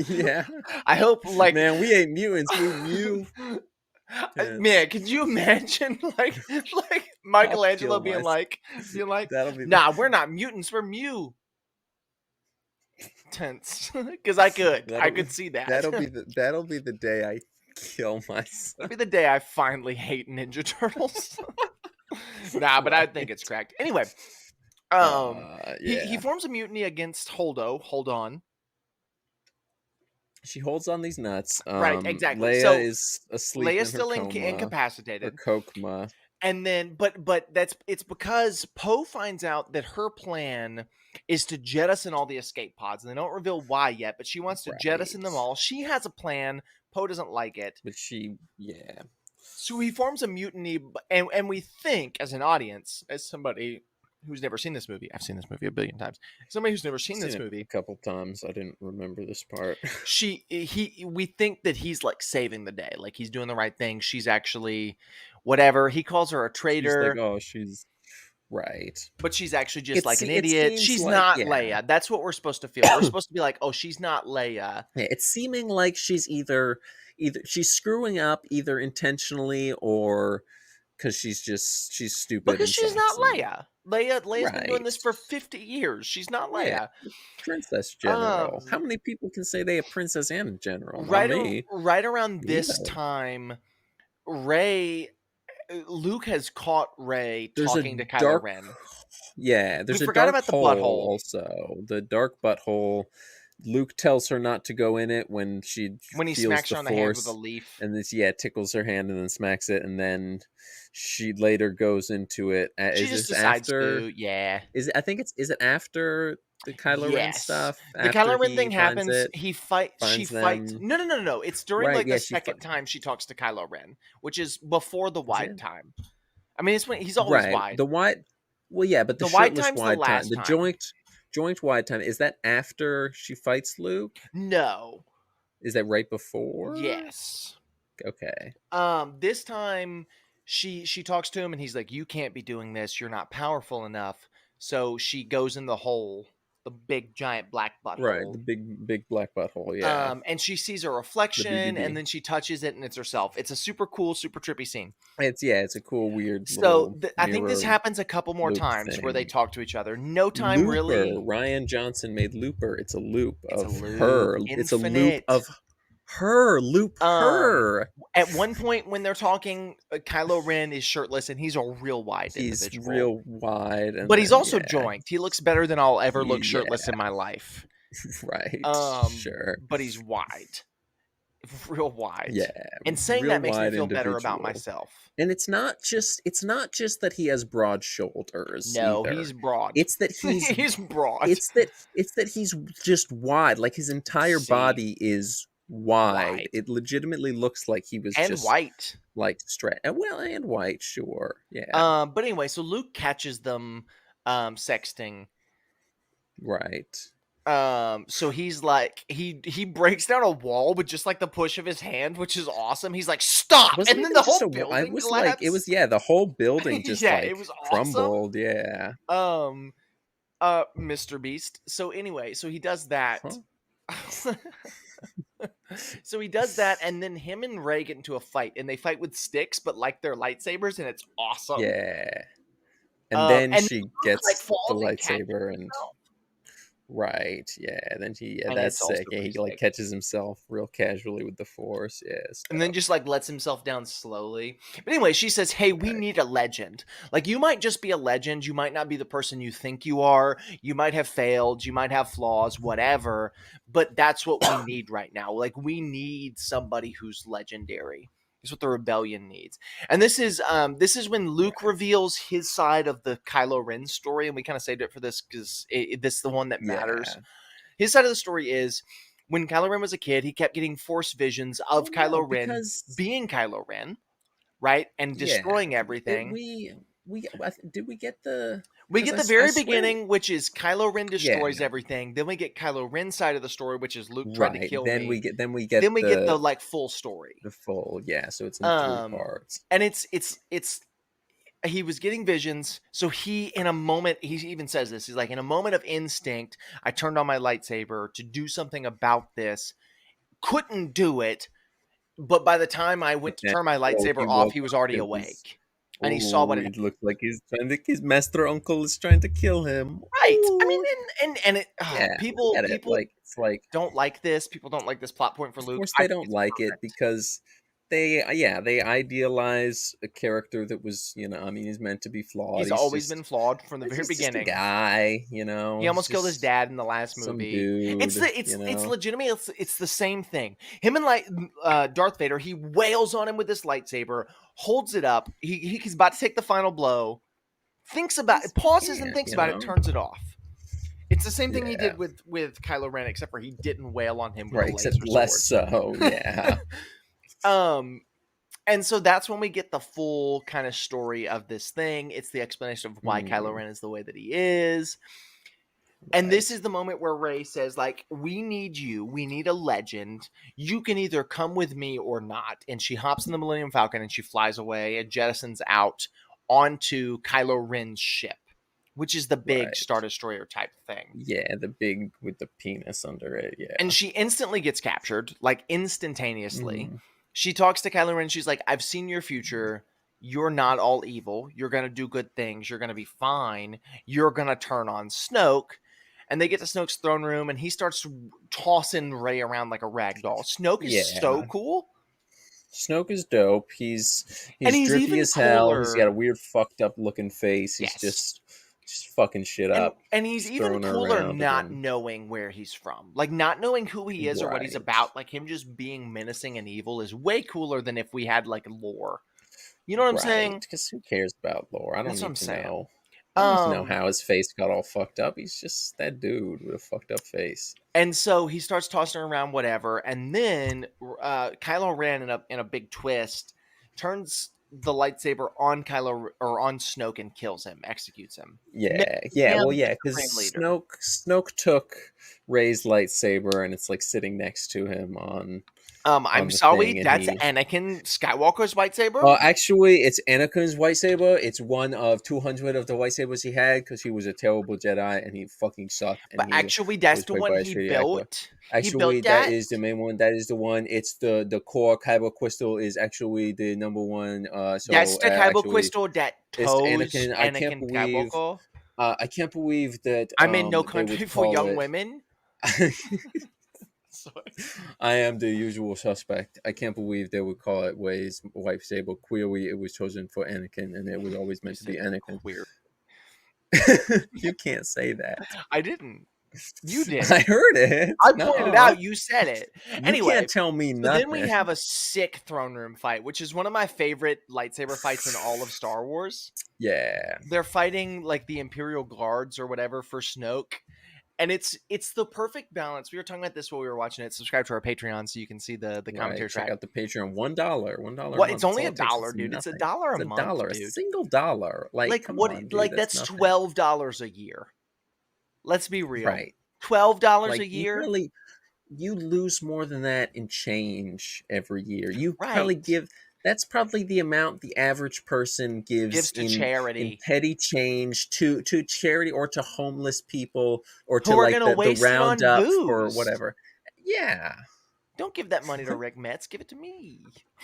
Yeah. I hope Man, we ain't mutants, we mew. Man, could you imagine like Michelangelo being like, That'll be nah, we're not mutants, we're Mew. Tense. Because I could see that. that'll be the day I kill myself. It'll be the day I finally hate Ninja Turtles. Nah, but I think it's cracked. Anyway, he forms a mutiny against Holdo. Hold on. She holds on these nuts. Right, exactly. Leia So, is asleep. Leia's in her still coma, incapacitated. Or coma. And then, but it's because Poe finds out that her plan is to jettison all the escape pods, and they don't reveal why yet. But she wants to jettison them all. She has a plan. Poe doesn't like it, but yeah. So he forms a mutiny, and we think, as an audience, as somebody who's never seen this movie, I've seen this movie a billion times. Somebody who's never seen this movie a couple times. I didn't remember this part. We think that he's like saving the day, like he's doing the right thing. She's actually whatever. He calls her a traitor. She's like, she's right, but she's actually just like an idiot. She's not Leia. That's what we're supposed to feel. We're supposed to be like, oh, she's not Leia. Yeah, it's seeming like she's either she's screwing up either intentionally or because she's stupid. Because she's not Leia. Leia's been doing this for 50 years. She's not Leia. Yeah. Princess General. How many people can say they a princess and a general? Right around this time, Luke has caught Rey talking to Kylo Ren. Yeah, there's we a forgot dark about the hole butthole. Also, the dark butthole Luke tells her not to go in it when she When he feels smacks the her on the hand with a Force, leaf. and this tickles her hand and then smacks it, and then she later goes into it. She Is just this decides after? to, yeah. Is it? I think is it after the Kylo Ren Yes. stuff? The After Kylo Ren he thing finds happens. it, She finds fights. them. No. It's during Right? like Yeah, the second time she talks to Kylo Ren, which is before the Is wide it time. I mean, it's when he's always right? wide. The wide. Well, yeah, but the The wide shirtless time's the wide time, last the time. joint wide time, is that after she fights Luke? No. Is that right before? Yes. Okay. This time she talks to him and he's like, "You can't be doing this. You're not powerful enough." So she goes in the hole, the big giant black Right, the butthole. big black butthole, yeah. And she sees a The reflection and BBB. then she touches it and it's herself. It's a super cool, super trippy scene. It's a cool, weird So little I think this mirror happens a couple more loop times where they thing. talk to each other. No time Looper. really. Ryan Johnson made Looper. It's a loop It's a of loop, her. It's a loop infinite. of her. Loop Um, her. at one point when they're talking, Kylo Ren is shirtless and he's a real wide He's individual. real wide, and But he's then also joinked. He looks better than I'll ever look yeah, shirtless in my life. right, sure, But he's wide. Real wide. yeah, And saying real that makes me wide feel better about individual. myself. And it's not just that he has broad shoulders No, either. he's broad. It's that he's He's broad. it's that he's just wide. Like his entire See, body is wide. wide. It legitimately looks like he was And just white. like stretched. Well, and white, sure. Yeah. But anyway, so Luke catches them sexting. Right. So he's like he breaks down a wall with just like the push of his hand, which is awesome. He's like, "Stop!" Wasn't And then even the just whole a wall. It building was like it was collapsed. the whole building just Yeah, like it was awesome. crumbled. Yeah. Um Mr. Beast. So anyway, so he does that. Huh? So he does that, and then him and Ray get into a fight, and they fight with sticks, but like they're lightsabers, and it's awesome. Yeah. And then And she Luke, like, gets the falls and catches lightsaber and himself, right. Yeah. Then and that's it's also sick. Yeah, pretty he like sick. catches himself real casually with the force. Yeah. And then Stuff. just like lets himself down slowly. But anyway, she says, "Hey, we Right. need a legend. Like you might just be a legend. You might not be the person you think you are. You might have failed. You might have flaws, whatever. But that's what we need right now. Like we need somebody who's legendary. Is what the rebellion needs." And this is when Luke reveals his side of the Kylo Ren story, and we kind of saved it for this because this is the one that matters. Yeah. His side of the story is when Kylo Ren was a kid, he kept getting force visions of Well, no, Kylo Ren because being Kylo Ren, right? And yeah, destroying everything. did we get the We because get the I very swear beginning, which is Kylo Ren yeah destroys everything. Then we get Kylo Ren's side of the story, which is Luke tried to right kill then me. we get Then we get the the like full story. full so it's in three Um parts. and it's he was getting visions. So he in a moment he even says this. He's like, in a moment of instinct, I turned on my lightsaber to do something about this. Couldn't do it. But by the time I went to And turn my lightsaber he off, woke he was up. already It was awake. And he saw what had it looked like his master uncle is trying to kill him. right. I mean, Ooh. and it Yeah, I people get it. Like it's like don't like this. People don't like this plot point for of Luke. course I they think don't it's like it perfect. because they idealize a character that was I mean he's meant to be flawed. He's always been flawed from the very He's just a beginning. guy, He he's almost killed his just dad in the last some movie. dude, It's legitimate. It's the same thing. Him and like Darth Vader, he wails on him with this lightsaber, holds it up. He's about to take the final blow. Thinks about it, pauses and thinks about it, turns it off. It's the same thing he Yeah, did with Kylo Ren, except for he didn't wail on him with right, a except laser less sword. so, yeah. And so that's when we get the full kind of story of this thing. It's the explanation of why Kylo Ren is the way that he is. And this Right. is the moment where Rey says, like, we need you. We need a legend. You can either come with me or not. And she hops in the Millennium Falcon and she flies away and jettisons out onto Kylo Ren's ship, which is the big Right. Star Destroyer type thing. Yeah, the big with the penis under it, yeah. And she instantly gets captured, like instantaneously. Mhm. She talks to Kylo Ren. She's like, I've seen your future. You're not all evil. You're going to do good things. You're going to be fine. You're going to turn on Snoke. And they get to Snoke's throne room, and he starts tossing Rey around like a rag doll. Snoke is so cool. Snoke is dope. He's And he's drippy even as hell. He's got a cooler. weird fucked up looking face. He's Yes. just just fucking shit And up. and he's Just even throwing her cooler around not again. knowing where he's from. Like, not knowing who he is or what he's Right. about. Like, him just being menacing and evil is way cooler than if we had, like, lore. You know what I'm Right. saying? Because who cares about lore? I don't That's what I'm need to saying. know. I don't need to know Um, how his face got all fucked up. He's just that dude with a fucked up face. and so he starts tossing around whatever, and then Kylo Ren in a big twist turns the lightsaber on Kylo or on Snoke and kills him, executes him, Yeah, making yeah, him well, the yeah, because Supreme Leader. Snoke took Rey's lightsaber and it's like sitting next to him I'm on the sorry, thing, and that's he. Anakin Skywalker's lightsaber. Actually, it's Anakin's lightsaber. It's one of 200 of the lightsabers he had because he was a terrible Jedi and he fucking sucked. And But he actually, that's was the played one by a he shitty actor. built. He Actually, built that that. is the main one. That is the one. It's the core kyber crystal is actually the number one. That's the kyber Actually, crystal that it's toes Anakin. Anakin Skywalker. I can't believe that I'm in No they would Country for call Young it. Women. Sorry. I am the usual suspect. I can't believe they would call it Rey's lightsaber. Clearly, it was chosen for Anakin, and it was always meant to be Anakin. Queer. You can't say that. I didn't. You did. I heard it. I pointed it out. You said it. You Anyway, can't tell me so nothing. then we have a sick throne room fight, which is one of my favorite lightsaber fights in all of Star Wars. Yeah. They're fighting like the Imperial Guards or whatever for Snoke. And it's the perfect balance. We were talking about this while we were watching it. Subscribe to our Patreon so you can see the commentary Right. Check track. out the Patreon. $1. What? It's only $1, dude. It's $1 a month, $1. dude. A single dollar. Like come what? on, dude, Like that's nothing. $12 a year. Let's be real. Right. $12 Like, a year. You lose more than that in change every year. You probably Right. give. That's probably the amount the average person gives to in charity. petty change to charity or to homeless people or to Who are like gonna the waste it on roundup for booze. whatever. Yeah. Don't give that money to Rick Metz. Give it to me.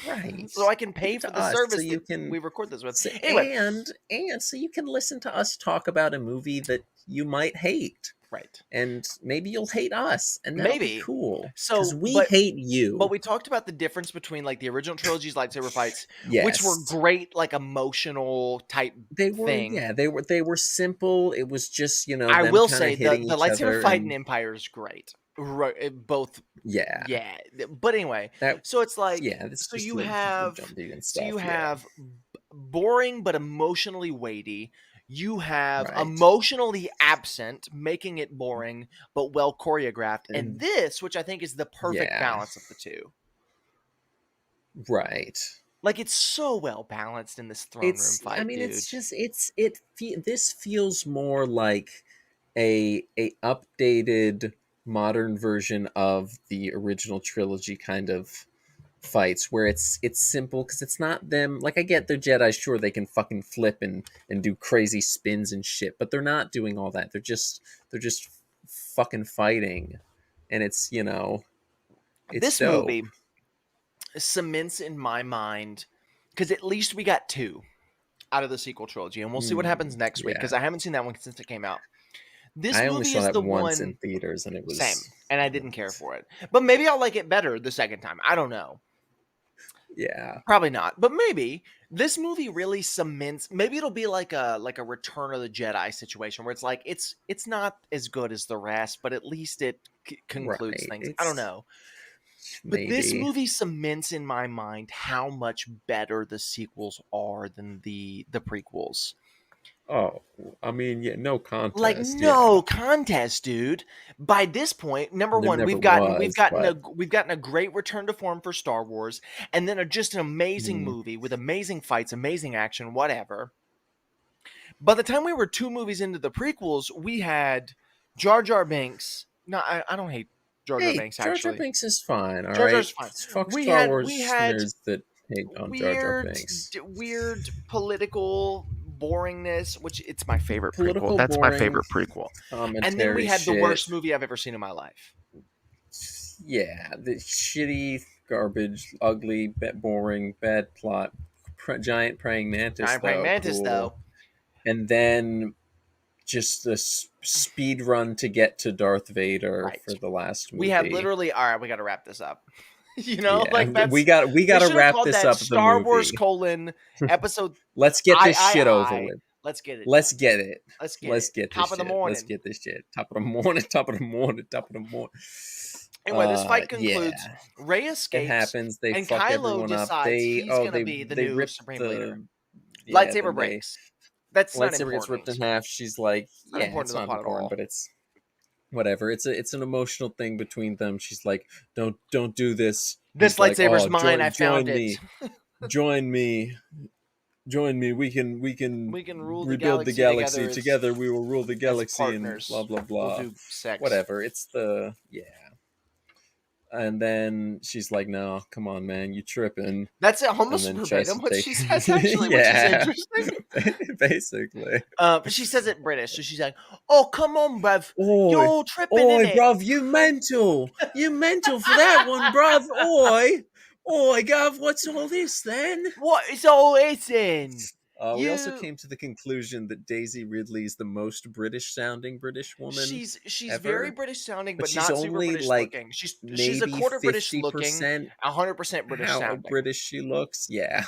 Right. So I can pay Give it for to the us service so you that can we record this with. so, Anyway. and so you can listen to us talk about a movie that you might hate. Right. And maybe you'll hate us, and that'll be cool. So because we hate you. But we talked about the difference between like the original trilogy's lightsaber fights, yes. which were great, like emotional type thing. Yeah, they were simple. It was just I them will kinda say hitting the each lightsaber other fight and- in Empire is great. Both. Yeah. Yeah. But anyway, so it's like so you have boring but emotionally weighty. You have emotionally absent, making it boring but well choreographed. And this, which I think is the perfect balance of the two. Right. Like it's so well balanced in this throne room fight. I mean, dude. it's just this feels more like a updated modern version of the original trilogy kind of fights where it's simple because it's not them. Like I get they're Jedi, sure they can fucking flip and do crazy spins and shit, but they're not doing all that. They're just fucking fighting, and it's this dope. movie cements in my mind because at least we got 2 out of the sequel trilogy, and we'll see what happens next week because I haven't seen that one since it came out. This I movie only saw is that the once one in theaters, and it was same, and I didn't care for it. But maybe I'll like it better the second time. I don't know. Yeah, probably not, but maybe this movie really cements. Maybe it'll be like a Return of the Jedi situation where it's like it's not as good as the rest, but at least it concludes things. I don't know. But this movie cements in my mind how much better the sequels are than the prequels. Oh, I mean, yeah, no contest. Like no contest, dude. By this point, number one, we've gotten a great return to form for Star Wars, and then just an amazing movie with amazing fights, amazing action, whatever. By the time we were 2 movies into the prequels, we had Jar Jar Binks. No, I don't hate Jar Jar Binks. Actually, Jar Jar Binks is fine. All Jar right, Jar's fine. Fuck Star Wars nerds that hate on Jar Jar Binks. Weird political boringness, which it's my favorite Political prequel. That's my favorite prequel. And then we had the worst movie I've ever seen in my life. Yeah, the shitty, garbage, ugly, boring, bad plot, giant praying mantis. Though. And then just the speed run to get to Darth Vader for the last movie. We had literally. All right, we got to wrap this up. Like that's, we got to wrap this up. Star the Wars : episode. Let's get this shit over with. Let's get it. Let's done. get it. Let's get Let's it. get Top this of the shit. Let's morning. get this shit. Top of the morning. Top of the morning. Top of the morning. Anyway, this fight Yeah. concludes. Rey It escapes, happens. They and fuck Kylo everyone up. decides he's gonna be the They new rip Supreme Leader. the Lightsaber then they breaks. That's not lightsaber gets ripped important. in half. She's like, Not yeah, important it's to the not plot at important, all. but it's whatever. It's an emotional thing between them. She's like, don't do this. This He's like, lightsaber's oh, mine. I found join it. me, join me, join me. We can We can rule the rebuild the galaxy galaxy together. Together. We will rule the As galaxy and partners. blah blah We'll blah. do sex. Whatever. It's the yeah. And then she's like, "No, come on, man, you tripping." That's And almost then tries verbatim to what take she says, actually, which is yeah, interesting. basically. But she says it British, so she's like, "Oh, come on, bruv, Oi, you're tripping in oi, it." bruv, you mental for that one, bruv. Oi, Gav, what's all this then? What is all this in? We also You- came to the conclusion that Daisy Ridley is the most British-sounding British woman. She's ever. very British sounding, But but she's not super only, British like, looking. She's a maybe quarter British looking, 50% 100% British how sounding. British she looks. Yeah.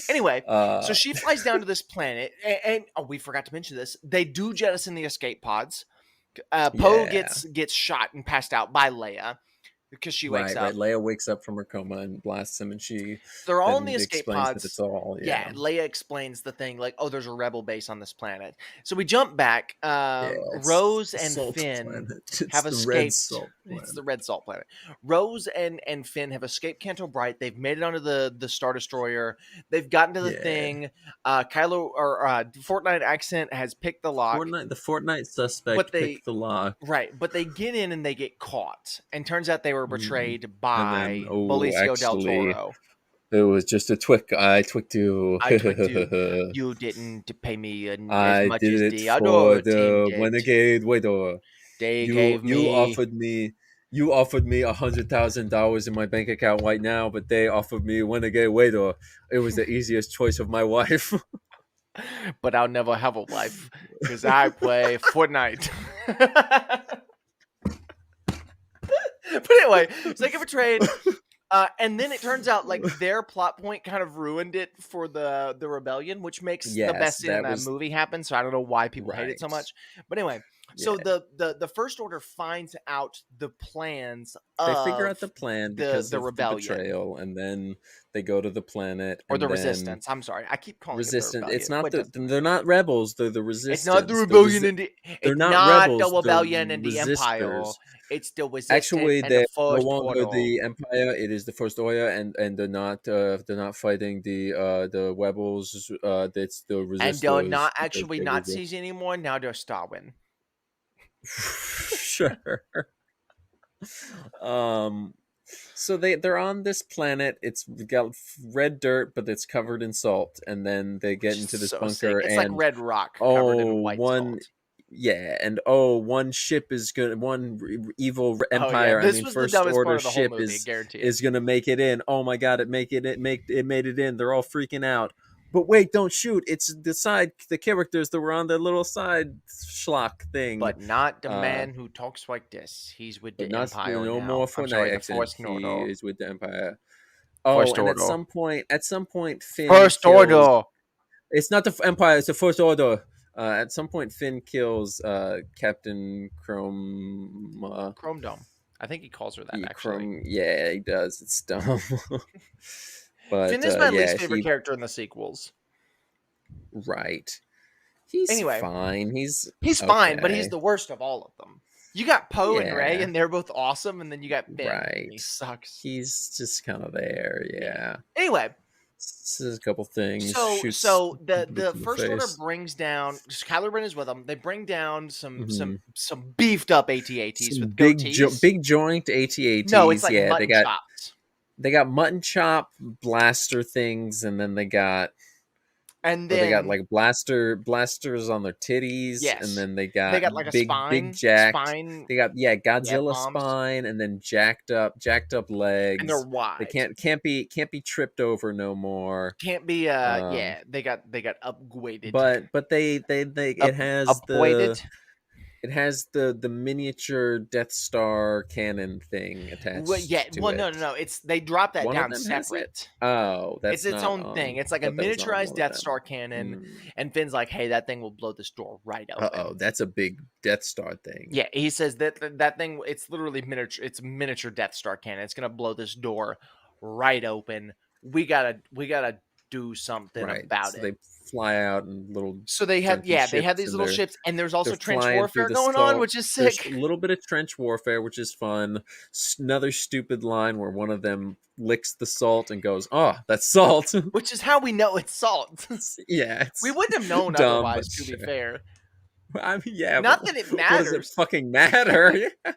Anyway, Uh, so she flies down to this planet, and oh, we forgot to mention this. They do jettison the escape pods. Poe Yeah. gets shot and passed out by Leia because she wakes right. up. Leia wakes up from her coma and blasts him, and she They're all in then the escape explains pods. that it's all Yeah, Leia explains the thing like, oh, there's a rebel base on this planet. So we jump back. it's Rose and Salt Finn Planet. It's have the escaped. Red Salt Planet. It's the Red Salt Planet. Rose and Finn have escaped Canto Bright. They've made it onto the Star Destroyer. They've gotten to the Yeah. thing. Kylo or Fortnite accent has picked the lock. The Fortnite suspect But they- picked the lock. Right, but they get in and they get caught. And turns out they were betrayed by And then, Benicio del actually, Toro. it was just a twick. I twicked you. I twicked you. You didn't pay me as I much did as it the for other the team did. Renegade Widow. They gave me. You offered me $100,000 in my bank account right now, but they offered me Renegade Widow. It was the easiest choice of my wife. But I'll never have a wife because I play Fortnite. But anyway, so they get betrayed. And then it turns out like their plot point kind of ruined it for the rebellion, which makes the Yes, best scene in that that was- movie happen. So I don't know why people hate it so Right. much. But anyway, so Yeah. the First Order finds out the plans They of figure out the plan because the of rebellion. the betrayal, and then they go to the planet or and the then resistance. I'm sorry, I keep calling Resistance. it the It's not rebellion, but they're not rebels. They're the resistance. it's not the The rebellion resi- and the. they're It's not not rebels, the they're rebellion and the empire. resistors. It's the resistance Actually, and they're the no First longer Order. the Empire. It is the First Order, and they're not fighting the rebels. It's the resistors. And they're not because actually they were the- Nazis anymore. Now they're Starwin. Sure. So they're on this planet. It's got red dirt, but it's covered in salt. And then they get Which is into this so bunker, sick. It's and like red rock covered in white one salt. yeah, and one ship is gonna evil empire. This I mean, was First the dumbest Order part of the whole ship movie. Guaranteed. is gonna make it in. Oh my god, it made it in. They're all freaking out. But wait, don't shoot! It's the characters that were on the little side schlock thing. But not the man who talks like this. He's with the But not Empire no now. more I'm Fortnite sorry, the accent. Force He Order. is with the Empire. First And Order. at some point, Finn First kills, Order. It's not the Empire. It's the First Order. At some point, Finn kills Captain Chrome. Chrome Dome. I think he calls her that, Yeah, actually. Chrome. Yeah, he does. It's dumb. But Finn is my yeah, least favorite character in the sequels. Right. He's Anyway. fine. He's fine, but he's okay. the worst of all of them. You got Poe and Rey, Yeah. and they're both awesome, and then you got Finn, Right. and he sucks. He's just kind of there. Yeah. Anyway, Says a couple things. so shoots the Luke in First Order face. brings down. Kylo Ren is with them. They bring down some Mhm. some beefed up AT-ATs Some with big goatees. big joint AT-ATs. No, it's like yeah, mutton chops. they got mutton chop blaster things, and then they got And they then got like blasters on their titties, Yes. and then they got like a big spine. jacked. Spine, They got Godzilla bombs. spine, and then jacked up legs. and they're wide. They can't be tripped over no more. Can't be. They got upgraded. But they it has upgraded. It has the miniature Death Star cannon thing Well, yeah, attached to well, it. no. It's they drop that One of down them has it? separate. Oh, It's that's its not own thing. on. It's I like a thought that was on miniaturized one of Death them. Star cannon, and Finn's like, "Hey, that thing will blow this door right Uh-oh, open." that's a big Death Star thing. Yeah, he says that thing. It's literally miniature. It's miniature Death Star cannon. It's gonna blow this door right open. We gotta do something Right. about So it. they fly out in little So they have junky they have ships, these and little ships, and there's also they're trench flying through warfare the going on, salt. which is There's a sick. little bit of trench warfare, which is fun. Another stupid line where one of them licks the salt and goes, "Oh, that's salt." Which is how we know it's salt. Yeah, it's We wouldn't have known dumb, otherwise, but to be sure. fair. I mean, yeah, Not but that it what does it matters. fucking matter? Yeah.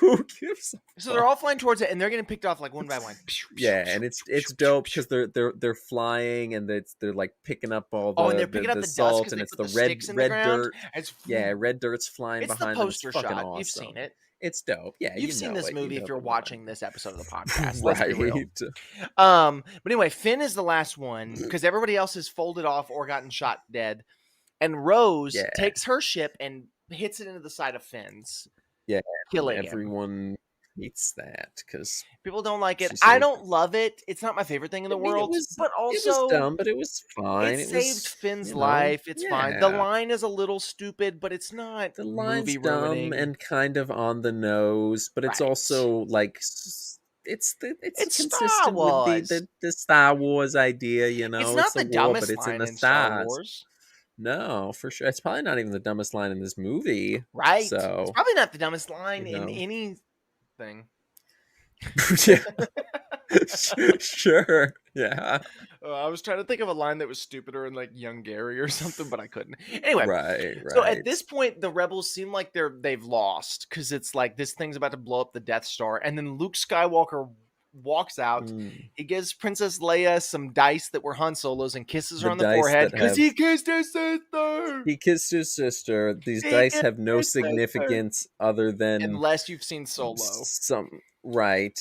Who gives a So they're all flying towards it, and they're getting picked off like one by one. Yeah, and it's dope because they're flying, and they're like picking up all Oh, and the they're picking up the dust salt, because and they it's put the the sticks in the red ground. dirt. It's Yeah, red dirt's flying It's the behind them. It's poster fucking shot. awesome. You've seen it. It's dope. Yeah, You've you seen know this it. movie You if know you're the one. watching this episode of the podcast. Let's be real. Right. But anyway, Finn is the last one because everybody else is folded off or gotten shot dead, and Rose Yeah. takes her ship and hits it into the side of Finn's, Yeah, killing him. everyone hates that because People don't like it. she I saves don't love it. It's not my favorite thing in the world, but it was also dumb, but it was fine. it It saved was Finn's you know, life. It's fine. The yeah. line is a little stupid, but it's not The line's movie dumb ruining. and kind of on the nose, but it's Right. also like it's Star consistent with Wars. the Star Wars idea, you know. It's not the the war, dumbest but it's in line the in Star stars. Wars. No, for sure. It's probably not even the dumbest line in this movie. Right. So It's probably not the dumbest line you in know. anything. Yeah. Sure. Yeah. I was trying to think of a line that was stupider in like Young Gary or something, but I couldn't. Anyway, Right. so at this point, the rebels seem like they've lost because it's like this thing's about to blow up the Death Star, and then Luke Skywalker walks out. He gives Princess Leia some dice that were Han Solo's and kisses her The on the dice forehead that because have- he kissed his sister. He kissed his sister. These He dice kissed have no his sister. significance other than Unless you've seen Solo. some right.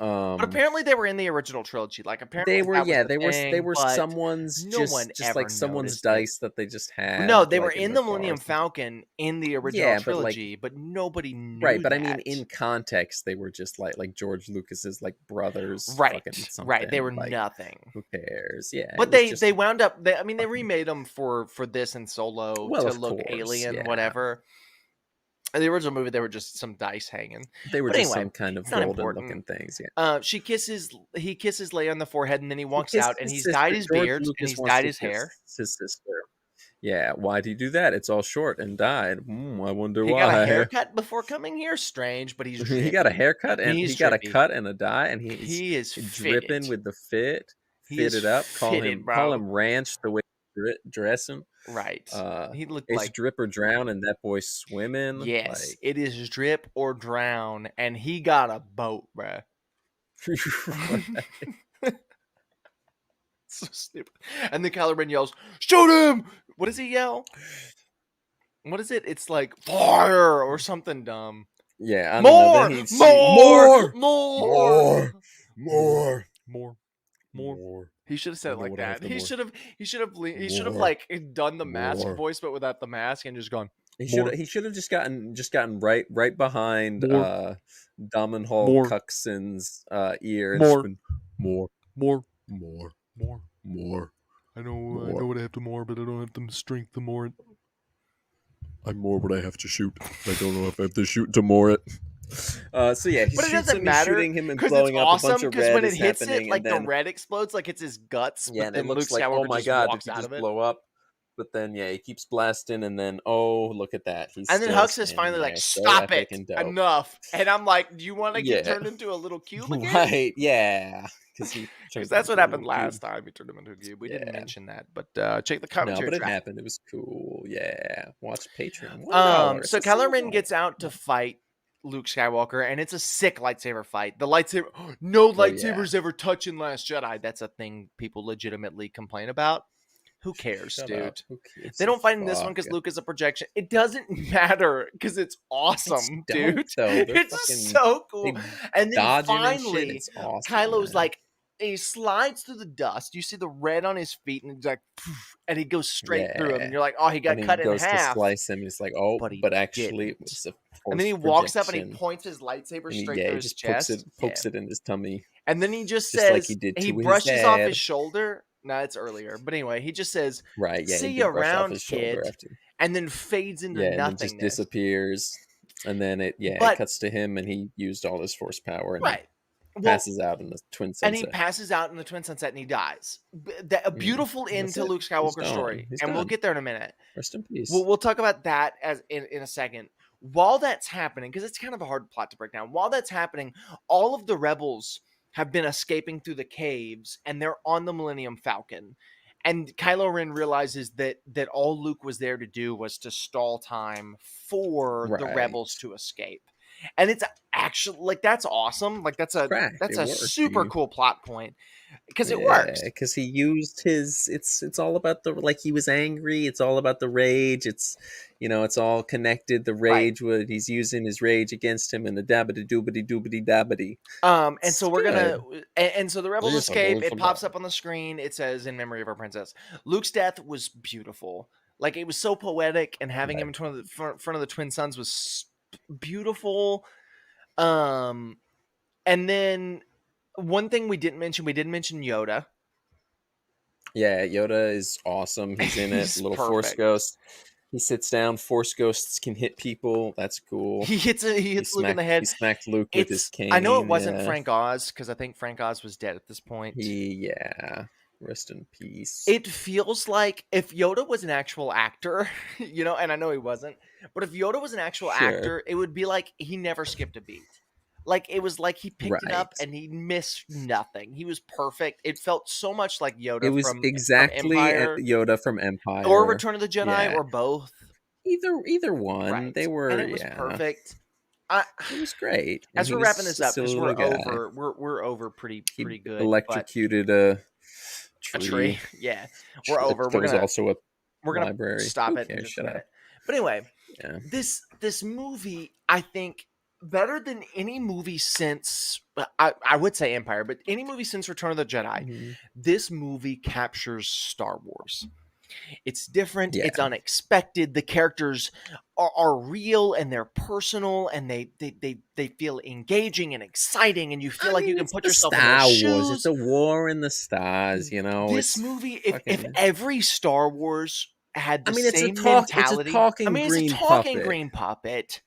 But apparently they were in the original trilogy. Like apparently they were that was yeah the they were thing, but someone's no one just ever like someone's noticed dice that they just had. No, they were like, in their the Millennium cars. Falcon in the original Yeah, but, like- trilogy, but nobody knew Right, but I mean, that. in context, they were just like George Lucas's like brothers. right, fucking right, they were something, like, nothing. Who cares? Yeah, But it was they just- they wound up. They remade them for this and Solo Well, to of look course, alien, yeah. whatever. In the original movie, they were just some dice hanging. they were but just anyway, some kind of it's not golden important. looking things. Yeah, He kisses Leia on the forehead, and then he walks kissed out, and his he's sister. dyed his George beard, Lucas and he's wants dyed to his hair. kiss his sister. Yeah, why do you do that? It's all short and dyed. I wonder He why. got a haircut before coming here. Strange, but he's He got a drippy. haircut and He's he got a drippy. cut and a dye, and He is dripping fitted. with the fit. He is Fitted up. Call fitted, bro. him ranch the way dressing. Right. He looked It's like drip or drown, and that boy's swimming. yes, it is drip or drown, and he got a boat, bruh. So stupid. And then Kylo Ren yells, "Shoot him!" What does he yell? What is it? It's like fire or something dumb. Yeah, I don't More, know. Then he'd more, more, more. More. He should have said I it know like what I have that. to He more. should have More. like done the mask More. voice, but without the mask, and just gone. He should have just gotten right behind More. Damen Hall More. Cuxon's ear. And More. just been, More. more. More. I know More. what I have to more, but I don't have the strength to more it. I'm more what I have to shoot. I don't know if I have to shoot to more it. So yeah, he But it shoots doesn't him, matter, he's shooting him and because blowing it's up awesome. a bunch of Because red when it is hits happening, it, like and then, the red explodes, like it's his guts. yeah, but and then it looks Luke like, Skywalker oh my just god, walks did he out just of it. blow up? But then yeah, he keeps blasting, and then oh look at that, he's And then still Hux is finally standing like, there, so "Stop epic it, and dope. enough!" And I'm like, "Do you want to get Yeah. turned into a little cube again?" Right? Yeah, because Because that's what happened last time. We turned him into a cube. We didn't Yeah. mention that, but check the No, commentary but it track. happened. It was cool. Yeah, watch Patreon. $1. So It's a Kylo Ren $1. gets out to fight Luke Skywalker, and it's a sick lightsaber fight. The lightsaber, no lightsabers ever touch in Last Jedi. That's a thing people legitimately complain about. Who cares, Shut dude? up. Who gives They a don't fight in this one fuck? because Luke is a projection. It doesn't matter because it's awesome, dope, dude. though. They're It's fucking- so cool. they And then Dodging and shit, finally, it's awesome, Kylo's man. like, he slides through the dust. You see the red on his feet, and he's like, and he goes straight through him. And you're like, oh, he got When he cut in goes to half. slice him, he's like, oh, But he but actually, it didn't. was a And then force he walks up and he projection. points his lightsaber And he, straight through he his just chest. pokes it in his tummy. And then he just Just like says, he did he to his brushes off dad. his shoulder. No, it's earlier. But anyway, he just says, Right, yeah, see he you did brush off around, his shoulder kid. after. And then fades into Yeah, and then just nothingness. disappears. And then it But- cuts to him, and he used all his force power, and Right. he passes out in the twin sunset. And he passes out in the twin sunset and he dies. A beautiful end That's to it. Luke He's Skywalker's gone. story. He's And we'll gone. get there in a minute. Rest in peace. We'll talk about that as in a second. While that's happening, because it's kind of a hard plot to break down, while that's happening, all of the rebels have been escaping through the caves and they're on the Millennium Falcon. And Kylo Ren realizes that all Luke was there to do was to stall time for the Right. rebels to escape. And it's actually like that's awesome. Like that's a Correct. that's It a worked, super dude. cool plot point because it works. Because he used his. It's all about the, like, he was angry. It's all about the rage. It's, it's all connected. The rage, what he's using his rage against him, and the dabbity doobity doobity dabbity. And so we're gonna, and so the rebels These are escape. boys It pops from up on the screen. It says, "In memory of our princess." Luke's death was beautiful. Like it was so poetic, and having him in front of the twin suns was beautiful. And then one thing we didn't mention Yoda. Yeah, Yoda is awesome. He's in it. He's Little Force perfect. Ghost. He sits down. Force Ghosts can hit people. That's cool. He hits Luke in the head. He smacked Luke with his cane. I know it wasn't yeah. Frank Oz because I think Frank Oz was dead at this point. Rest in peace. It feels like if Yoda was an actual actor, and I know he wasn't, but if Yoda was an actual actor, it would be like he never skipped a beat. Like it was like he picked it up and he missed nothing. He was perfect. It felt so much like Yoda. It was from exactly Empire, Yoda from Empire or Return of the Jedi, or both. Either one. Right. They were. And it was perfect. It was great. As we're wrapping this up, because we're over pretty good. Electrocuted a tree. Yeah, we're over. There was also a library. We're gonna stop it in just a minute. But anyway, this movie, I think, better than any movie since I would say Empire, but any movie since Return of the Jedi, this movie captures Star Wars. It's different. It's unexpected. The characters are real and they're personal, and they feel engaging and exciting, and you feel like you can put yourself in their shoes. It's a war in the stars, This movie, if every Star Wars had the same mentality, it's a talking green puppet.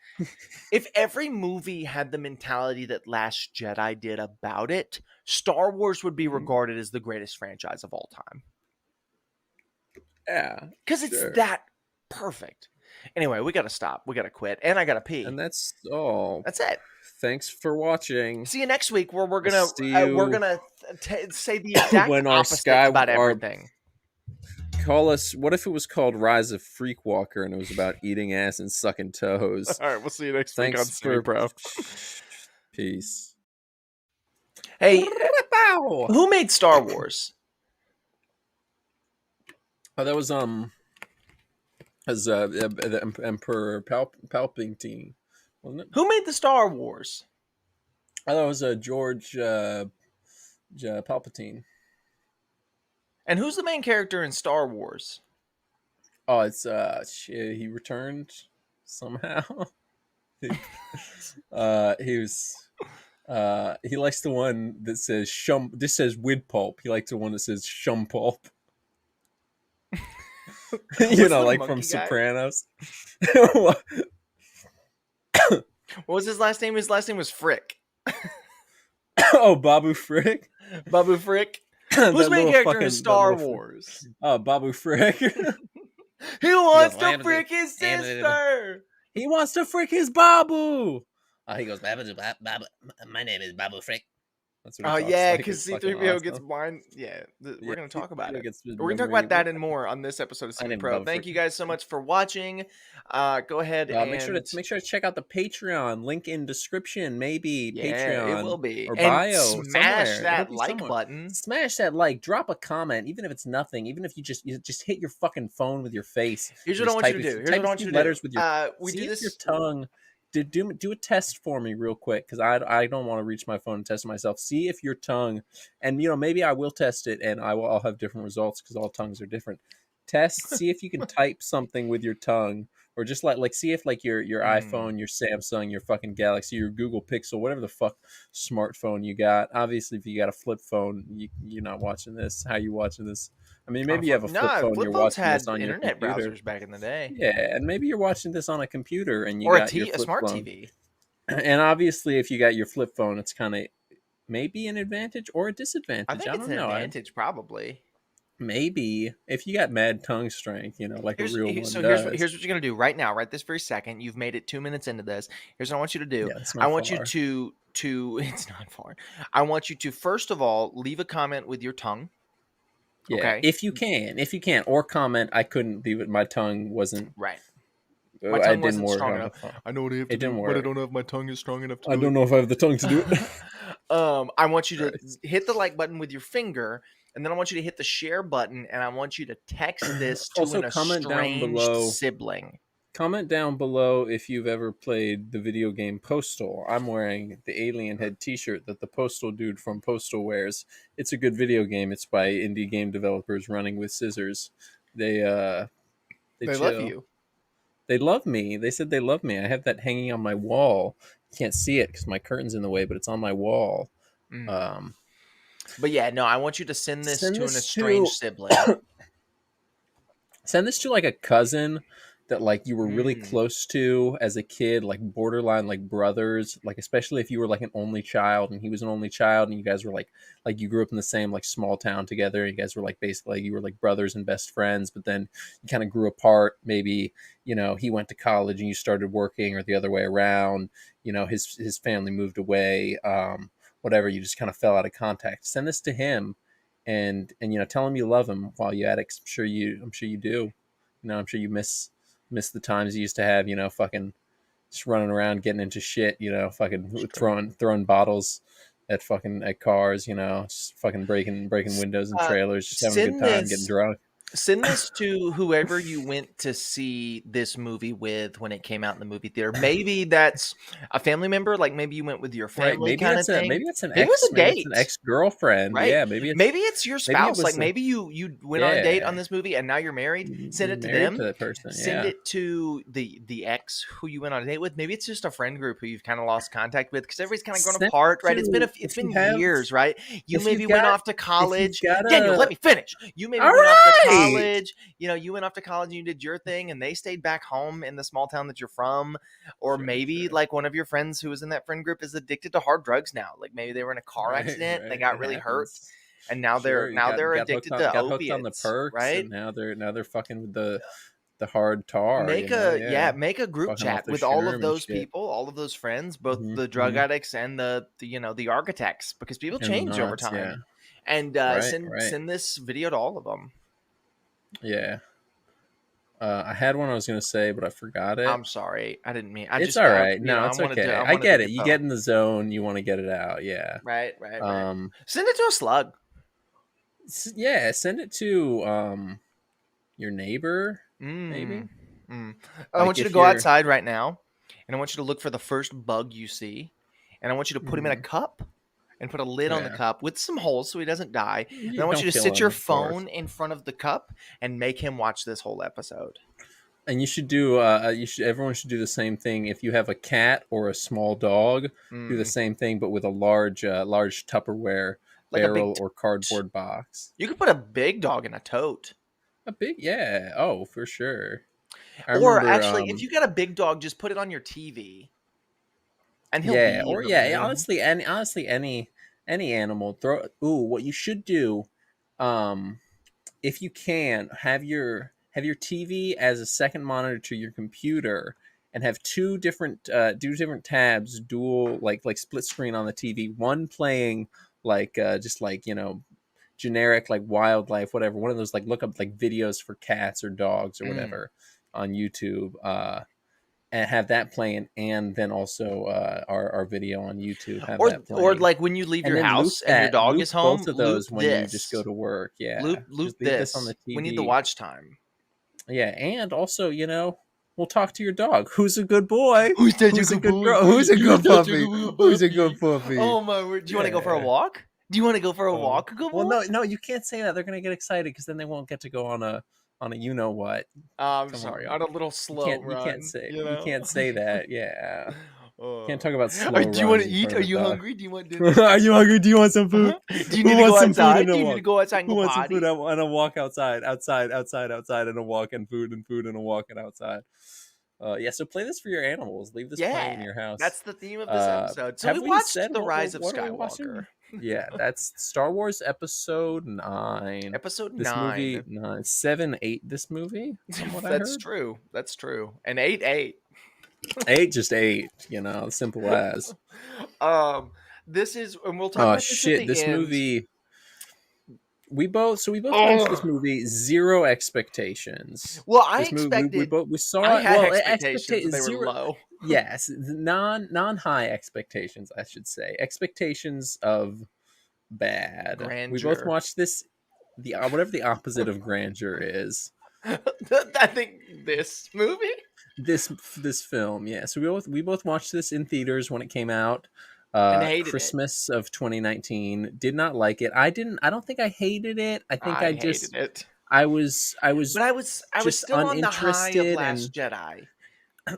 If every movie had the mentality that Last Jedi did about it, Star Wars would be regarded as the greatest franchise of all time. Yeah, because it's that perfect. Anyway, we gotta stop. We gotta quit, and I gotta pee. And that's all. That's it. Thanks for watching. See you next week, where we're gonna say the exact when opposite about everything. Call us. What if it was called Rise of Freakwalker and it was about eating ass and sucking toes? All right, we'll see you next week on Stay Proud. Peace. Hey, who made Star Wars? Oh, that was the Emperor Palpatine, wasn't it? Who made the Star Wars? I thought it was George Palpatine. And who's the main character in Star Wars? Oh, it's he returned somehow. He was he likes the one that says shum. This says wid pulp. He likes the one that says shum pulp. Like from Sopranos. What was his last name? His last name was Frick. Oh, Babu Frick. Babu Frick. Who's the main character in Star Wars? Oh, Babu Frick. He wants to frick his sister. He wants to frick his Babu. He goes, Babu, my name is Babu Frick. That's what he talks yeah, like. because It's C-3PO fucking gets awesome. mine. Yeah, we're going to talk about it. Gets his We're going to talk memory- about that and more on this episode of Stay Pro. Thank you guys so much for watching. Go ahead and make sure to check out the Patreon. Link in description, maybe. Patreon. It will be. Or and bio. Smash somewhere. that It'll be like somewhere. button. Smash that like. Drop a comment, even if it's nothing. Even if you just hit your fucking phone with your face. Here's what I want you to do. Here's what I want you to do. letters with your. We see do if this. your tongue do a test for me real quick, because I don't want to reach my phone and test it myself. See if your tongue, and maybe I will test it, and I'll have different results because all tongues are different. See if you can type something with your tongue, or just like see if like your Mm. iPhone, your Samsung, your fucking Galaxy, your Google Pixel, whatever the fuck smartphone you got. Obviously, if you got a flip phone, you're not watching this. How you watching this? I mean, maybe you have a flip No, phone. flip You're phones watching this had on your internet computer. browsers back in the day, Yeah, and maybe you're watching this on a computer and you or got your a flip smart phone. TV. And obviously, if you got your flip phone, it's kind of maybe an advantage or a I disadvantage. think I it's don't an know. advantage, probably. Maybe if you got mad tongue strength, like a real one does. Here's what you're gonna do right now, right this very second. You've made it 2 minutes into this. Here's what I want you to do. Yeah, it's I not want you far. to it's not far. I want you to first of all leave a comment with your tongue. Yeah, Okay, if you can, or comment. I couldn't leave it. My tongue wasn't. right. My I tongue didn't wasn't work strong on the enough. phone. I know what I have to It didn't do, but I work. don't know if my tongue is strong enough to I do don't it. know if I have the tongue to do it. I want you to Christ. hit the like button with your finger, and then I want you to hit the share button, and I want you to text this to Also, an comment down estranged below. sibling. Comment down below if you've ever played the video game Postal. I'm wearing the alien head T-shirt that the Postal dude from Postal wears. It's a good video game. It's by indie game developers running with scissors. They They love chill. you. They love me. They said they love me. I have that hanging on my wall. You can't see it because my curtain's in the way, but it's on my wall. Mm. Um, But yeah, no, I want you to send this send to an this estranged to sibling. send this to like a cousin that like you were really Mm. close to as a kid, like borderline like brothers, like especially if you were like an only child and he was an only child and you guys were like you grew up in the same like small town together and you guys were like basically like, you were like brothers and best friends, but then you kind of grew apart. Maybe he went to college and you started working, or the other way around. His family moved away. Whatever, you just kind of fell out of contact. Send this to him, and tell him you love him while you at it. I'm sure you do. I'm sure you miss the times you used to have, fucking just running around getting into shit, fucking throwing bottles at cars, just fucking breaking windows and Uh, trailers, just having a good send time, getting this drunk. Send this to whoever you went to see this movie with when it came out in the movie theater. Maybe that's a family member, like maybe you went with your Right? family kind of thing. Maybe that's an Maybe it was ex. a Maybe it's an date, ex girlfriend. right? Yeah, Maybe it's your maybe it spouse. Like was maybe you went on a date on yeah. this movie and now you're married. Send You're it to married to them. that person. Send Yeah. it to the ex who you went on a date with. Maybe it's just a friend group who you've kind of lost contact with because everybody's kind of grown Send apart, it right? to It's if you been have years, right? You if you've maybe went got off to if you've college. got Daniel, let a me finish. You maybe all went off to right. college. You went off to college and you did your thing, and they stayed back home in the small town that you're from. Or maybe Sure. like one of your friends who was in that friend group is addicted to hard drugs now. Like maybe they were in a car Right, accident, they right. got It really hurt, happens. and now Sure, you they're hooked addicted on to the opiates, perks, right? and now they're fucking with the hard tar. Yeah, Make a group fucking off chat the with all of sherm and those shit. people, all of those friends, both the drug Hmm. addicts and the architects, because people And the change over knots. Yeah, time. And right, send right. this video to all of them. Yeah. I had one I was gonna say, but I forgot it. I'm sorry, I didn't mean. It's all right. No, I it's wanted to. okay. I I wanted to get it. get You the get in the zone. You want to get it out. Yeah. right. Um. Send it to a slug. Yeah. Send it to your neighbor. Mm. Maybe. Mm. I Like want you to if go you're. outside right now, and I want you to look for the first bug you see, and I want you to put him in a Mhm. cup and put a lid on the Yeah. cup with some holes so he doesn't die. And You I want don't you to kill sit him, your of course. phone in front of the cup and make him watch this whole episode. And you should do. Everyone should do the same thing. If you have a cat or a small dog, do the Mm. same thing, but with a large Tupperware Like a barrel big or tote. cardboard box. You could put a big dog in a tote. A big, yeah. Oh, for sure. I Or remember. actually, if you got a big dog, just put it on your TV and he'll Yeah, be in or the yeah. room. Honestly, any animal. Throw. Ooh, what you should do. Um, if you can have your TV as a second monitor to your computer, and have two different tabs, dual like split screen on the TV. One playing like just like generic like wildlife, whatever. One of those like look up like videos for cats or dogs or Mm. whatever on YouTube. And have that playing, and then also our video on YouTube. Have that Or playing, like when you leave and your then house and your dog loop is both home, of loop those when you just go this. to work. Yeah, Loop just leave this on this. the We need the TV. watch time. Yeah, and also We'll talk to your dog. Who's a good boy? Who's such Who's a a good good boy? girl? Who's a You're good such a puppy? good Who's a good puppy. puppy? Oh my word! Do you want to go for a Yeah. walk? Do you want to go for a walk, good Well, boy? no, you can't say that. They're gonna get excited because then they won't get to go on a you know what. I'm Come sorry, on. on a little slow run. You You know. can't say that. Yeah. Can't Uh, talk about slow Do you want runs to in eat? front Are of a you dog. hungry? Do you want dinner? Are you hungry? Do you want some food? Do you Who need to wants go some food outside? and a Do you need walk? to go outside and Who go wants some potty? food and a walk outside and a walk and food and a walk and outside. Yeah, so play this for your animals. Leave this playing in Yeah, your house. that's the theme of this episode. So we Have we watched said The Rise of what are we Skywalker, watching? Yeah, that's Star Wars Episode 9. episode This movie 9. 9, 7, 8. This movie, from what I That's heard, true. That's true. And 8-8. 8 just 8. Simple as. Um, this is, and we'll talk Oh about this at shit! the This end. movie. We both went into this movie zero expectations. Well, I This movie we expected. both we saw I it. had Well, expectations, and they were zero. low. Yes, non high expectations, I should say. Expectations of bad. We both Grandeur. watched this. The whatever the opposite of grandeur is. I think this movie. This film, yeah. So we both watched this in theaters when it came out. And hated it. Christmas of 2019. Did not like it. I don't think I hated it. I think I just hated it. I was But I was just still on the high of uninterested, Last Jedi.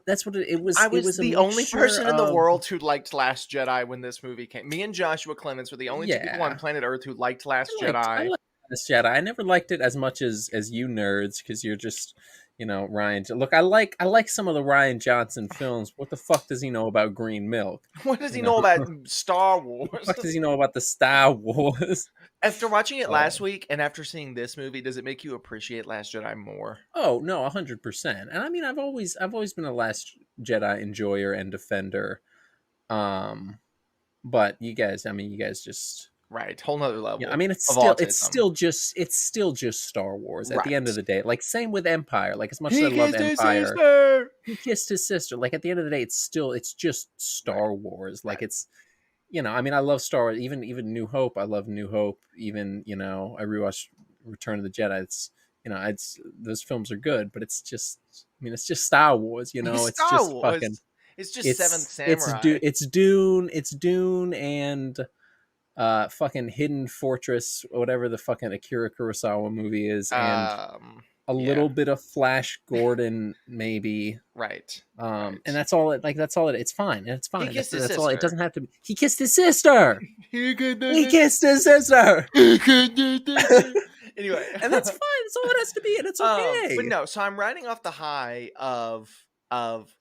that's what it was. I It was was a the only mixture person in the of- world who liked Last Jedi when this movie came. Me and Joshua Clements were the only two people on Yeah. planet Earth who liked Last I Jedi. liked Last Jedi. I never liked it as much as you nerds, because you're just Ryan. Look, I like some of the Ryan Johnson films. What the fuck does he know about green milk? What does he You know know. about Star What the Wars? fuck does he know about the Star Wars? After watching it last week and after seeing this movie, does it make you appreciate Last Jedi more? Oh no, 100%. And I mean, I've always been a Last Jedi enjoyer and defender. But you guys just. Right, whole nother level. Yeah, I mean, it's of still autism. just Star Wars at the end of Right. the day. Like, same with Empire. Like, as much He as I love kissed his Empire, sister. he kissed his sister. Like, at the end of the day, it's just Star Wars. Like, Right. it's I mean, I love Star Wars. Even New Hope, I love New Hope. Even I rewatched Return of the Jedi. It's it's those films are good, but it's just it's just Star Wars. It's Star just Wars. fucking. It's just Seventh Samurai. It's Dune and fucking Hidden Fortress, whatever the fucking Akira Kurosawa movie is, and a little bit of Flash Gordon, maybe. Right. And that's all it. Like, that's all it. It's fine. It's fine. kissed his That's all. It sister. doesn't have to be. He kissed his sister. He He kissed his sister. Anyway, And that's fine. That's all it has to be, and it's okay. But no, so I'm riding off the high of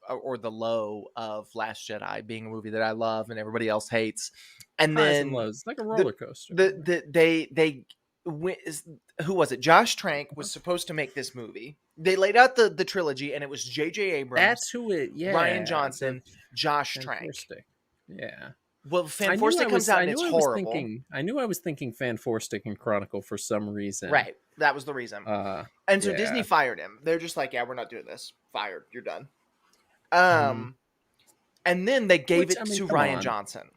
or the low of Last Jedi being a movie that I love and everybody else hates, and Highs then and lows. It's like a roller coaster. they who was it? Josh Trank was supposed to make this movie. They laid out the trilogy, and it was J.J. Abrams, That's who it. Yeah. Ryan Johnson, Josh Trank. Fantastic. Yeah. Well, Fan Forstic comes out and it's horrible. I knew I was thinking Fan Forstic and Chronicle for some reason. Right, that was the reason. And so Disney fired him. They're just like, yeah, we're not doing this. Fired. You're done. And then they gave it to Ryan Johnson.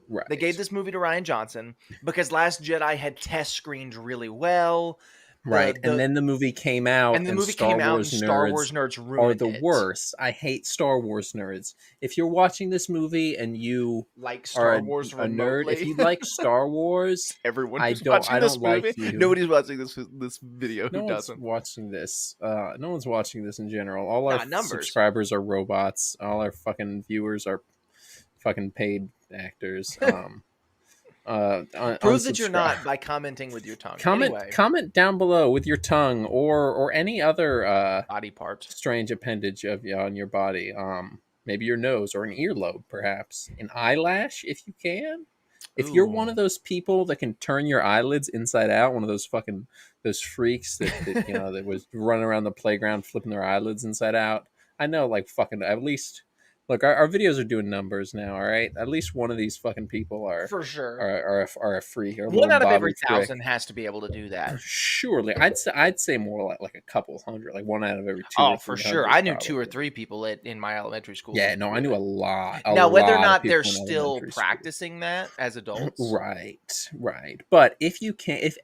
Right. They gave this movie to Ryan Johnson because Last Jedi had test screened really well. Right. And then the movie came out. And the movie came out and Star Wars nerds are ruined the it. worst. I hate Star Wars nerds. If you're watching this movie and you like are Star Wars a nerd, remotely. if you like Star Wars, everyone I who's don't watching this like movie. you. Nobody's watching this video no who one's doesn't. watching this. No one's watching this in general. All our numbers. subscribers are robots. All our fucking viewers are fucking paid actors. Prove that you're not by commenting with your tongue. Comment down below with your tongue or any other Body part. strange appendage of on your body. Maybe your nose or an earlobe, perhaps an eyelash, if you can. If you're one of those people that can turn your eyelids inside out, one of those freaks that that was running around the playground flipping their eyelids inside out. I know, like, fucking at least. Look, our videos are doing numbers now, all right? At least one of these fucking people are for sure are a freak. Or a one out of Bobby every Frick. 1,000 has to be able to do that. Surely, I'd say more like a couple hundred, like one out of every two. Oh, for sure. I knew 2 or 3 people in my elementary school. Yeah, no, I knew a lot. Now, whether or lot not of they're people in still elementary school. practicing that as adults, right. But if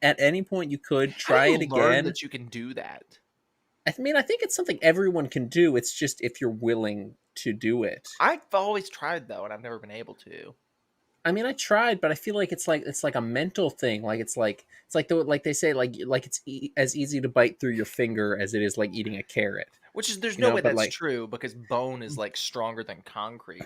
at any point you could try How it do you learn again, that you can do that. I mean, I think it's something everyone can do. It's just if you're willing to do it. I've always tried though, and I've never been able to. I mean, I tried, but I feel like it's like a mental thing. Like like they say like it's as easy to bite through your finger as it is like eating a carrot. Which is there's You no know, way but that's like true because bone is like stronger than concrete.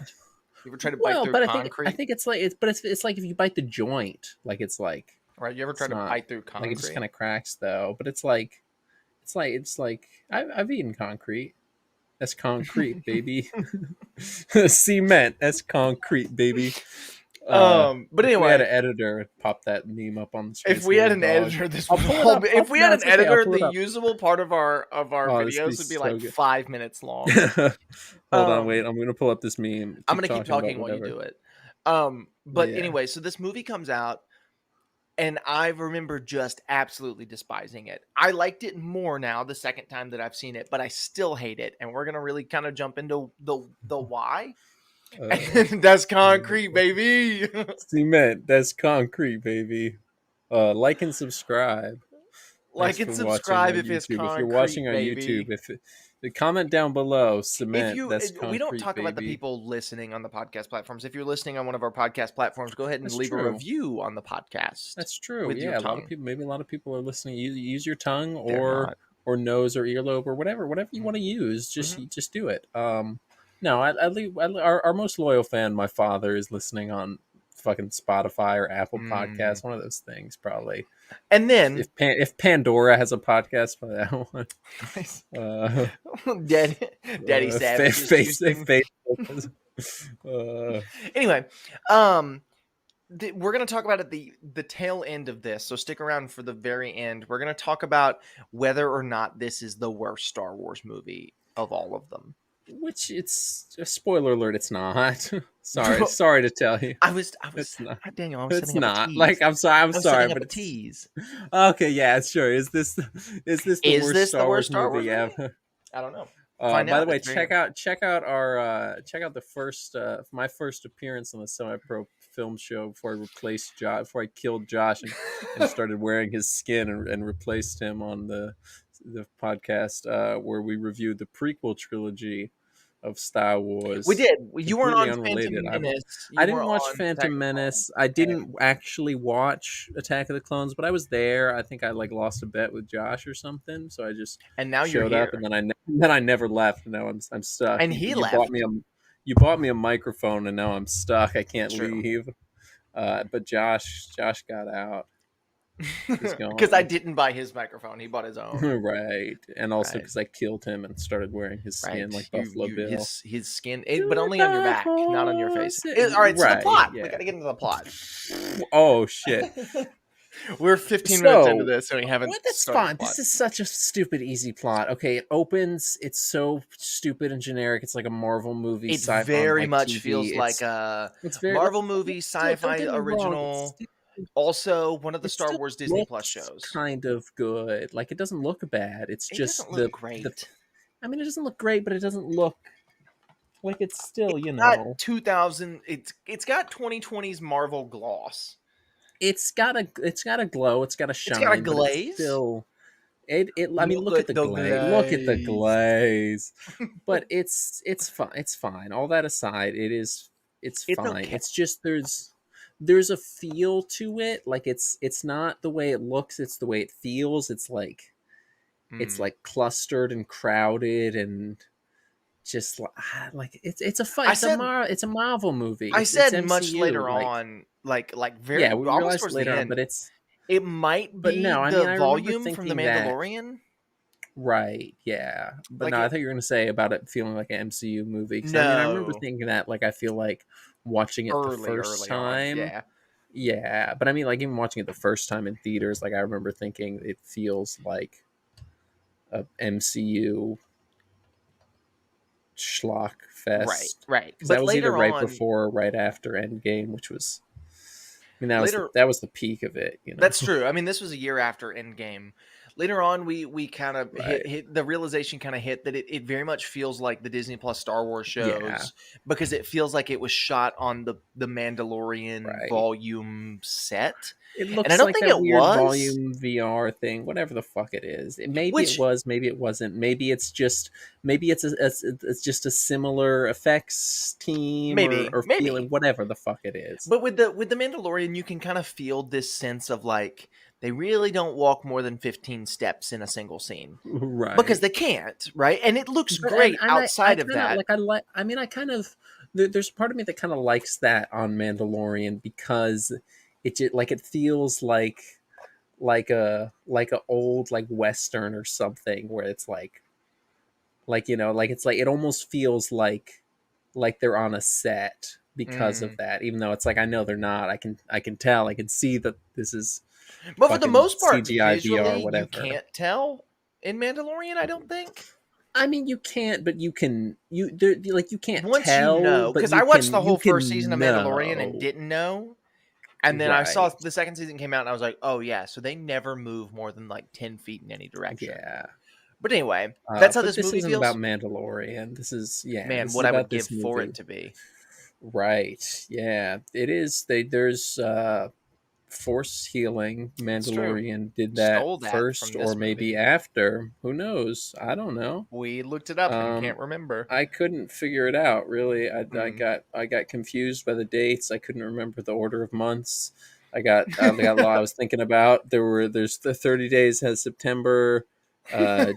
You ever try to bite well, through but I concrete? think it's like it's like if you bite the joint, like it's like Right? You ever try it's to not bite through like it just concrete? kind of cracks though. But it's like I've eaten concrete. That's concrete, baby. Cement. That's concrete, baby. But If we had anyway, an editor, pop that meme up on the screen. if It's a we had little an dog. editor, this I'll would pull it all up. be, if we No, had an it's okay. I'll editor, pull it the up. usable part of our Oh, this videos would be so like good. 5 minutes long. Hold on, wait. Um, I'm gonna pull up this meme. I'm Keep gonna keep talking about talking while you whatever. do it. But Yeah. anyway, so this movie comes out, and I remember just absolutely despising it. I liked it more now the second time that I've seen it, but I still hate it. And we're gonna really kind of jump into the why. And that's concrete, baby. Cement. That's concrete, baby. Like and subscribe. Thanks Like and for watching subscribe on if it's YouTube. If you're watching concrete, on YouTube, baby. the comment down below. If Cement. you, That's we don't concrete, talk about the baby. people listening on the podcast platforms. If you're listening on one of our podcast platforms, go ahead and That's leave a true. review on the podcast That's true. with your Yeah, a lot of tongue. people. Maybe a lot of people are listening. Use your tongue They're not. or nose or earlobe or whatever you Mhm. want to use. Mhm. Just do it. No, our most loyal fan, my father, is listening on fucking Spotify or Apple Podcasts, one of those things probably. And then If Pandora has a podcast for that one, Daddy Savage is choosing. Facebook. Anyway, we're going to talk about at the tail end of this, so stick around for the very end. We're going to talk about whether or not this is the worst Star Wars movie of all of them. Which it's a spoiler alert. It's not. sorry to tell you. I was It's not. Daniel. I was It's setting up a not. tease. Like I'm sorry. I was Sorry, setting but up a tease. okay. Yeah, sure. Is this the Is worst this Star the Wars worst Star Wars movie movie? ever? I don't know. By the way, It's very check out our check out the first my first appearance on the Semi Pro Film Show before I replaced Josh, before I killed Josh and started wearing his skin and replaced him on the podcast where we reviewed the prequel trilogy of Star Wars. We did. You weren't Completely on unrelated. Phantom Menace. I You were didn't watch on Attack Phantom of the Menace. Clones. I didn't actually watch Attack of the Clones, but I was there. I think I like lost a bet with Josh or something, so I just And now you're showed up, here. and then I never left. And now I'm stuck. And he left. You bought me a microphone, and now I'm stuck. I can't True. leave. But Josh got out. He's gone. Because I didn't buy his microphone. He bought his own. Right, and also Right. because I killed him and started wearing his skin like Buffalo Bill. His skin, but only on your back, not on your face. All right, so the Right, plot. yeah. We got to get into the plot. Oh shit! We're 15 minutes into this, and we haven't. What? That's started fine. the plot. This is such a stupid, easy plot. Okay, it opens. It's so stupid and generic. It's like a Marvel movie. It sci-fi very on much TV. feels like a it's very Marvel movie, don't sci-fi get me wrong, original. Also, one of the it Star still Wars Disney Plus looks shows. kind of good. Like it doesn't look bad. It's It just doesn't look great. I mean, it doesn't look great, but it doesn't look like it's still, you Got know. 2000. It's got 2020's Marvel gloss. It's got a glow. It's got a shine. got a but glaze? It's still. I mean, look at the glaze. Look at the glaze. But it's fine. It's fine. All that aside, it's fine. okay. It's just there's a feel to it. Like it's not the way it looks. It's the way it feels. It's like clustered and crowded and just like it's a fight. It's a Marvel movie. I said it's much MCU, later like, on, like very yeah, we almost realized towards later the on, end. but It might but be no, I the mean, I remember volume from the thinking that- Mandalorian. Right, yeah. But Like no, I it- thought you were going to say about it feeling like an MCU movie. 'Cause, I mean, I remember No. thinking that, like, I feel like watching it the first Early time. on, yeah. Yeah, but I mean, like, even watching it the first time in theaters, like, I remember thinking it feels like a MCU schlock fest. Right. Because But that was either later right on, before or right after Endgame, which was... I mean, that Later- was the peak of it, you know? that's true. I mean, this was a year after Endgame. Later on, we kind of Right. hit the realization kind of hit that it very much feels like the Disney Plus Star Wars Yeah. shows because it feels like it was shot on the Mandalorian Right. volume set, It and I looks don't like think that it weird was. volume VR thing, whatever the fuck it is. Maybe it Which was, maybe it wasn't. Maybe it's just a similar effects team or feeling, maybe, whatever the fuck it is. but with the Mandalorian, you can kind of feel this sense of like they really don't walk more than 15 steps in a single scene because Right. they can't, right? And it looks But great I outside of kind of that. like, I like, I mean, I kind of, there's part of me that kind of likes that on Mandalorian, because it feels like a old like western or something, where it's like it's like, it almost feels like they're on a set because of Mm. that, even though it's like, I know they're not. I can tell, I can see that this is But for the fucking most part, CGI VR, visually, you whatever. can't tell in Mandalorian. I don't think. I mean, you can't, but you can. You there, like, you can't Once you tell, know, but because I watched the you whole first season can of Mandalorian and know. didn't know, and then I saw Right. the second season came out, and I was like, oh yeah, so they never move more than like 10 feet in any direction. Yeah. But anyway, that's how But this this movie isn't about feels. Mandalorian. Man, This is what I would about give this for it movie. to be. Right. Yeah. It is. There's force healing. It's true. Mandalorian did that Stole that first, from or this maybe movie. after. Who knows? I don't know. We looked it up and Um, can't remember. I couldn't figure it out really. Mm. I got confused by the dates. I couldn't remember the order of months. I got a lot I was thinking about. There's the 30 days has September,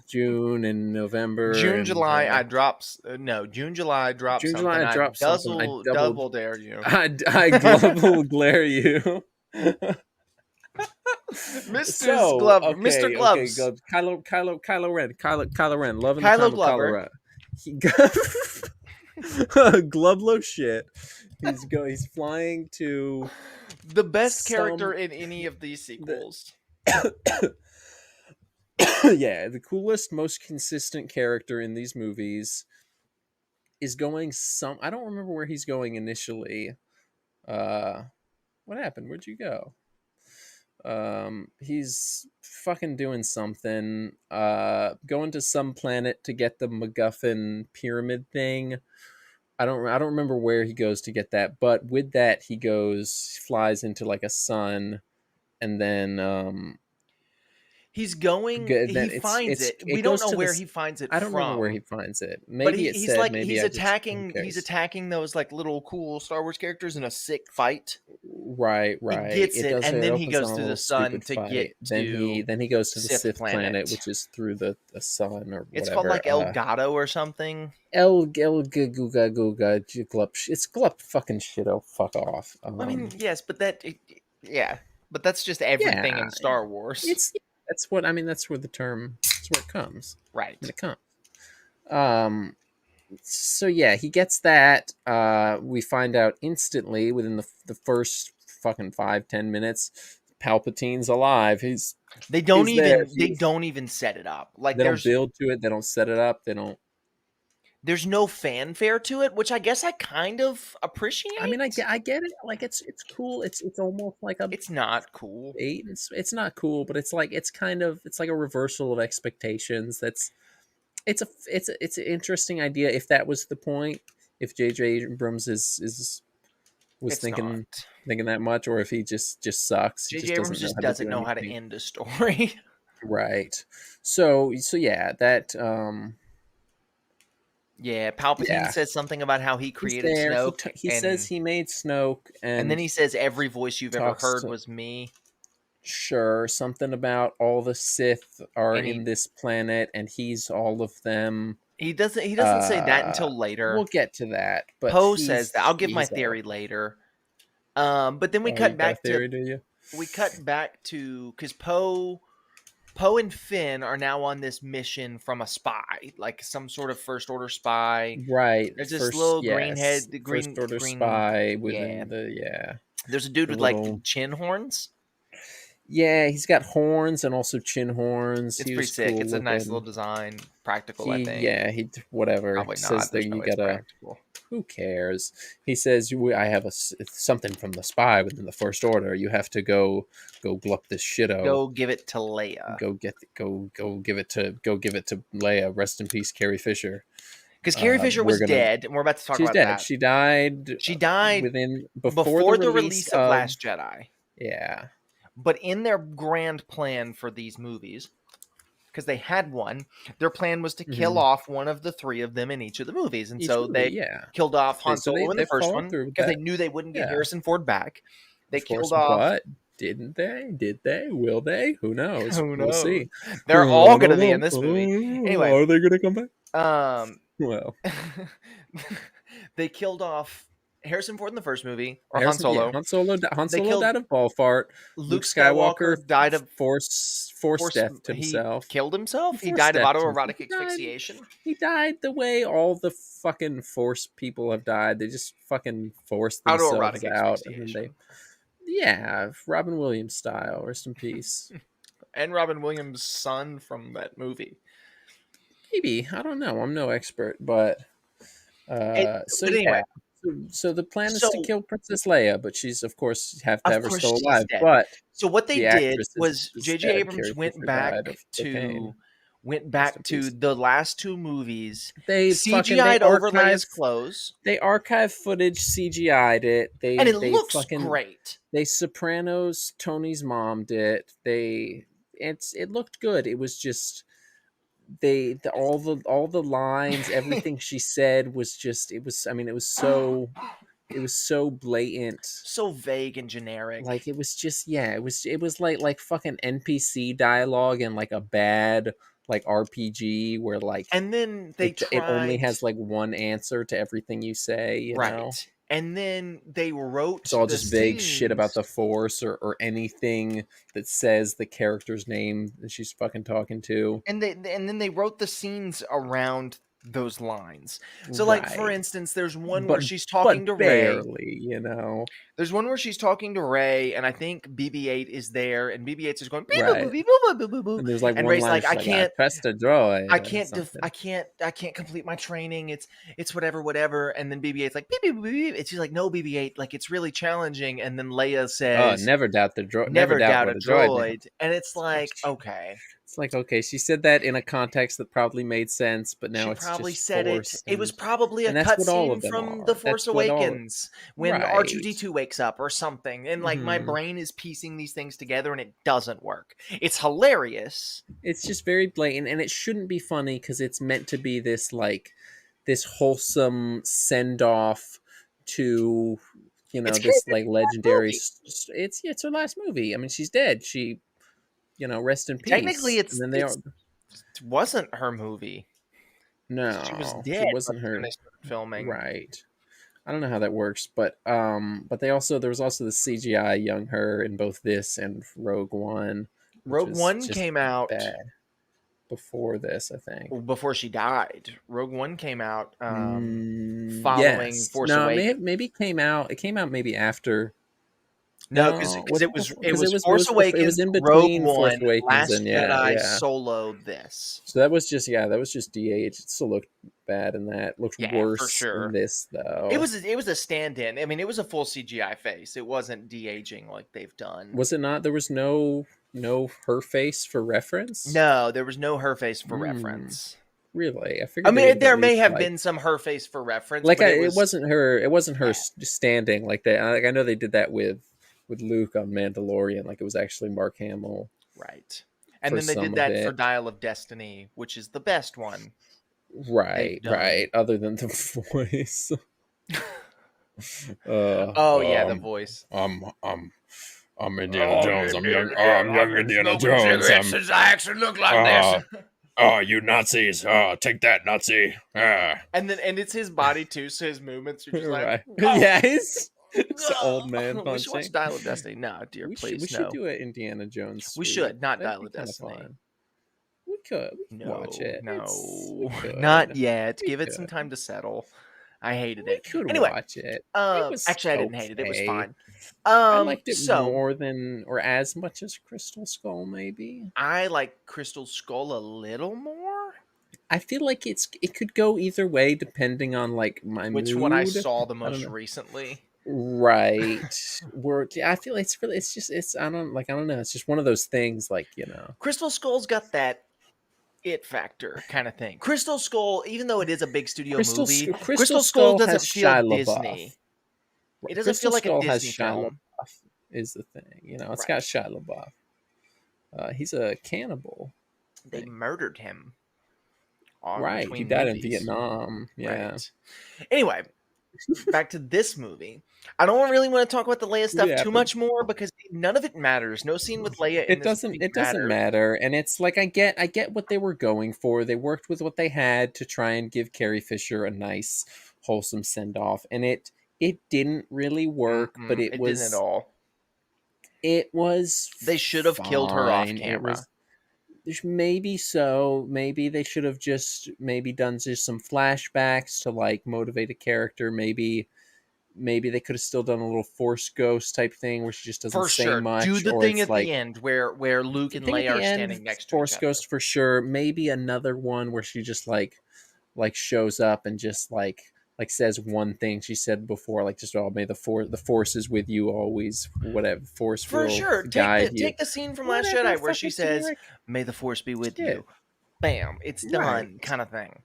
June and November, June, and July, I drops. No, June, July, drop June, July something. I I dropped something. I doubled. double dare you. I global glare you. So Mr. okay, Gloves, go Kylo Ren, Love in the Kylo Time of Kylo Glover. Ren. He Glublo shit. He's flying to The best character some in any of these the sequels. yeah, the coolest, most consistent character in these movies is going some, I don't remember where he's going initially. Uh what happened? Where'd you go? He's fucking doing something. Going to some planet to get the MacGuffin pyramid thing. I don't remember where he goes to get that, but with that flies into like a sun, and then He's going. then He finds it. We it don't goes know to where this. he finds it I don't remember where he from. finds it. But Maybe it he's said. like Maybe I just, who he's cares? attacking those like little cool Star Wars characters in a sick fight. Right, He right. gets It it, does. and It then he opens on goes a through the little sun stupid to get fight. to Then he goes to the Sith Sith planet, planet. which is through the sun or It's called whatever. like El Gato or something. El Guga Guga Glup. It's Glup fucking shit. Oh, fuck off. I mean, yes, but yeah, but that's just everything Yeah, in Star Wars, it's that's what I mean. That's where the term. That's where it comes. When right? it comes. Um. So yeah, he gets that. We find out instantly within the first fucking 5-10 minutes. Palpatine's alive. They He's there. don't even set it up. Like They don't build to it. They don't set it up. They don't. there's no fanfare to it, which I guess I kind of I mean, appreciate. I get it. Like, it's cool. It's almost like a It's not cool. eight. It's not cool, but it's like, it's like a reversal of expectations. It's an interesting idea. If that was the point, if J.J. Abrams is was It's not. thinking that much, or if he just sucks, he J.J. just Abrams doesn't know just how to doesn't do know how to anything. end a story. Right. So yeah, that Yeah, Palpatine yeah. says something about how he He's created there. Snoke, He says he made Snoke, and then and he says every voice you've ever talks heard to, was me. sure, something about all the Sith are And in this planet, and he's all of them. he doesn't say that Uh, until later. we'll get to that, but Poe says that. I'll give my he's all theory of them. later. But then we Oh, you cut got a back theory, to do you? because Poe and Finn are now on this mission from a spy, like some sort of First Order spy. Right. There's this First, little green yes. head, the First green order green. spy Yeah, within the there's a dude the with like little. chin horns. Yeah, he's got horns and also chin horns. It's He pretty was sick. cool It's a nice looking. little design. practical, I think. he whatever Probably says not. that There's no you way it's gotta. practical. Who cares? He says, I have something from the spy within the First Order. You have to go glup this shito. Go give it to Leia. Go give it to Leia. Rest in peace, Carrie Fisher. Because Carrie Fisher was dead, and we're about to talk She's about dead. that. She died. She died before the release of Last Jedi. Yeah. But in their grand plan for these movies, because they had one, their plan was to kill off one of the three of them in each of the movies. And so they killed off Han Solo in the first one because they knew they wouldn't get Harrison Ford back. They killed off. But didn't they? Did they? Will they? Who knows? Who knows? We'll see. They're all going to be in this movie. Anyway, are they going to come back? Well, they killed off Harrison Ford in the first movie, or Han Solo. Han Solo died of ball fart. Luke Skywalker died of force death to himself. He killed himself. He died of autoerotic asphyxiation. He died the way all the fucking Force people have died. They just fucking forced themselves out, and then Robin Williams style. Rest in peace. And Robin Williams' son from that movie. Maybe, I don't know. I'm no expert, but anyway. So the plan is to kill Princess Leia, but she's of course have to have her still alive. But so what they did was J.J. Abrams went back to the last two movies. They CGI'd over Leia's clothes. They archived footage, CGI'd it. And it looks great. They Sopranos Tony's mom did. It looked good. It was just all the lines, everything she said was just it was so blatant, so vague and generic. Like it was just it was like fucking NPC dialogue in like a bad like RPG where like, and then it only has like one answer to everything you say, you know? And then they wrote it's all just vague shit about the Force or anything that says the character's name that she's fucking talking to. And then they wrote the scenes around those lines. So like for instance, there's one where she's talking to Rey. You know. There's one where she's talking to Rey, and I think BB-8 is there, and BB-8 is going and there's like, and one Rey's like, I can't press the droid. I can't complete my training. It's whatever. And then BB-8's like beep, beep, beep, beep. And she's like, no, BB-8, like it's really challenging. And then Leia says, oh, never doubt the droid. Never doubt a droid. And it's like, okay. It's like, okay, she said that in a context that probably made sense, but now it's probably just said forced. It was probably a cutscene from The Force Awakens when R2-D2 wakes up or something, and like my brain is piecing these things together and it doesn't work. It's hilarious. It's just very blatant, and it shouldn't be funny because it's meant to be this wholesome send off to this like legendary. It's her last movie. I mean, she's dead. She. Rest in peace. Technically, it wasn't her movie. No, she was dead. It wasn't her when they started filming. Right. I don't know how that works, but there was also the CGI young her in both this and Rogue One. Rogue One came out before this, I think. Before she died. Rogue One came out following Force Awakens. Maybe it came out. It came out maybe after. No, because it was Force Awakens, it was in between Rogue One, Force Awakens Last and Jedi, Solo. This, so that was just de-age. It still looked bad in that. It looked worse for sure. In this though. It was a stand-in. I mean, it was a full CGI face. It wasn't de-aging like they've done. Was it not? There was no her face for reference. No, there was no her face for reference. Really, I mean, there may have been some her face for reference. Like it wasn't her. It wasn't her standing like that. Like I know they did that with Luke on Mandalorian, like it was actually Mark Hamill. Right. And then they did that for Dial of Destiny, which is the best one. Right. Other than the voice. The voice. I'm Indiana Jones. I'm young Indiana Jones. Since I actually look like this. Oh, you Nazis! Take that, Nazi! And it's his body too, so his movements are just like, It's the old man punching. We should watch Dial of Destiny. No, dear, please, we should do it Indiana Jones. We should, not Dial of Destiny. We could watch it. No, not yet. Give it some time to settle. I hated it. We could watch it. Actually, I didn't hate it. It was fine. I liked it more than or as much as Crystal Skull, maybe. I like Crystal Skull a little more. I feel like it could go either way depending on like my Which one I mood. saw the I don't most know. recently. Right. I feel it's really it's just it's I don't know. It's just one of those things like, Crystal Skull's got that it factor kind of thing. Crystal Skull, even though it is a big studio movie, Crystal Crystal Skull Skull has doesn't feel Shia Disney. LaBeouf. It doesn't feel Crystal like a Skull has Disney Shia film. LaBeouf is the thing. It's got Right. Shia LaBeouf. He's a cannibal. They murdered him on Right. He between died in movies. Vietnam. Yeah. Right. Anyway, back to this movie. I don't really want to talk about the Leia stuff Yeah, too much more because none of it matters. No scene with Leia in this movie it doesn't matters. matter, and it's like I get what they were going for. They worked with what they had to try and give Carrie Fisher a nice wholesome send off, and it didn't really work, but It didn't at all. it was They should have killed her off fine. camera. Maybe so. Maybe they should have just maybe done just some flashbacks to like motivate a character. Maybe they could have still done a little Force Ghost type thing where she just doesn't For say sure. Do much, the or thing it's at like the end where Luke and thing at Leia the are end, standing next to Force each other. Ghost for sure. Maybe another one where she just like shows up and just like says one thing she said before, like just may the force is with you always, whatever force For will sure. guide you. Take the scene from Last Whatever Jedi where she fucking says, generic "May the Force be with shit. you." Bam, it's done, Right. kind of thing.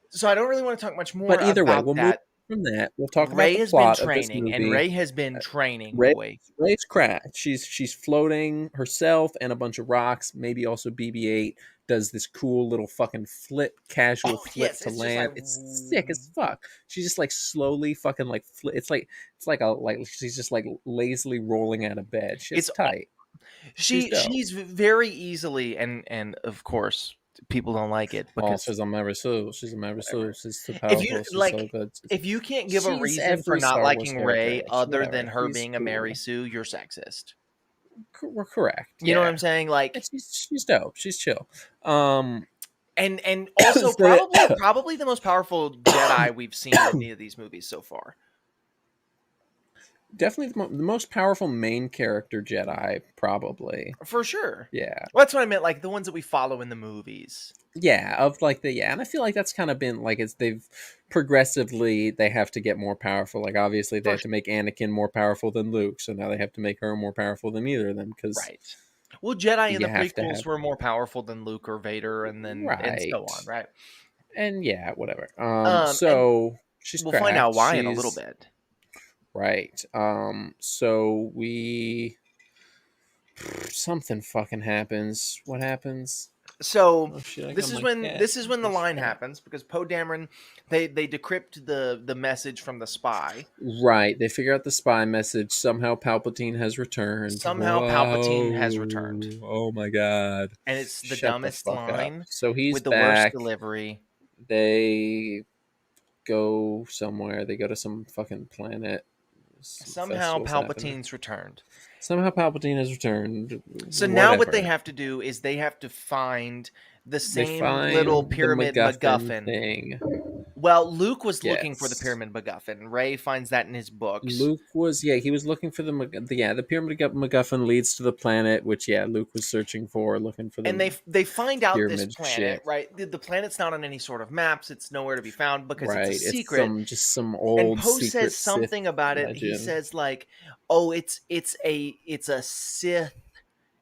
So I don't really want to talk much more But either way, about we'll move that. from that. We'll talk about Rey the has been plot of this training, and movie. Rey has been training, Rey, boy. Rey's cracked. She's floating herself and a bunch of rocks. Maybe also BB-8 does this cool little fucking casual flip yes, to it's just land. like- It's sick as fuck. She just like slowly fucking like it's like she's just like lazily rolling out of bed. Shit's It's tight. dope. she's very easily and of course people don't like it Oh, because she's a Marisol. She's a Marisol. She's too if powerful. you She's like so good. if you can't give a She's reason for every not Star Wars liking Rey character. other Whatever. than her She's being a cool. Mary Sue, you're sexist. We're correct. You know what I'm saying? Like, And she's dope. She's chill. and also So- probably the most powerful Jedi we've seen in any of these movies so far. Definitely the most powerful main character Jedi, probably. For sure. Yeah. Well, that's what I meant, like the ones that we follow in the movies. Yeah, and I feel like that's kind of been like they've progressively they have to get more powerful. Like obviously they have to make Anakin more powerful than Luke, so now they have to make her more powerful than either of them because Right. Well, Jedi in the You have to prequels have- were more powerful than Luke or Vader, and then and so Right. on, right? and yeah, whatever. and So she's We'll find out cracked. why in a little bit. Right. So something fucking happens. What happens? So Oh shit! I this got is my when cat. this is when the line Shut up. happens because Poe Dameron they decrypt the message from the spy. Right. They figure out the spy message. Somehow Palpatine has returned. Somehow Palpatine has returned. Oh my god. And it's the Shut the dumbest fuck up. line So he's with the back. worst delivery. They go somewhere. They go to some fucking planet. Some Somehow festivals happening. Palpatine's returned. Somehow Palpatine has returned. So now what Whatever. they have to do is they have to find the They same find little the pyramid MacGuffin. thing. Well, Luke was looking for the Yes. pyramid MacGuffin. Rey finds that in his books. Luke was he was looking for the pyramid MacGuffin leads to the planet, which Luke was searching for, looking for the And they find out this pyramid planet, shit. right? The planet's not on any sort of maps. It's nowhere to be found because right. it's a secret. Just some old And Poe secret says something Sith about it. He legend. says like, "Oh, it's a Sith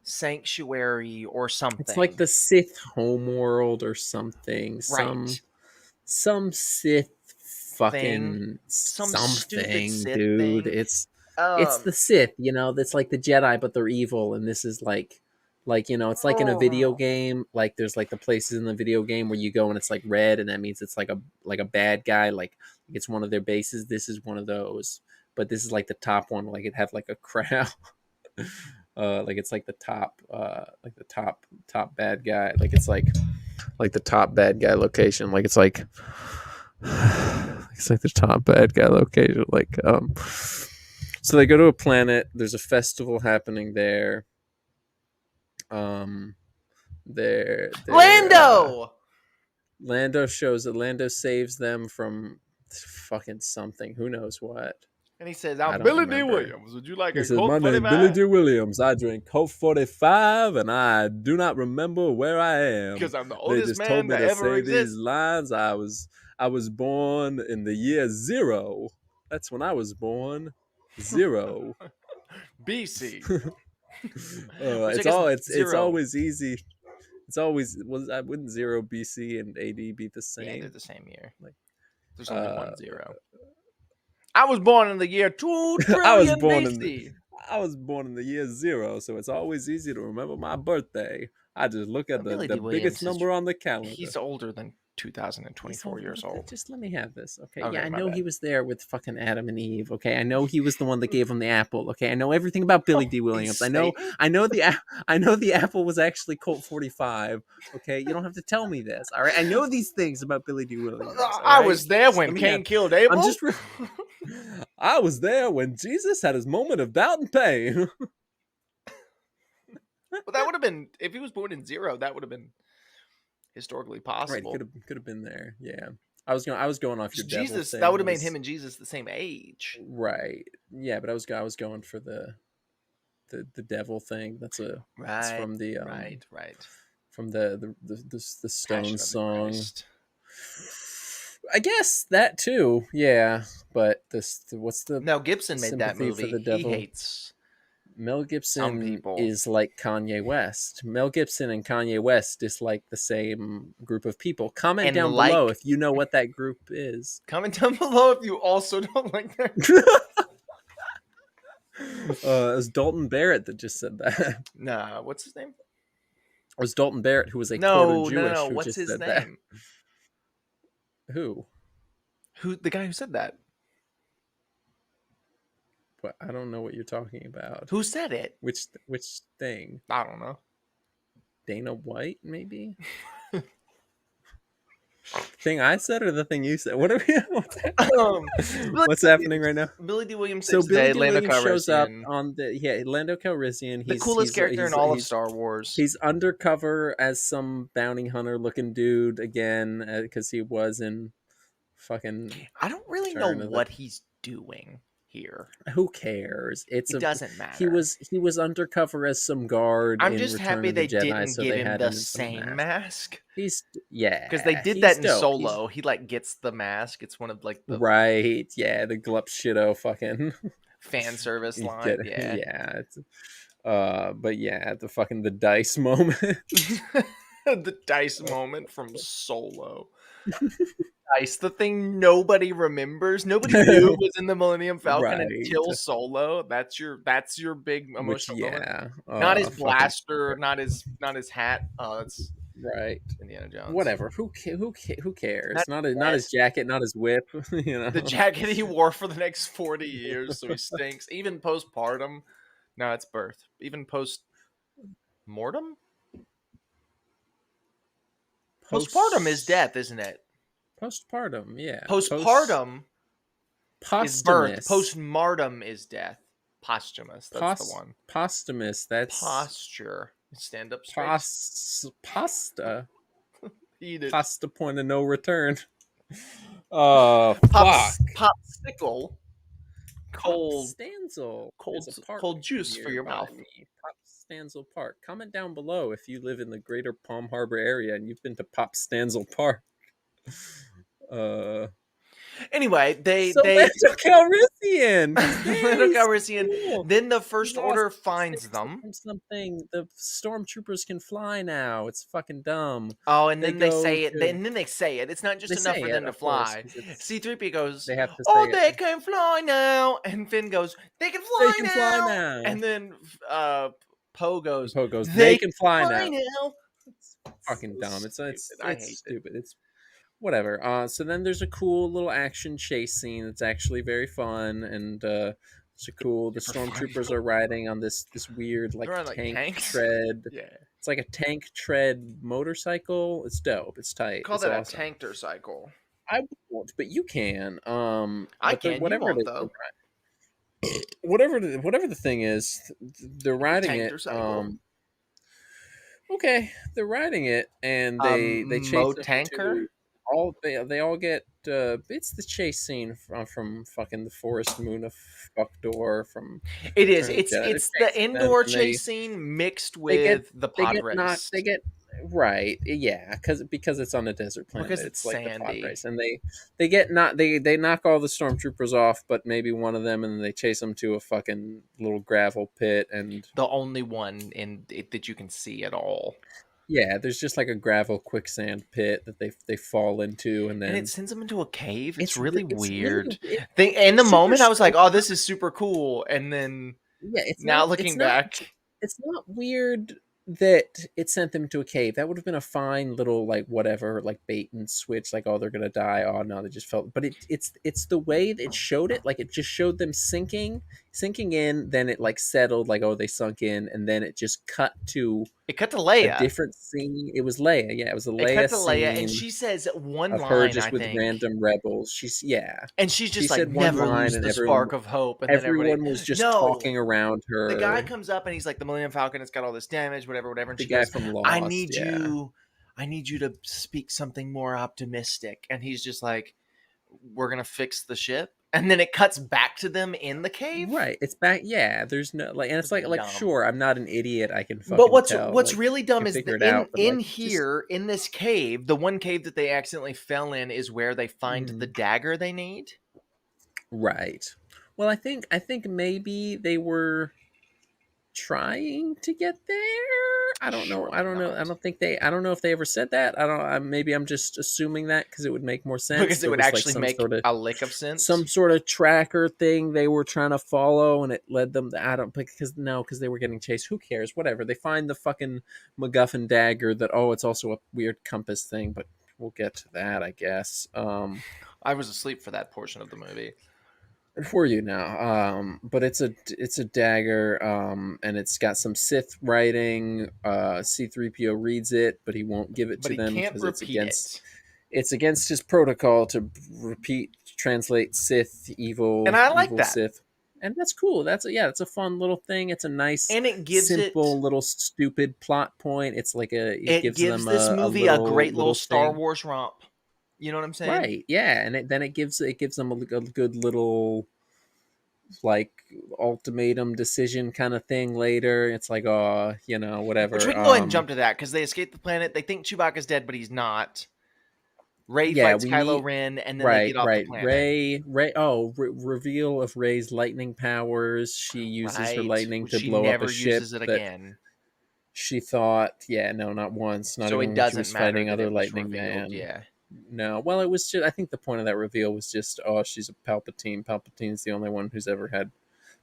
sanctuary or something." It's like the Sith homeworld or something. Right. Some Sith fucking Some something, stupid Sith dude. thing. It's Um, the Sith, that's like the Jedi, but they're evil, and this is like it's like in a video Oh. game. Like there's like the places in the video game where you go and it's like red, and that means it's like a bad guy. Like it's one of their bases. This is one of those, but this is like the top one. Like it have like a crown. Like it's like the top bad guy. Like it's like the top bad guy location. Like it's like the top bad guy location. Like so they go to a planet. There's a festival happening there. Lando. Lando shows that Lando saves them from fucking something. Who knows what? And he says, I "I'm don't Billy D. remember. Williams. Would you like He a says, Colt "My name 45?" Billy D. Williams. I drink Colt 45, and I do not remember where I am. Because I'm the They oldest just told man me to to ever say these exist. lines. I was born in the year 0. That's when I was born. 0. BC. It's I guess it's 0. always easy. It's always I wouldn't 0 BC and AD be the Yeah, they're same? the same year. Like, There's only uh, one 0. I was born in the year 2 I was trillion born in BC. I was born in the year 0, so it's always easy to remember my birthday. I just look at Billy the D. biggest Williams number on the calendar. He's older than He's 2024 years old. Just let me have this, okay? Okay, Yeah, I my know bad. he was there with fucking Adam and Eve, okay? I know he was the one that gave him the apple, okay? I know everything about Billy D. Williams. I know the apple was actually Colt 45, okay? You don't have to tell me this, all right? I know these things about Billy D. Williams. All I right? was there Just when let me Cain have- killed Abel. I'm just. I was there when Jesus had his moment of doubt and pain. But that would have been, if he was born in 0, that would have been historically Right, possible. could have been there. Yeah, I was going off your devil Jesus, thing. that would have made him and Jesus the same age. Right. Yeah, but I was going for the devil thing. That's from the right. from the Passion Stones of the song. Christ. I guess that too. Yeah, but what's the Now Gibson made that sympathy for movie. the devil? He hates Mel some Gibson people. is like Kanye West. Mel Gibson and Kanye West dislike the same group of people. Comment And down like- below if you know what that group is. Comment down below if you also don't like that. It was Dalton Barrett that just said that. It Nah, what's his name? was Dalton Barrett who was a No. quarter Jewish who What's just his said name? that. Who? The guy who said that? What? I don't know what you're talking about. Who said it? Which thing? I don't know. Dana White, maybe? Thing I said or the thing you said? What are we? What's happening right now? Billy D. Williams. So Billy D. Lando Williams shows up Calrissian, on Lando Calrissian. the coolest character in all of Star Wars. He's undercover as some bounty hunter looking dude again because he was in fucking. I don't really know what he's doing here. Who cares? It doesn't matter. He was undercover as some guard. I'm in just Return happy of the they Jedi, didn't so give they him had the him in some same mask. because they did he's that in dope. Solo. He like gets the mask. It's one of like the Right, yeah, the glup shitto fucking fan service you line. get it. Yeah. It's, but yeah, the dice moment. The dice moment from Solo. Dice, the thing nobody remembers. Nobody knew was in the Millennium Falcon Right. until Solo. That's your big emotional moment. Yeah, Not his fucking- blaster, not his hat. Oh, that's right. Indiana Jones. Whatever. Who cares? Not Not his jacket, not his whip. You know, The jacket he wore for the next 40 years, so he stinks. Even postpartum. No, it's birth. Even post-mortem? Postpartum is death, isn't it? Postpartum, yeah. Postpartum is birth. Posthumous. Postmartum is death. Posthumous. That's the one. Posthumous. That's Posture. Stand up straight. pasta. Eat it. Pasta point of no return. Oh, fuck. Popsicle. Cold. Stanzel. cold- There's a park cold juice for your nearby mouth. me. Pop Stanzel Park. Comment down below if you live in the greater Palm Harbor area and you've been to Pop Stanzel Park. Anyway, they Lando Calrissian. Lando Calrissian. Cool. Then the First He's Order awesome. finds Six them. from something. The stormtroopers can fly now. It's fucking dumb. Oh, and then they go say it. to- And then they say it. It's not just They enough say for it, them to of course, fly. 'cause it's- C-3PO goes, They have to say "Oh, it. they can fly now," and Finn goes, "They can fly, They can fly now. And then Poe goes, Poe goes, "They they can fly "Fly now. now." It's fucking dumb. It's I hate it. stupid. It's whatever. So then there's a cool little action chase scene that's actually very fun, and it's a cool. The Super fun. stormtroopers are riding on this weird They're on, like, tank tanks? tread. Yeah, It's like a tank tread motorcycle. It's dope. It's tight. call it's that awesome. a tankter cycle. I won't, but you can. I but can. Whatever You won't, it is, though. whatever the thing is, they're riding Tankter it. cycle. Okay, they're riding it, and they chase Mo them tanker? into they all get it's the chase scene from fucking the Forest Moon of Fuckdor from It is. Return of the Jedi. They're It's the chasing them, indoor and chase scene mixed they get with the they pod get knocked race they get right, yeah, because it's on a desert planet. because it's It's like the pod sandy. race, and they get not they knock all the stormtroopers off, but maybe one of them, and then they chase them to a fucking little gravel pit, and The only one in it that you can see at all. yeah, there's just like a gravel quicksand pit that they fall into, and And it then sends them into a cave. It's really it's really weird. it, In the super moment, I was like, strange. "Oh, this is super cool," and then Yeah, now looking back, it's not weird that it sent them to a cave. That would have been a fine little like whatever, like bait and switch, like, oh, they're gonna die. Oh no, they just felt, but it's the way that it showed it, like it just showed them sinking in, then it like settled, like, oh, they sunk in, and then it just cut to it cut to a Leia. different scene. It was Leia, yeah, it was a It cut Leia to Leia, and scene she says one of her line, I just with think, random rebels. She's yeah. and she's She just like, said one "Never line, lose and the spark of hope." And then everybody, everyone was just no, talking around the guy her. comes up and he's like, "The Millennium Falcon has got all this damage, whatever, whatever." And The she guy goes, from "I Lost, need yeah. you, I need you to speak something more optimistic." And he's just like, "We're gonna fix the ship." And then it cuts back to them in the cave. Right. It's back. Yeah. There's no like, and it's It's like, dumb. sure, I'm not an idiot. I can But fucking tell. what's Like, really I dumb can is figure that it out. But in like, just here in this cave, the one cave that they accidentally fell in is where they find the mhm. dagger they need. Right. Well, I think maybe they were trying to get there. I don't know. I Surely don't know. I not. don't think they. I don't know if they ever said that. I don't. Maybe I'm just assuming that because it would make more sense. Because it There would was like actually make a lick of sense. some sort of tracker thing they were trying to follow, and it led them to, I don't, because they were getting chased. Who cares? Whatever. They find the fucking MacGuffin dagger that, oh, it's also a weird compass thing, but we'll get to that, I guess. I was asleep for that portion of the movie. For you now, but it's a dagger, and it's got some Sith writing. C-3PO reads it, but he won't give it But to he them can't because repeat it. it's against his protocol to translate Sith, And I like evil that. Sith, and that's cool. That's a fun little thing. It's a nice, And it gives simple little stupid plot point. It's like it it gives gives them this a movie a little great little Star thing, Wars romp. You know what I'm saying? right? Yeah, and then it gives them a good little like ultimatum decision kind of thing later. It's like, oh, Which whatever. we can go ahead and jump to that because they escape the planet. They think Chewbacca's dead, but he's not. Rey Yeah, fights we Kylo meet Ren, and then they right, get off the right. planet. Ray. Oh, reveal of Ray's lightning powers. She uses her Right. lightning Which to she blow up a never ship uses it that again. she thought. Yeah, no, not once. Not So it even when she doesn't was matter fighting that other it was Lightning revealed. Man. Yeah. No, well, it was just. I think the point of that reveal was just, oh, she's a Palpatine. Palpatine's the only one who's ever had.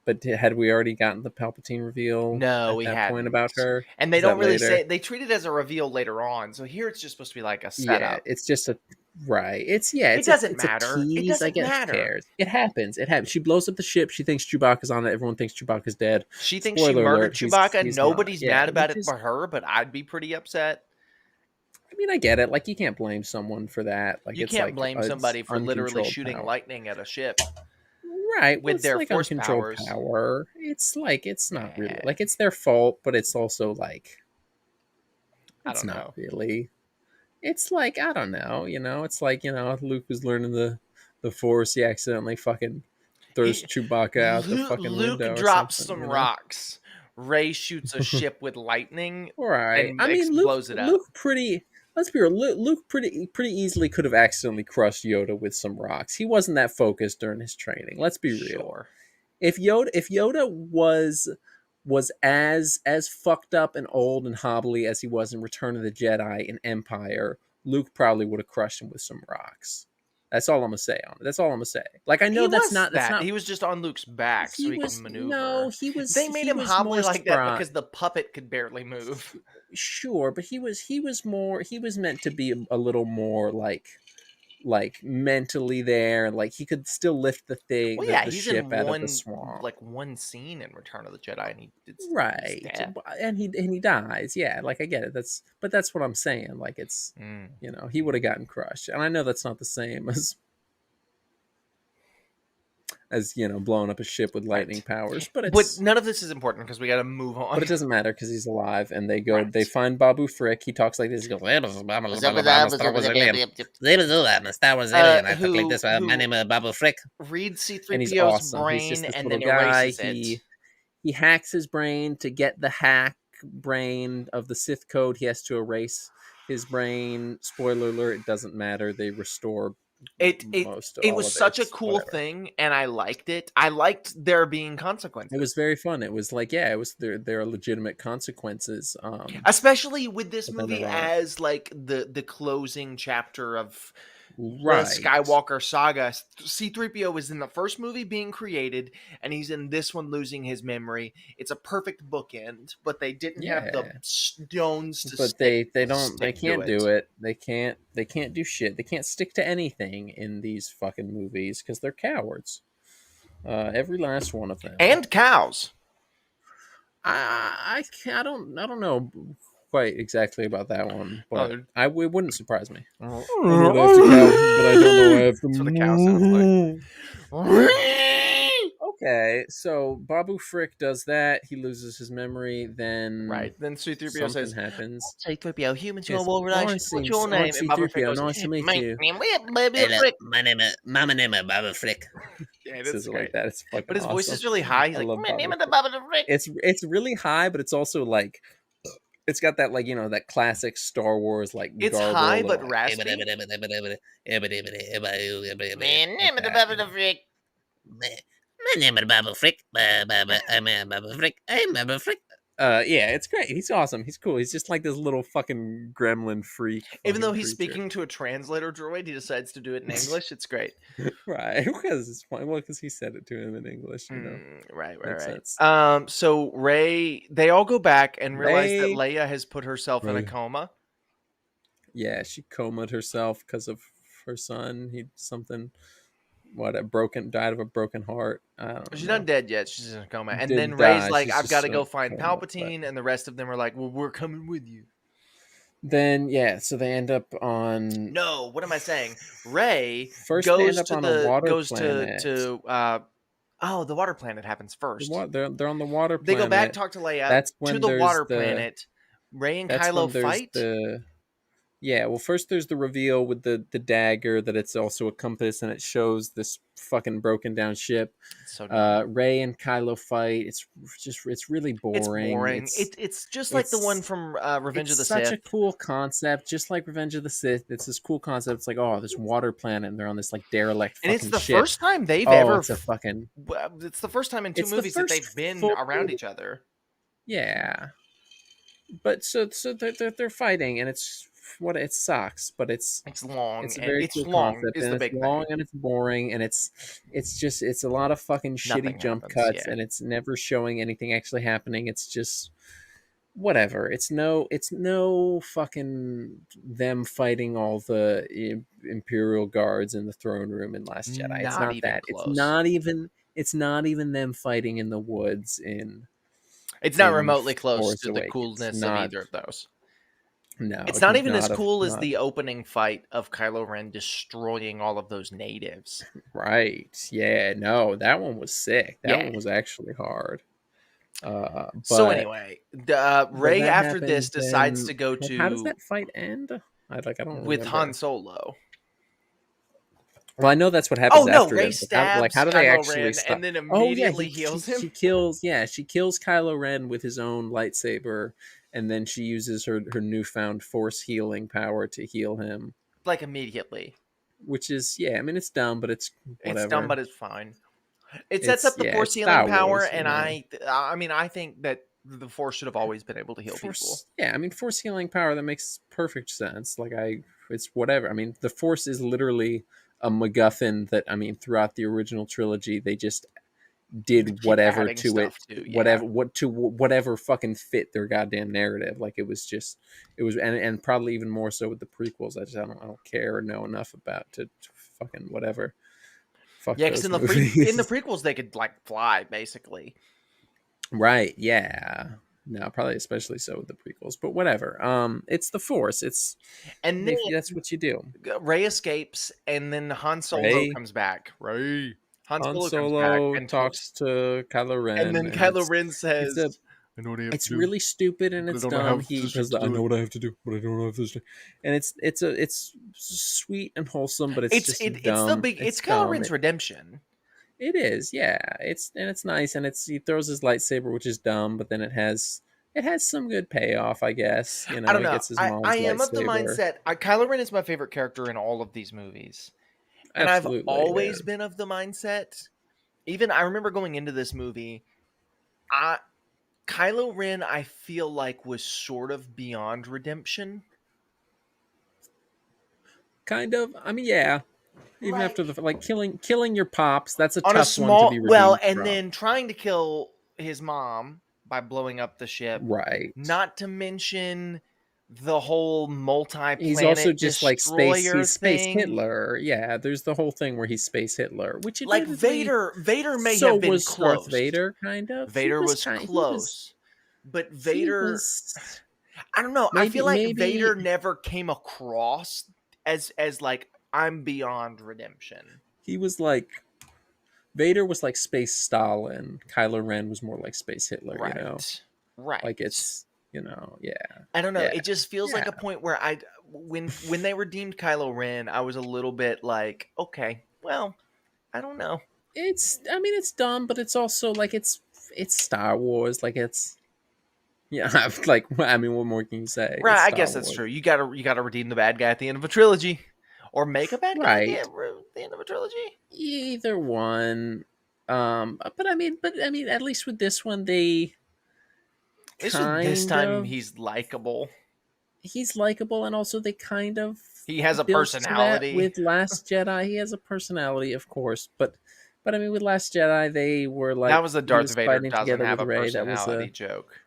But had we already gotten the Palpatine reveal No, at we that point about hadn't. her? And they Is don't that really later? say, they treat it as a reveal later on. So here it's just supposed to be like a Yeah, setup. it's just a right. It doesn't It's a matter. It tease. I doesn't guess who matter. cares? It happens. It happens. She blows up the ship. She thinks Chewbacca's on it. Everyone thinks Chewbacca's dead. She thinks she Spoiler murdered alert: Chewbacca. he's not. Nobody's Yeah, mad about which it is. but her, but I'd be pretty upset. I mean, I get it. Like, you can't blame someone for that. Like, You it's can't like blame it's somebody for literally uncontrolled shooting power. lightning at a ship Right. Well, with it's their like force uncontrolled powers. power. It's like it's not really Eh, like it's their fault, but it's also like I it's don't not know. really. It's like, I don't know. It's like, Luke was learning the Force. He accidentally fucking throws Chewbacca out the fucking Luke window or drops something. some rocks. Rey shoots a ship with lightning Right. and I mean, blows it up. Luke pretty. Let's be real. Luke pretty easily could have accidentally crushed Yoda with some rocks. He wasn't that focused during his training. Let's be real. Sure. If Yoda was as fucked up and old and hobbly as he was in Return of the Jedi in Empire, Luke probably would have crushed him with some rocks. That's all I'm gonna say on it. That's all I'm gonna say. Like, I know He that's was not that. He was just on Luke's back so he he could was no, maneuver. They made he him was hobbly more like that spry. because the puppet could barely move. Sure, but he was meant to be a little more like mentally there, like he could still lift the thing, Well, yeah, the he's ship in out of the swamp. one scene in Return of the Jedi, and he's Right. dead. And he dies. Yeah, like, I get it. That's what I'm saying. Like, it's Mm. he would have gotten crushed. And I know that's not the same as as blowing up a ship with lightning powers. But But none of this is important because we got to move on. but it doesn't matter because he's alive, and they go. Right. They find Babu Frick. He talks like this. He goes, Who My name is Babu Frick. reads and he's C-3PO's awesome. He's just brain this and little then guy. erases it. He hacks his brain to get the hack brain of the Sith code. He has to erase his brain. Spoiler alert: it doesn't matter. They restore It most it all was of such a It's cool whatever. thing, and I liked it. I liked there being It consequences. was very fun. It was like, yeah, it was there are legitimate consequences. Especially with this But then movie there aren't. as like the closing chapter of the Right. Skywalker saga. C-3PO was in the first movie being created, and he's in this one losing his memory. It's a perfect bookend, but they didn't have the Yeah. stones to But stick. they stick to can't do it. They can't do shit. They can't stick to anything in these fucking movies because they're cowards. Every last one of them. And cows. I don't know quite exactly about that one, but it wouldn't surprise me. I know they have to cow, but I don't know I have to. That's what a cow sounds like. Okay, so Babu Frick does that. He loses his memory. Then Right. Then C-3PO something says, happens. C-3PO, humans Yes. know what relations. What's your name? And Babu Frick C-3PO, goes, nice to meet "My you." name is Hello, Frick." my name is Babu Frick. Yeah, Says that's it great. like that. It's fucking But his voice awesome. is really high. He's I like, love "My name is Babu Babu Frick." It's really high, but it's also like it's got that that classic Star Wars like It's garble, high little, but like, raspy. My name Man, is Babu Frick. My name is Babu Frick. I'm Babu Frick. I'm Babu Frick. yeah, it's great. He's awesome. He's cool. He's just like this little fucking gremlin freak. Even though fucking he's creature. speaking to a translator droid, he decides to do it in English. It's great. Right, because it's fine. Well, because he said it to him in English, Right. Makes sense. So Ray, they all go back and realize that Ray- Leia has put herself in a Ray. coma. Yeah, she comaed herself because of her son. He something. Died of a broken heart. I don't She's know. not dead yet. She's in a coma. And Did then Ray's die. like, She's I've just got to in go a find coma, Palpatine. And the rest of them are like, well, we're coming with you. Then yeah, so they end up on. No, what am I saying? Ray First, they goes end up to on a the water goes planet. to oh, the water planet happens first. They're on the water They planet. go back, talk to Leia. That's to when the there's water the- planet. Ray and That's Kylo when there's fight. Yeah, well, first there's the reveal with the dagger that it's also a compass, and it shows this fucking broken down ship. So dumb. Ray and Kylo fight. It's really boring. It's boring. It's just like the one from Revenge of the It's such Sith. a cool concept, just like Revenge of the Sith. It's this cool concept. It's like, oh, this water planet, and they're on this like derelict And fucking it's the ship. first time they've Oh, ever. it's a fucking It's the first time in two It's the movies that first they've been full- around each other. yeah. But so they're fighting, and it sucks, but it's long. It's a and very it's cool long. concept, Is and the it's big long thing. and it's boring, and it's a lot of fucking shitty Nothing jump happens, cuts, yeah. and it's never showing anything actually happening. It's just whatever. It's no fucking them fighting all the Imperial guards in the throne room in Last Jedi. It's Not not even that. close. It's not even them fighting in the woods in. It's not in remotely close Force to the Awakens. coolness of Not- either of those. No, It's not even as not cool as not- the opening fight of Kylo Ren destroying all of those natives. Right. Yeah, no, that one was sick. That Yeah. one was actually hard. So But anyway, but Ray that after this happens, decides then- to go but how does to that fight end? I don't with remember. Han Solo. Well, I know that's what happens Oh no, after Ray this, but how stabs do they Kylo actually Ren stop? and then Oh yeah, immediately heals him. she kills Kylo Ren with his own lightsaber, and then she uses her newfound force healing power to heal him, Like immediately. which is I mean it's dumb, but it's whatever. It's dumb, but it's fine. It sets It's- up the yeah, force it's healing Star power, Wars, and I mean, I think that the force should have always been able to heal people. Force, yeah, I mean, force healing power, that makes perfect sense. It's whatever. I mean, the force is literally a MacGuffin that, I mean, throughout the original trilogy, they just did Keep whatever adding to it, stuff to, yeah. whatever fucking fit their goddamn narrative. Like it was, and probably even more so with the prequels. I don't care or know enough about to fucking whatever. Fuck Yeah, because those in movies. the prequels they could like fly basically. Right, yeah. No, probably especially so with the prequels, but whatever. It's the Force. And then that's what you do. Ray escapes, and then Han Solo Ray. comes back. Ray. Han Han Solo comes back Solo and talks to Kylo Ren, and then and Kylo Ren it's a says, I know what I have it's to do, really stupid and but I it's don't know dumb. how He this does to the, I do know it. what I have to do, but I don't know if this, and it's sweet and wholesome, but it's just it's the dumb. big it's It's Kylo dumb. Ren's redemption. It is, yeah. It's nice, and he throws his lightsaber, which is dumb, but then it has some good payoff, I guess. I don't He know. gets his I mom's am of the lightsaber. mindset. Kylo Ren is my favorite character in all of these movies, and I've Absolutely, always man. been of the mindset. Even I remember going into this movie, I Kylo Ren I feel like was sort of beyond redemption. Kind of. I mean, yeah. Even after Like the killing your pops, that's a on a tough one to be small well, redeemed and from. then trying to kill his mom by blowing up the ship. Right. Not to mention the whole He's also multi-planet just like destroyer he's space thing. Hitler. Yeah, there's the whole thing where he's space Hitler, which Like admittedly Vader may so have been was Darth close. Vader kind of. Vader was close. But Vader I don't know. I feel like maybe Vader never came across as like I'm beyond redemption. he was like Vader was like space Stalin. Kylo Ren was more like space Hitler, Right. Right. Like it's, yeah. I don't know. Yeah. It just feels like Yeah. a point where when they redeemed Kylo Ren, I was a little bit like, okay, well, I don't know. I mean it's dumb, but it's also like it's Star Wars, like it's yeah, like I mean what more can you say? Right, It's I Star guess that's Wars. true. You gotta redeem the bad guy at the end of a trilogy, or make a bad guy at Right. the end of a trilogy. Either one. But I mean at least with this one they It's just this kind time of he's likable. he's likable, and also they kind of He has a built to that personality. with Last Jedi. He has a personality, of course, but I mean with Last Jedi they were like That was a he Darth was Vader fighting doesn't together have with a Rey. That was personality joke.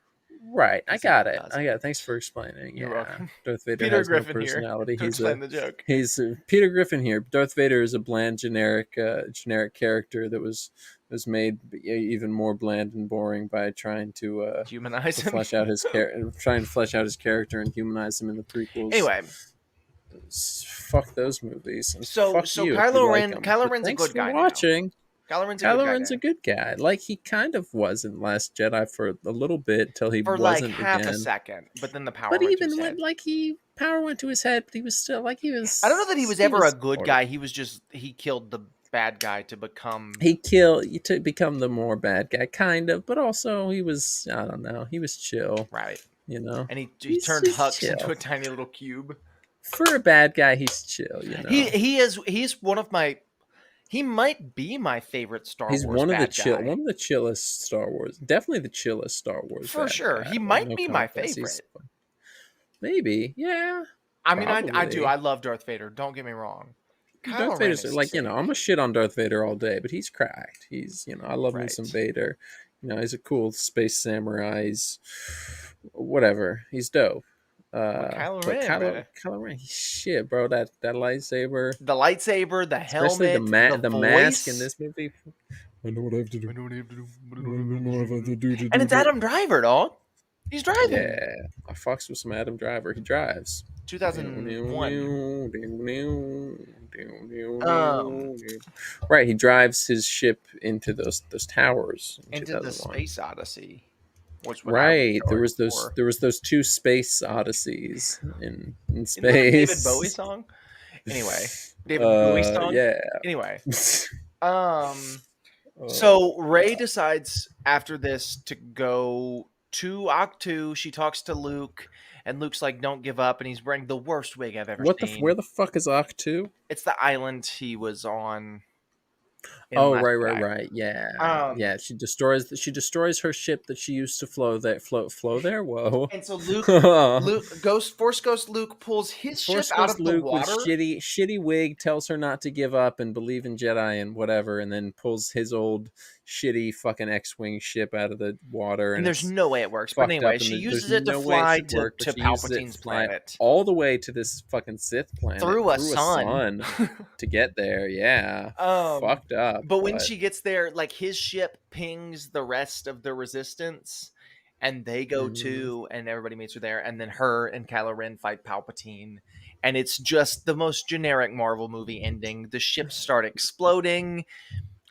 right. I 'Cause he got it. doesn't. Thanks for explaining. You're Yeah, welcome. Darth Vader Peter has no Griffin here personality. to explain the joke. He's Peter Griffin here. Darth Vader is a bland, generic character that was made even more bland and boring by trying to Humanize him. trying to flesh out his character and humanize him in the prequels. Anyway, Fuck those movies. And so fuck you if you Kylo like Ren, them. Kylo But Ren's a thanks good for guy watching. now. Kylo Ren's a good Kylo guy Ren's now. a good guy. Like he kind of was in Last Jedi for a little bit till he For like wasn't half again. a second, but then the power But went to even his when head. power went to his head, but he was still like he was. I don't know that he was ever a good sort of- guy. He was just he killed the bad guy to become to become the more bad guy, kind of, but also he was. I don't know. He was chill, right. you know. And he He's turned just Hux chill. into a tiny little cube. For a bad guy, he's chill, you know. He's one of my he might be my favorite Star He's Wars one of the bad guy. one of the chillest Star Wars. Definitely the chillest Star Wars. For bad sure. guy. He might No be my contest. favorite. Maybe, yeah. I mean, I do. Probably. I love Darth Vader. Don't get me wrong. Darth Kylo Ren Vader's is like, sick. I'm a shit on Darth Vader all day, but he's cracked. He's, I love me Right. some Vader. He's a cool space samurai. He's whatever. He's dope. Kylo But Ren, Kylo Ren, he's shit, bro. That lightsaber, the lightsaber, the especially helmet, the voice. mask in this movie. I know what I have to do. I know what I have to do. I don't know what I have to do. And it's Adam Driver, dog. He's driving. Yeah, I fucks with some Adam Driver. He drives. 2001. Right, he drives his ship into those towers in Into the 2001. Space Odyssey. Which Right, there was those two space odysseys in Isn't that a space. David Bowie song? Anyway, David Bowie song. Yeah. Anyway, so Rey decides after this to go to Octu. She talks to Luke, and Luke's like, "Don't give up," and he's wearing the worst wig I've ever seen. Where the fuck is Octu? It's the island he was on. in Oh, Last Jedi. right. Yeah. Yeah, she destroys her ship that she used to flow there. Whoa. And so Force Ghost Luke pulls his Force ship out Ghost of the Luke water. with shitty wig tells her not to give up and believe in Jedi and whatever, and then pulls his old shitty fucking X-wing ship out of the water. And there's no way it works. But fucked anyway, up, and she there's uses it to no way it fly should to work, but she uses it Palpatine's to fly planet. all the way to this fucking Sith planet Through a sun. to get there. Yeah, fucked up. But when she gets there, like his ship pings the rest of the Resistance, and they go too, and everybody meets her there, and then her and Kylo Ren fight Palpatine, and it's just the most generic Marvel movie ending. The ships start exploding.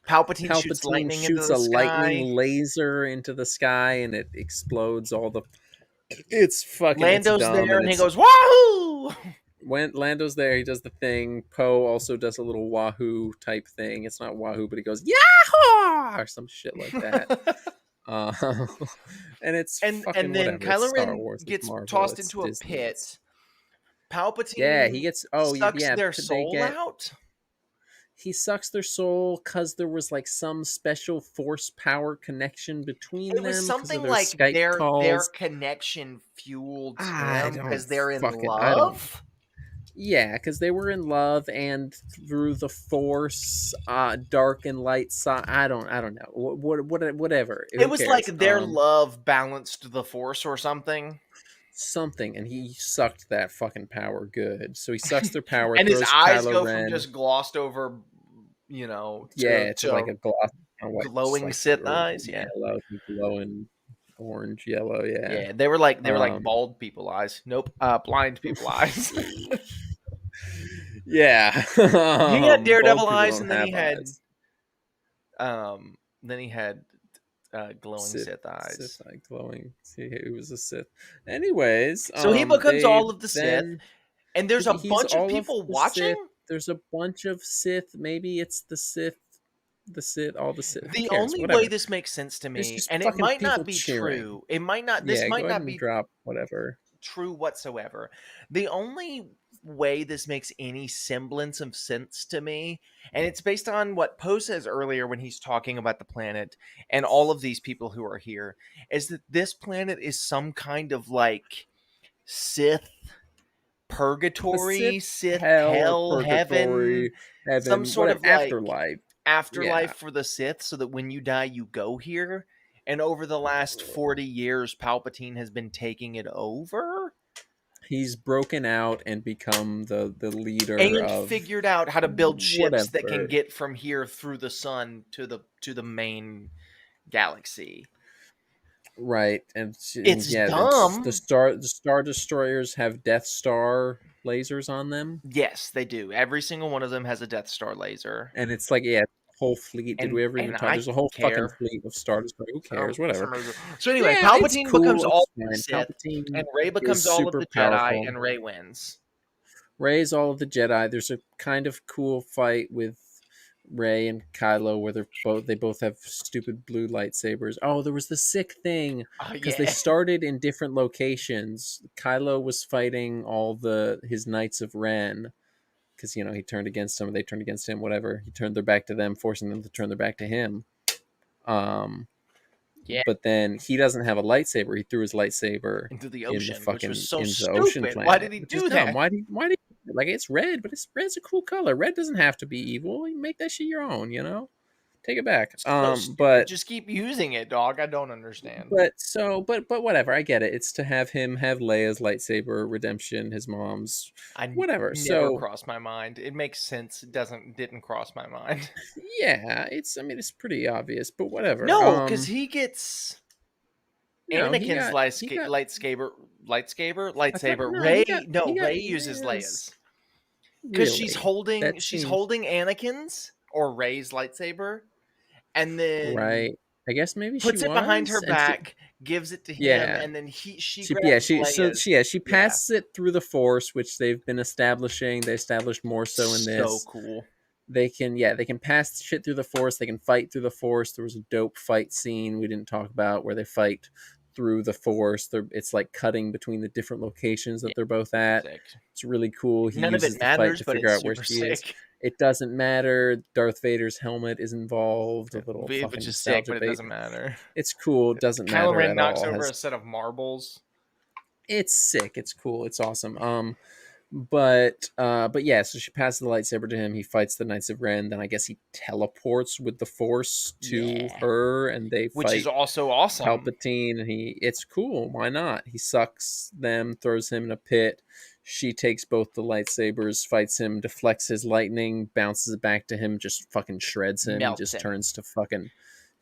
Palpatine shoots Palpatine lightning into shoots the a lightning sky. laser into the sky, and it explodes all the. It's fucking. It's Lando's dumb, there, and and he it's goes, "Wahoo!" when Lando's there, he does the thing. Poe also does a little wahoo type thing. It's not wahoo, but he goes yahoo or some shit like that. Uh, and it's fucking and then whatever. It's Kylo Star Ren Wars. It's gets Marvel. tossed It's into a Disney. pit. Yeah, he Palpatine gets. Oh sucks yeah, their they soul get. out. He sucks their soul because there was like some special force power connection between It was them because of something their like Skype their calls. connection fueled I him don't because they're in fucking. I don't. love. Yeah, because they were in love, and through the Force, dark and light side. I don't know. Whatever. It Who was like cares? their love balanced the Force or something. Something, and he sucked that fucking power good. So he sucks their power, And his throws eyes Kylo go from Ren. just glossed over, Yeah, to like to a gloss, like just glowing like Sith eyes. Yeah, yellow, glowing orange, yellow. Yeah. yeah. They were like Um. bald people eyes. Nope, blind people eyes. Yeah. He had Bald Daredevil people eyes, don't and have eyes. then he had glowing Sith Sith eyes. eye glowing. See, he was a Sith. Anyways, So he becomes they all of the Sith, then and there's a he's bunch of all of people the watching. Sith. There's a bunch of Sith. Maybe it's all the Sith. Who The cares? only way Whatever. this makes sense to There's me, just and it fucking might people not be cheering. true. It might not. This Yeah, go might ahead not and be drop whatever. true whatsoever. The only way this makes any semblance of sense to me, and it's based on what Poe says earlier when he's talking about the planet and all of these people who are here, is that this planet is some kind of like Sith A purgatory, Sith Sith hell or hell, heaven, purgatory, some heaven, sort whatever, of like afterlife. Yeah. afterlife for the Sith so that when you die, you go here. And over the last 40 years, Palpatine has been taking it over He's broken out and become the leader and of figured out how to build ships that can whatever. get from here through the sun to the main galaxy. Right, and It's yeah, dumb. the star destroyers have Death Star lasers on them, Yes, they do. Every single one of them has a Death Star laser. and it's like yeah, whole fleet. Did we ever even And talk? I There's a whole fucking care. fleet of Star Destroyers. Who cares? For some Whatever. reason. So anyway, Yeah, it's Palpatine becomes cool. all It's of the fine. Sith, Palpatine and Rey becomes is all of super the Jedi, powerful. and Rey wins. Rey's all of the Jedi. There's a kind of cool fight with Rey and Kylo where they both have stupid blue lightsabers. Oh, there was the sick thing Oh because they yeah. started in different locations. Kylo was fighting all his Knights of Ren because he turned against them, they turned against him. Whatever, he turned their back to them, forcing them to turn their back to him. Yeah. But then he doesn't have a lightsaber. He threw his lightsaber Into the in the ocean, which was so into the ocean stupid. planet. Why did he which is do dumb. that? Why did like it's red, but red's a cool color. Red doesn't have to be evil. You make that shit your own, Take it back. So stupid. But Just keep using it, dog. I don't understand. but whatever. I get it. It's to have him have Leia's lightsaber redemption, his mom's, whatever. Never So crossed my mind. It makes sense. It didn't cross my mind. yeah, I mean it's pretty obvious, but whatever. No, because he gets no, he Anakin's got lightsaber. no, Ray uses Leia's because really that she's seems holding Anakin's or Ray's lightsaber, and then right. I guess maybe puts she it behind was, her and back, gives it to him, yeah. and then she grabs Leia's. She passes it through the Force, which they've been establishing. They established more so in this. So cool. They can pass shit through the Force. They can fight through the Force. There was a dope fight scene we didn't talk about where they fight through the Force. It's like cutting between the different locations that they're both at. Sick. It's really cool. He None of uses it the fight matters, to but figure it's out where super she is. sick. It doesn't matter. Darth Vader's helmet is involved. A little fucking Which is sick, but it nostalgia bait. doesn't matter. It's cool. Doesn't Kylo matter Ren at knocks all. over a set of marbles. It's sick. It's cool. It's awesome. But yeah, so she passes the lightsaber to him. He fights the Knights of Ren. Then I guess he teleports with the Force to her, and they which fight is also awesome. Palpatine, and it's cool. Why not? He sucks them, throws him in a pit. She takes both the lightsabers, fights him, deflects his lightning, bounces it back to him, just fucking shreds him, Melts just him. turns to fucking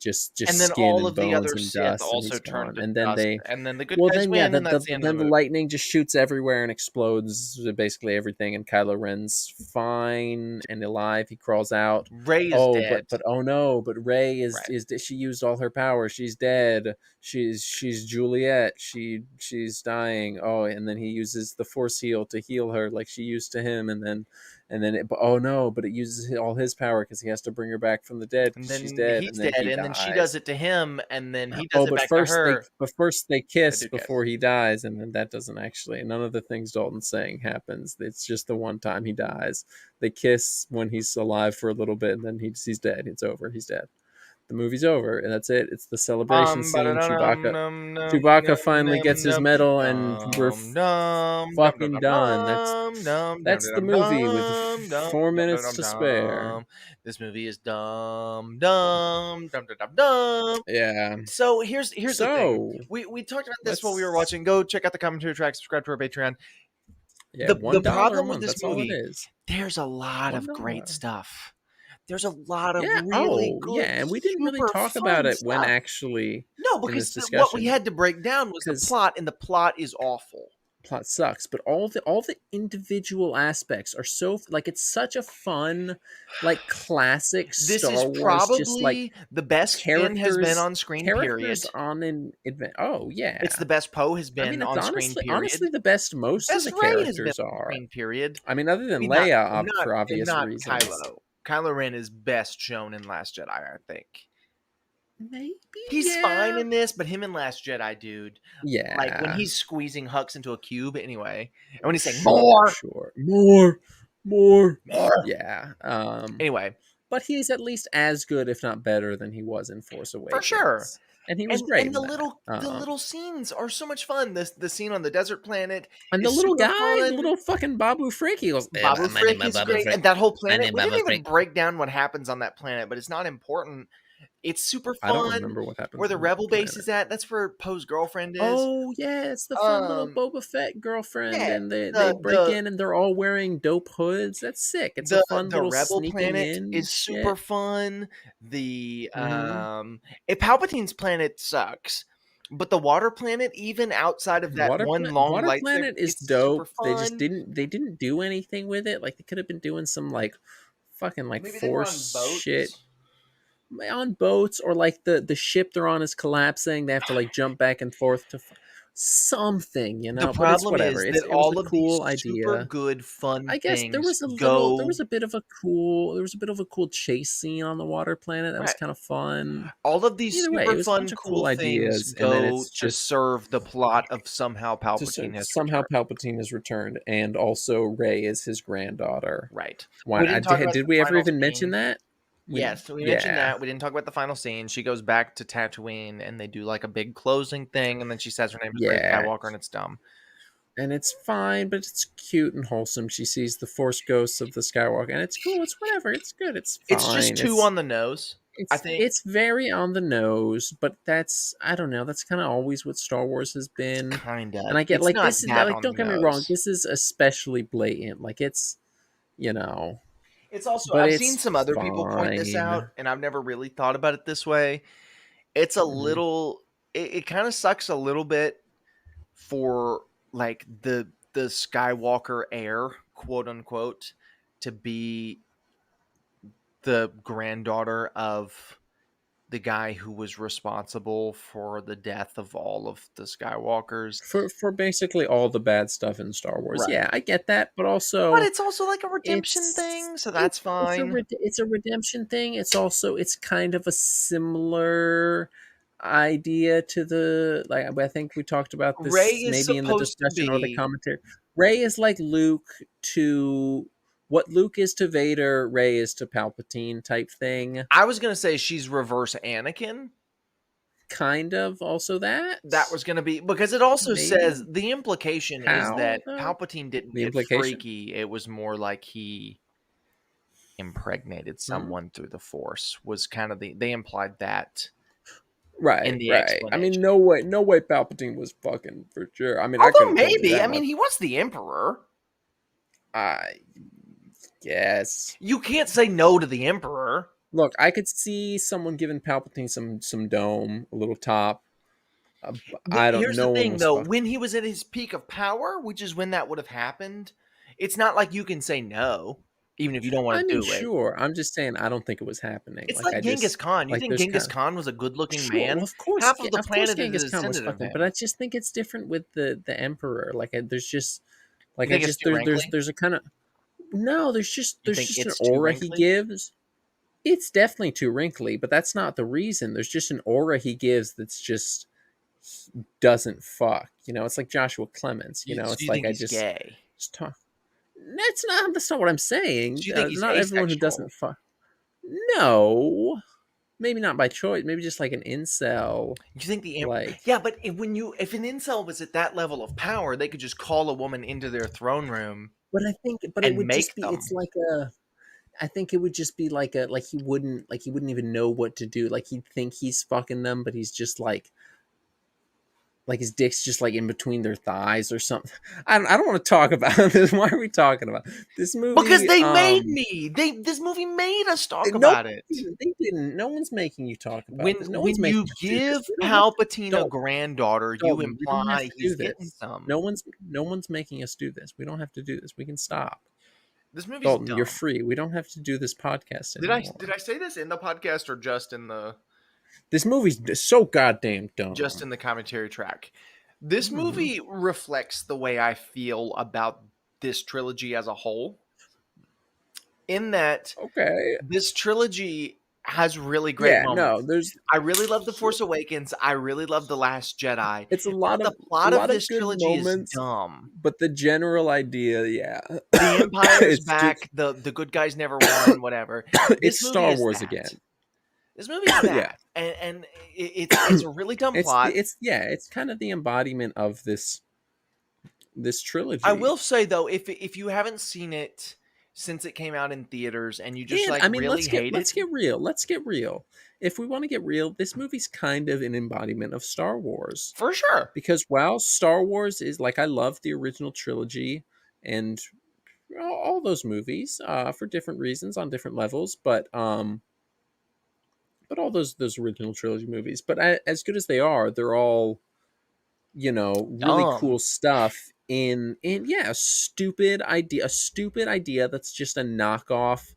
just And then skin all and of the bones other and Sith dust, and also he's turn gone. to And then dust, they, and then the good well, guys then yeah, win, and that's the end of then the the movie. lightning just shoots everywhere and explodes basically everything. And Kylo Ren's fine and alive. He crawls out. Rey is Oh, dead. but oh no! But Rey is Right. she used all her power. She's dead. She's Juliet. She's dying. Oh, and then he uses the Force heal to heal her like she used to him. And then oh no! But it uses all his power because he has to bring her back from the dead And because she's then dead. he's And then dead, he and then she does dies. it to him, and then he does Oh, it back to her. but first they They kiss do before kiss. he dies, and then that doesn't actually. None of the things Dalton's saying happens. It's just the one time he dies. They kiss when he's alive for a little bit, and then he's dead. It's over. He's dead. The movie's over, and that's it. It's the celebration scene. Chewbacca finally gets his medal, and we're fucking done. That's the movie with 4 minutes to spare. This movie is dumb. Yeah. So here's the thing. So We talked about this while we were let's. watching. Go check out the commentary track. Subscribe to our Patreon. Yeah, The $1 a problem with month. this That's all it movie, is. there's a lot of great $1. stuff. There's a lot of Yeah. really Oh, good, yeah. And we didn't really super talk about fun it when stuff. actually No, in this because what we discussion, had to break down was the because plot, and the plot is awful. plot sucks. But all the individual aspects are so like it's such a fun, like classic This Star is Wars, just like probably the best Finn has been on screen, period. on an advent. Oh yeah. It's the best Poe has I been mean, it's on screen, period. honestly the best most of Best the Rey has been characters on are. screen, period. I mean, other than mean, Leia, not- for and obvious not reasons. Kylo. Kylo Ren is best shown in Last Jedi, I think. Maybe He's yeah. fine in this, but him in Last Jedi, dude. Yeah. Like when he's squeezing Hux into a cube, anyway, and when he's saying more, Sure. More. more. Yeah. Anyway, but he's at least as good, if not better, than he was in Force Awakens. for sure. And he was great. And the in that. little scenes are so much fun. The scene on the desert planet and the is little super guy, fun. the little fucking Babu Frick, he goes, Babu my name Frick is is Babu great, Frick. and that whole My planet. name We didn't Babu even Frick. break down what happens on that planet, but it's not important. It's super fun. I don't remember what happened. Where the rebel base is at. That's where Poe's girlfriend is. Oh yeah, it's the fun little Boba Fett girlfriend, and they break in and they're all wearing dope hoods. That's sick. It's a fun little rebel sneaking planet in. is shit. super fun. The Mhm. Palpatine's planet sucks, but the water planet, even outside of that Water lightsaber, planet is it's dope. super They fun. just didn't do anything with it. Like they could have been doing some like fucking like Maybe they were on Force boats. shit on boats, or like the ship they're on is collapsing. They have to like jump back and forth to something, you know. The But it's problem whatever. is that It was all a of cool these super idea. good fun I guess things there was a bit of a cool chase scene on the water planet that was Right. kind of fun. All of these Either way, super it was a fun, bunch of cool things ideas, and then go it's to just serve the plot of somehow Palpatine has somehow returned. Palpatine has returned, and also Rey is his granddaughter. Right. Why We didn't talk about did the we ever final even mention scene. that? Yes, we mentioned that. We didn't talk about the final scene. She goes back to Tatooine, and they do like a big closing thing, and then she says her name is Rey Skywalker, and it's dumb. And it's fine, but it's cute and wholesome. She sees the Force ghosts of the Skywalker, and it's cool. It's whatever. It's good. It's fine. It's just too on the nose. I think it's very on the nose, but that's I don't know. That's kind of always what Star Wars has been. kind of. And I get it's like not this is that like on don't the get me wrong. nose. This is especially blatant. Like it's you know. It's also But I've it's seen some other people point this fine. out, and I've never really thought about it this way. It's a little. It kind of sucks a little bit for like the Skywalker heir, quote unquote, to be the granddaughter of the guy who was responsible for the death of all of the Skywalkers. For basically all the bad stuff in Star Wars. Right. Yeah, I get that, but also But it's also like a redemption thing, so that's fine. It's a redemption thing. It's kind of a similar idea to the I think we talked about this Rey is maybe in the supposed to discussion or the be commentary. Rey is like Luke to what Luke is to Vader, Rey is to Palpatine type thing. I was gonna say she's reverse Anakin. Kind of also that. That was gonna be because it also Maybe. says the implication is How, that though? Palpatine didn't The get implication? freaky. It was more like he impregnated someone through the Force. Was kind of they implied that. Right, in the right. I explanation. mean, no way Palpatine was fucking for sure. I mean, Although I maybe, I that mean, he was the Emperor. I guess. You can't say no to the Emperor. Look, I could see someone giving Palpatine some dome, a little top. I don't. Here's the No one thing, was though. fuck. When he was at his peak of power, which is when that would have happened, it's not like you can say no, even if you don't I want to mean, do it. sure. I'm just saying I don't think it was happening. It's Like like I Genghis just Khan. You like think there's Genghis kind of Khan was a good-looking sure. Well, man? Half of the of course, planet is a Genghis Khan was descendant of fucking. But I him. just think it's different with the Emperor. Like there's just You like I think it's just too wrinkly? there's a kind of no. You There's think just an it's too aura he wrinkly? gives. It's definitely too wrinkly, but that's not the reason. There's just an aura he gives that's just doesn't fuck. You know, it's like Joshua Clemens. You know, So it's you like think I he's gay? just talk. That's not what I'm saying. So you think he's Not everyone who asexual? doesn't fuck. No, maybe not by choice. Maybe just like an incel. You think the Like, yeah, but if an incel was at that level of power, they could just call a woman into their throne room but I think, but it and would just make be. It's them. like a. I think it would just be like he wouldn't even know what to do. Like he'd think he's fucking them, but he's just like his dick's just like in between their thighs or something. I don't want to talk about this. Why are we talking about this Because movie? they made me. This movie made us talk No, about it. they didn't. No one's making you talk about When this. No one's when making you us do this. give We don't have to. Palpatine a granddaughter, you Dalton, we don't have imply to he's do getting this. some. No one's making us do this. We don't have to do this. We can stop. This movie's Dalton, you're dumb. free. We don't have to do this podcast Did anymore. I say this in the podcast or This movie's so goddamn just dumb. in the commentary track? This Mhm. movie reflects the way I feel about this trilogy as a whole. In that Okay. this trilogy has really great Yeah. No. moments. There's. I really love The Force Awakens. I really love The Last Jedi. It's But the a plot of lot of this good trilogy is moments, dumb. but the general idea, yeah, The Empire's it's just back. The good guys never won. Whatever. This it's movie Star is Wars that. again. This movie is Yeah. that, and it's a really dumb plot. It's yeah, it's kind of the embodiment of this I trilogy. will say though, if you haven't seen it since it came out in theaters and you just And like I mean, really hate it, let's get real. Let's get real. If we want to get real, this movie's kind of an embodiment of Star Wars. for sure. Because while Star Wars is like I love the original trilogy and all those movies for different reasons on different levels, but all those original trilogy movies, but as good as they are, they're all really Dumb. cool stuff in yeah, a stupid idea that's just a knockoff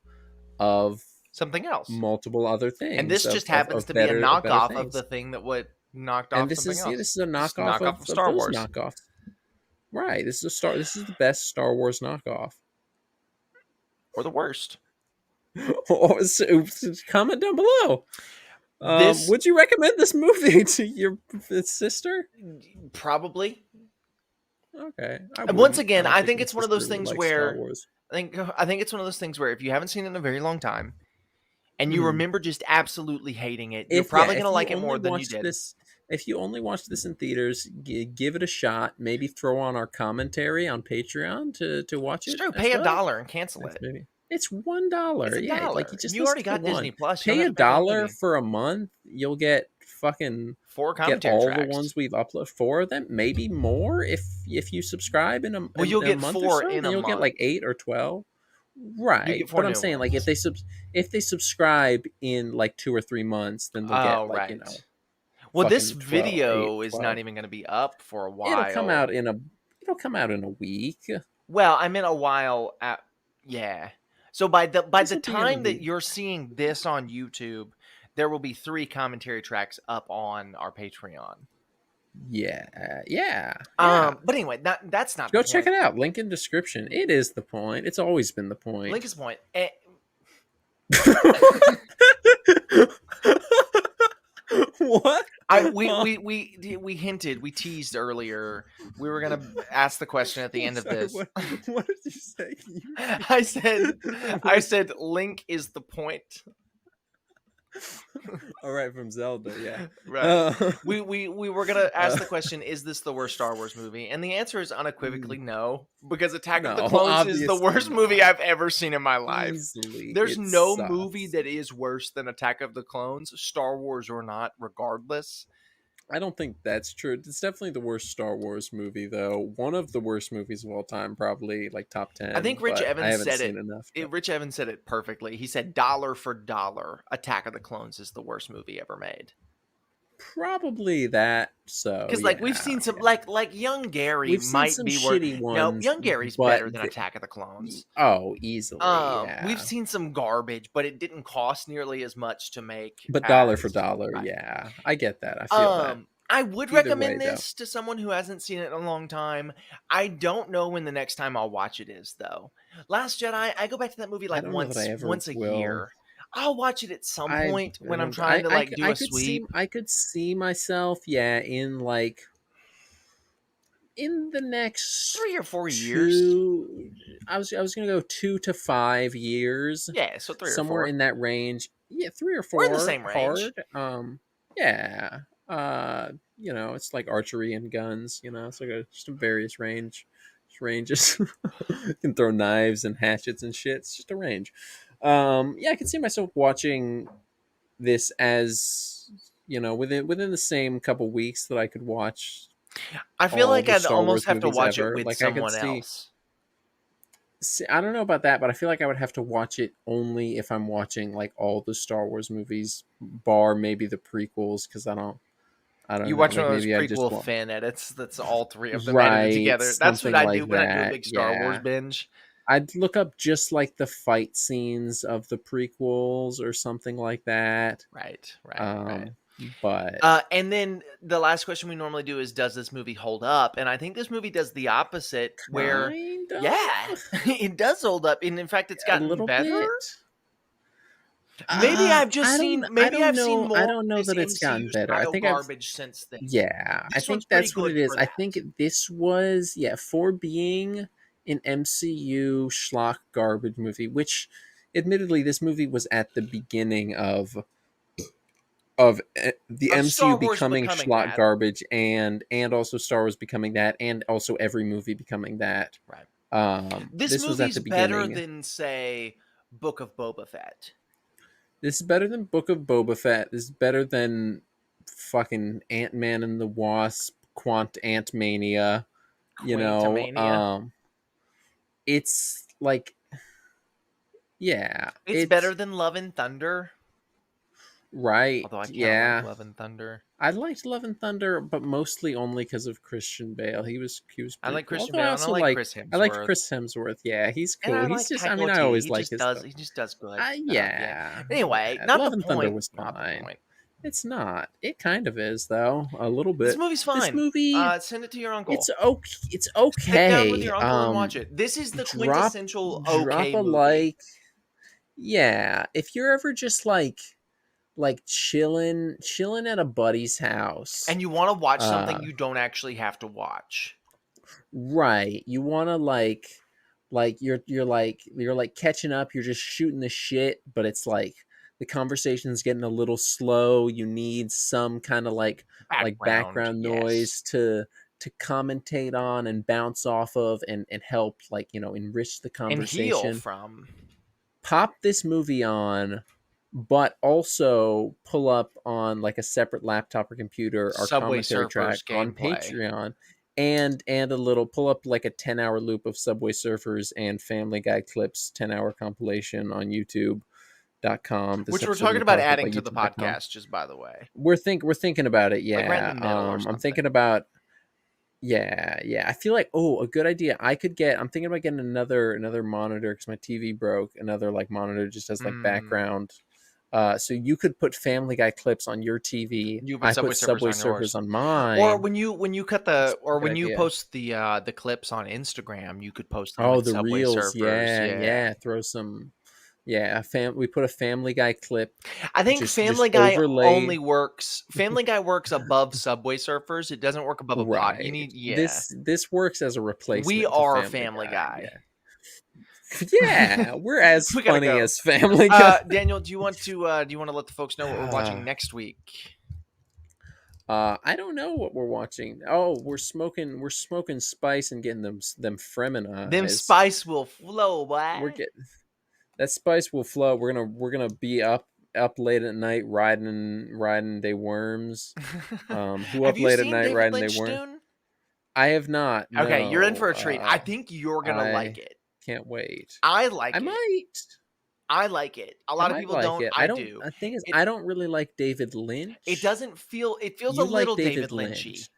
of Something else. multiple other And things this just happens to be a of better knockoff of the things. thing that would knocked And off something this else. is a It's a knockoff knockoff of of Star those Wars. knockoffs. Right. This is the best Star Wars knockoff. Or the worst. So, comment down below. This Would you recommend this movie to your sister? probably. Okay. And once wouldn't. I again, don't I think think my it's one of those sister things likes Star where Wars. I think it's one of those things where if you haven't seen it in a very long time and you Mhm. remember just absolutely hating it, you're probably If gonna you like it only more than you watched did. this, if you only watched this in theaters, give it a shot. Maybe throw on our commentary on Patreon to watch It's it true. as Pay well. $1 and cancel it. Maybe it's $1. It's Yeah, like $1. you just You listen already to got one. Disney Plus. You don't Pay have a to pay for the dollar movie. for a month. You'll get fucking 4 get commentary all tracks. the ones we've uploaded. 4 of them, maybe more if you subscribe in Well, you'll a get month 4 or so. in Then a you'll get like month. 8 or 12. You Right, get 4 but I'm new saying like ones. if they subscribe in like 2 or 3 months, then they'll Oh, get like right. Well, this fucking 12, 8, video is 12. not even going to be up for a It'll come out while. it'll come out in a week. Well, I meant a while at yeah. So by the This will be in a time that week. you're seeing this on YouTube, there will be 3 commentary tracks up on our Patreon. Yeah. But anyway, that's not Go the check point. it out. Link in description. It is the point. It's always been the point. Link is the point. What? We hinted, we teased earlier. We were gonna ask the question at the end of Sorry, this. what did you say? I said Link is the point. All right, from Zelda, yeah. Right. We were gonna ask the question: is this the worst Star Wars movie? And the answer is unequivocally no, because Attack of the No, Clones is the obviously worst not. movie I've ever seen in my life. Easily, There's it no sucks. movie that is worse than Attack of the Clones, Star Wars or not, regardless. I don't think that's true. It's definitely the worst Star Wars movie, though. One of the worst movies of all time, probably like top I think 10. Rich But I Evans haven't said seen enough. Rich Evans said it perfectly. He said, "Dollar for dollar, Attack of the Clones is the worst movie ever made." Probably that. So Because like we've yeah, seen some like Young Gary we've seen might some be worth. shitty No, ones, Young Gary's but better than Attack of the Clones. oh, easily, We've yeah. seen some garbage, but it didn't cost nearly as much to make But dollar for as dollar, right. yeah, I get that. I feel that. I would Either way, recommend though, this to someone who hasn't seen it in a long time. I don't know when the next time I'll watch it is though. Last Jedi, I go back to that movie I like don't know that I ever once a will. year. I'll watch it at some I point when I'm don't. trying to like do I a could see. sweep. I could see myself, yeah, in like in the next 3 or 4 years. 2. I was gonna go 2 to 5 years, Yeah, so three or somewhere four. in that range. Yeah, three or We're in the four, same range. hard. Yeah. It's like archery and guns. It's like just a various ranges. You can throw knives and hatchets and shit. It's just a range. Yeah, I can see myself watching this as within the same couple weeks that I could watch I feel all like the I'd Star almost Wars have to movies watch it ever. with Like I could someone else. see, I don't know about that, but I feel like I would have to watch it only if I'm watching like all the Star Wars movies, bar maybe the prequels, because I You don't know. watch one Like of those maybe I just prequel want fan edits that's all three of them edited right together. That's what something I do like when I do a that. big Star Wars Yeah, binge. I'd look up just like the fight scenes of the prequels or something like that. Right. But And then the last question we normally do is, does this movie hold up? And I think this movie does the opposite, where, kind yeah, of it does hold up. And in fact, it's a gotten little better. bit. I Maybe don't I've seen know. I more of don't know this that it's MCU gotten better. I style think I've garbage since then. Yeah, I This one's think pretty that's what good it is. for I that. think this was, yeah, for being an MCU schlock garbage movie, which admittedly this movie was at the beginning of the Of MCU Star Wars becoming becoming schlock that. garbage, and also Star Wars becoming that, and also every movie becoming that. Right. This This was at movie's the better beginning. than, say, Book of Boba Fett. This is better than Book of Boba Fett. This is better than fucking Ant-Man and the Wasp, Quant Ant Mania. You know, Quantumania. it's like, yeah, It's better it's than Love and Thunder. right. Although I kind of like Yeah, Love and Thunder. I liked Love and Thunder, but mostly only because of Christian Bale. He was I pretty like cool. Christian Although I Bale and I also like like Chris I liked Hemsworth. Chris Hemsworth. Yeah, he's And cool. I He's like just, I Taika mean, I Waititi. always like his stuff. He just does good stuff. Yeah. Yeah, Anyway, yeah. not the Love and Thunder point. was Not the fine. point. It's not. It kind of is though, a little This bit. movie's This fine. movie, Send it to your uncle. it's okay. It's Sit down with okay. your uncle and watch it. This is the Drop quintessential drop okay a movie. like. Yeah, if you're ever just like chilling at a buddy's house, And you want to watch uh something you don't actually have to watch. right, you want to you're like catching up, you're just shooting the shit, but it's like the conversation's getting a little slow, you need some kind of like Background, background yes. noise to commentate on and bounce off of, and help, like, enrich the And heal conversation. from. Pop this movie on, but also pull up on like a separate laptop or computer our Subway commentary track Surfers on gameplay. Patreon, and a little pull up like a 10-hour loop of Subway Surfers and Family Guy clips, 10-hour compilation on youtube.com. This Which we're episode will talking be about popped up adding by to the youtube.com. podcast, just by the way. We're thinking about it, Like right in yeah. the middle or I'm something. thinking about, yeah. I feel like, a good idea. I'm thinking about getting another monitor because my TV broke. Another like monitor just has like background. So you could put Family Guy clips on your TV. You put I Subway put Surfers Subway on yours. Surfers on Or mine. when you cut That's a good when you idea. post the clips on Instagram, you could post them Oh, with the Subway reels, Surfers. Yeah. yeah. Throw some, yeah. We put a Family Guy clip. I think Just Family Guy overlay. only works. Family Guy works above Subway Surfers. It doesn't work above a pod. You Right. need, yeah. This works as a We replacement to are Family Family Guy. Guy. Yeah. Yeah, we're as We gotta funny go. as Family Guy. Daniel, do you want to let the folks know what we're watching next week? I don't know what we're watching. Oh, we're smoking spice and getting them Fremen Them spice will flow, boy. We're getting that spice will flow. We're gonna be up up late at night riding they worms? Who Have up you late at seen night David riding they Lynch, worm? Dune? I have not. Okay, you're in No. for a treat. I think you're gonna like I it. can't wait. I like I it. might. I like it. A I lot of might people like don't. it. I I don't. do. The thing is, It I don't really like David it Lynch. doesn't feel. It feels a You like little David David Lynchy. Lynch,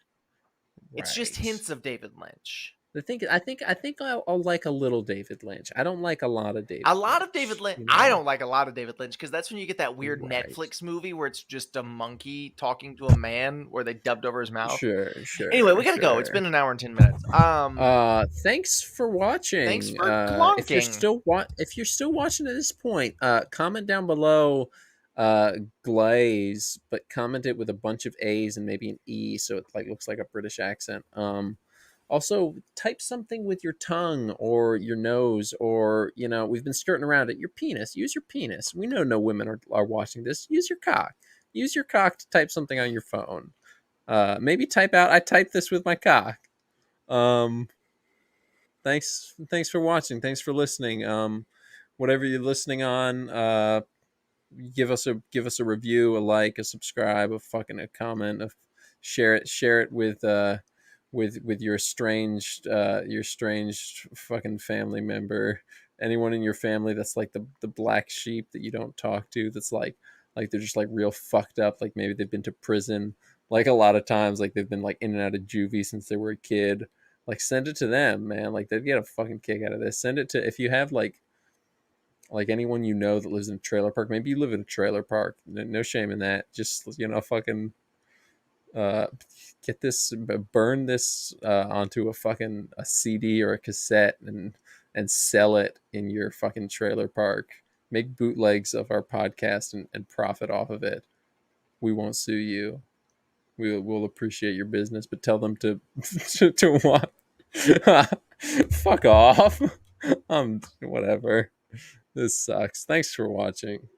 It's just right? hints of David Lynch. The thing, I think I'll like a little David Lynch. I don't like a lot of A David lot of David Lynch. Lynch. You I know, don't like a lot of David Lynch because that's when you get that weird right? Netflix movie where it's just a monkey talking to a man where they dubbed over his mouth. Sure, Anyway, sure, we gotta go. It's been sure. an hour and 10 minutes. Thanks for Thanks watching. for If you're clunking. still if you're still watching at this point, comment down below, glaze, but comment it with a bunch of A's and maybe an E, so it like looks like a British accent. Also type something with your tongue or your nose, or we've been skirting around it. Your penis. Use your penis. We know no women are watching this. Use your cock. Use your cock to type something on your phone. Maybe type out, I typed this with my cock. Um, thanks for watching. Thanks for listening. Whatever you're listening on, give us a review, a like, a subscribe, a comment, share it with your estranged fucking family member, anyone in your family that's like the black sheep that you don't talk to, that's like they're just like real fucked up, like maybe they've been to prison, like a lot of times, like they've been like in and out of juvie since they were a kid. Like send it to them, man. Like they'd get a fucking kick out of this. Send it to, if you have like anyone you know that lives in a trailer park. Maybe you live in a trailer park. No shame in that. Just fucking uh, get this, burn this onto a CD or a cassette, and sell it in your fucking trailer park. Make bootlegs of our podcast and profit off of it. We won't sue you. We'll appreciate your business, but tell them to to what? Fuck off. Whatever. This sucks. Thanks for watching.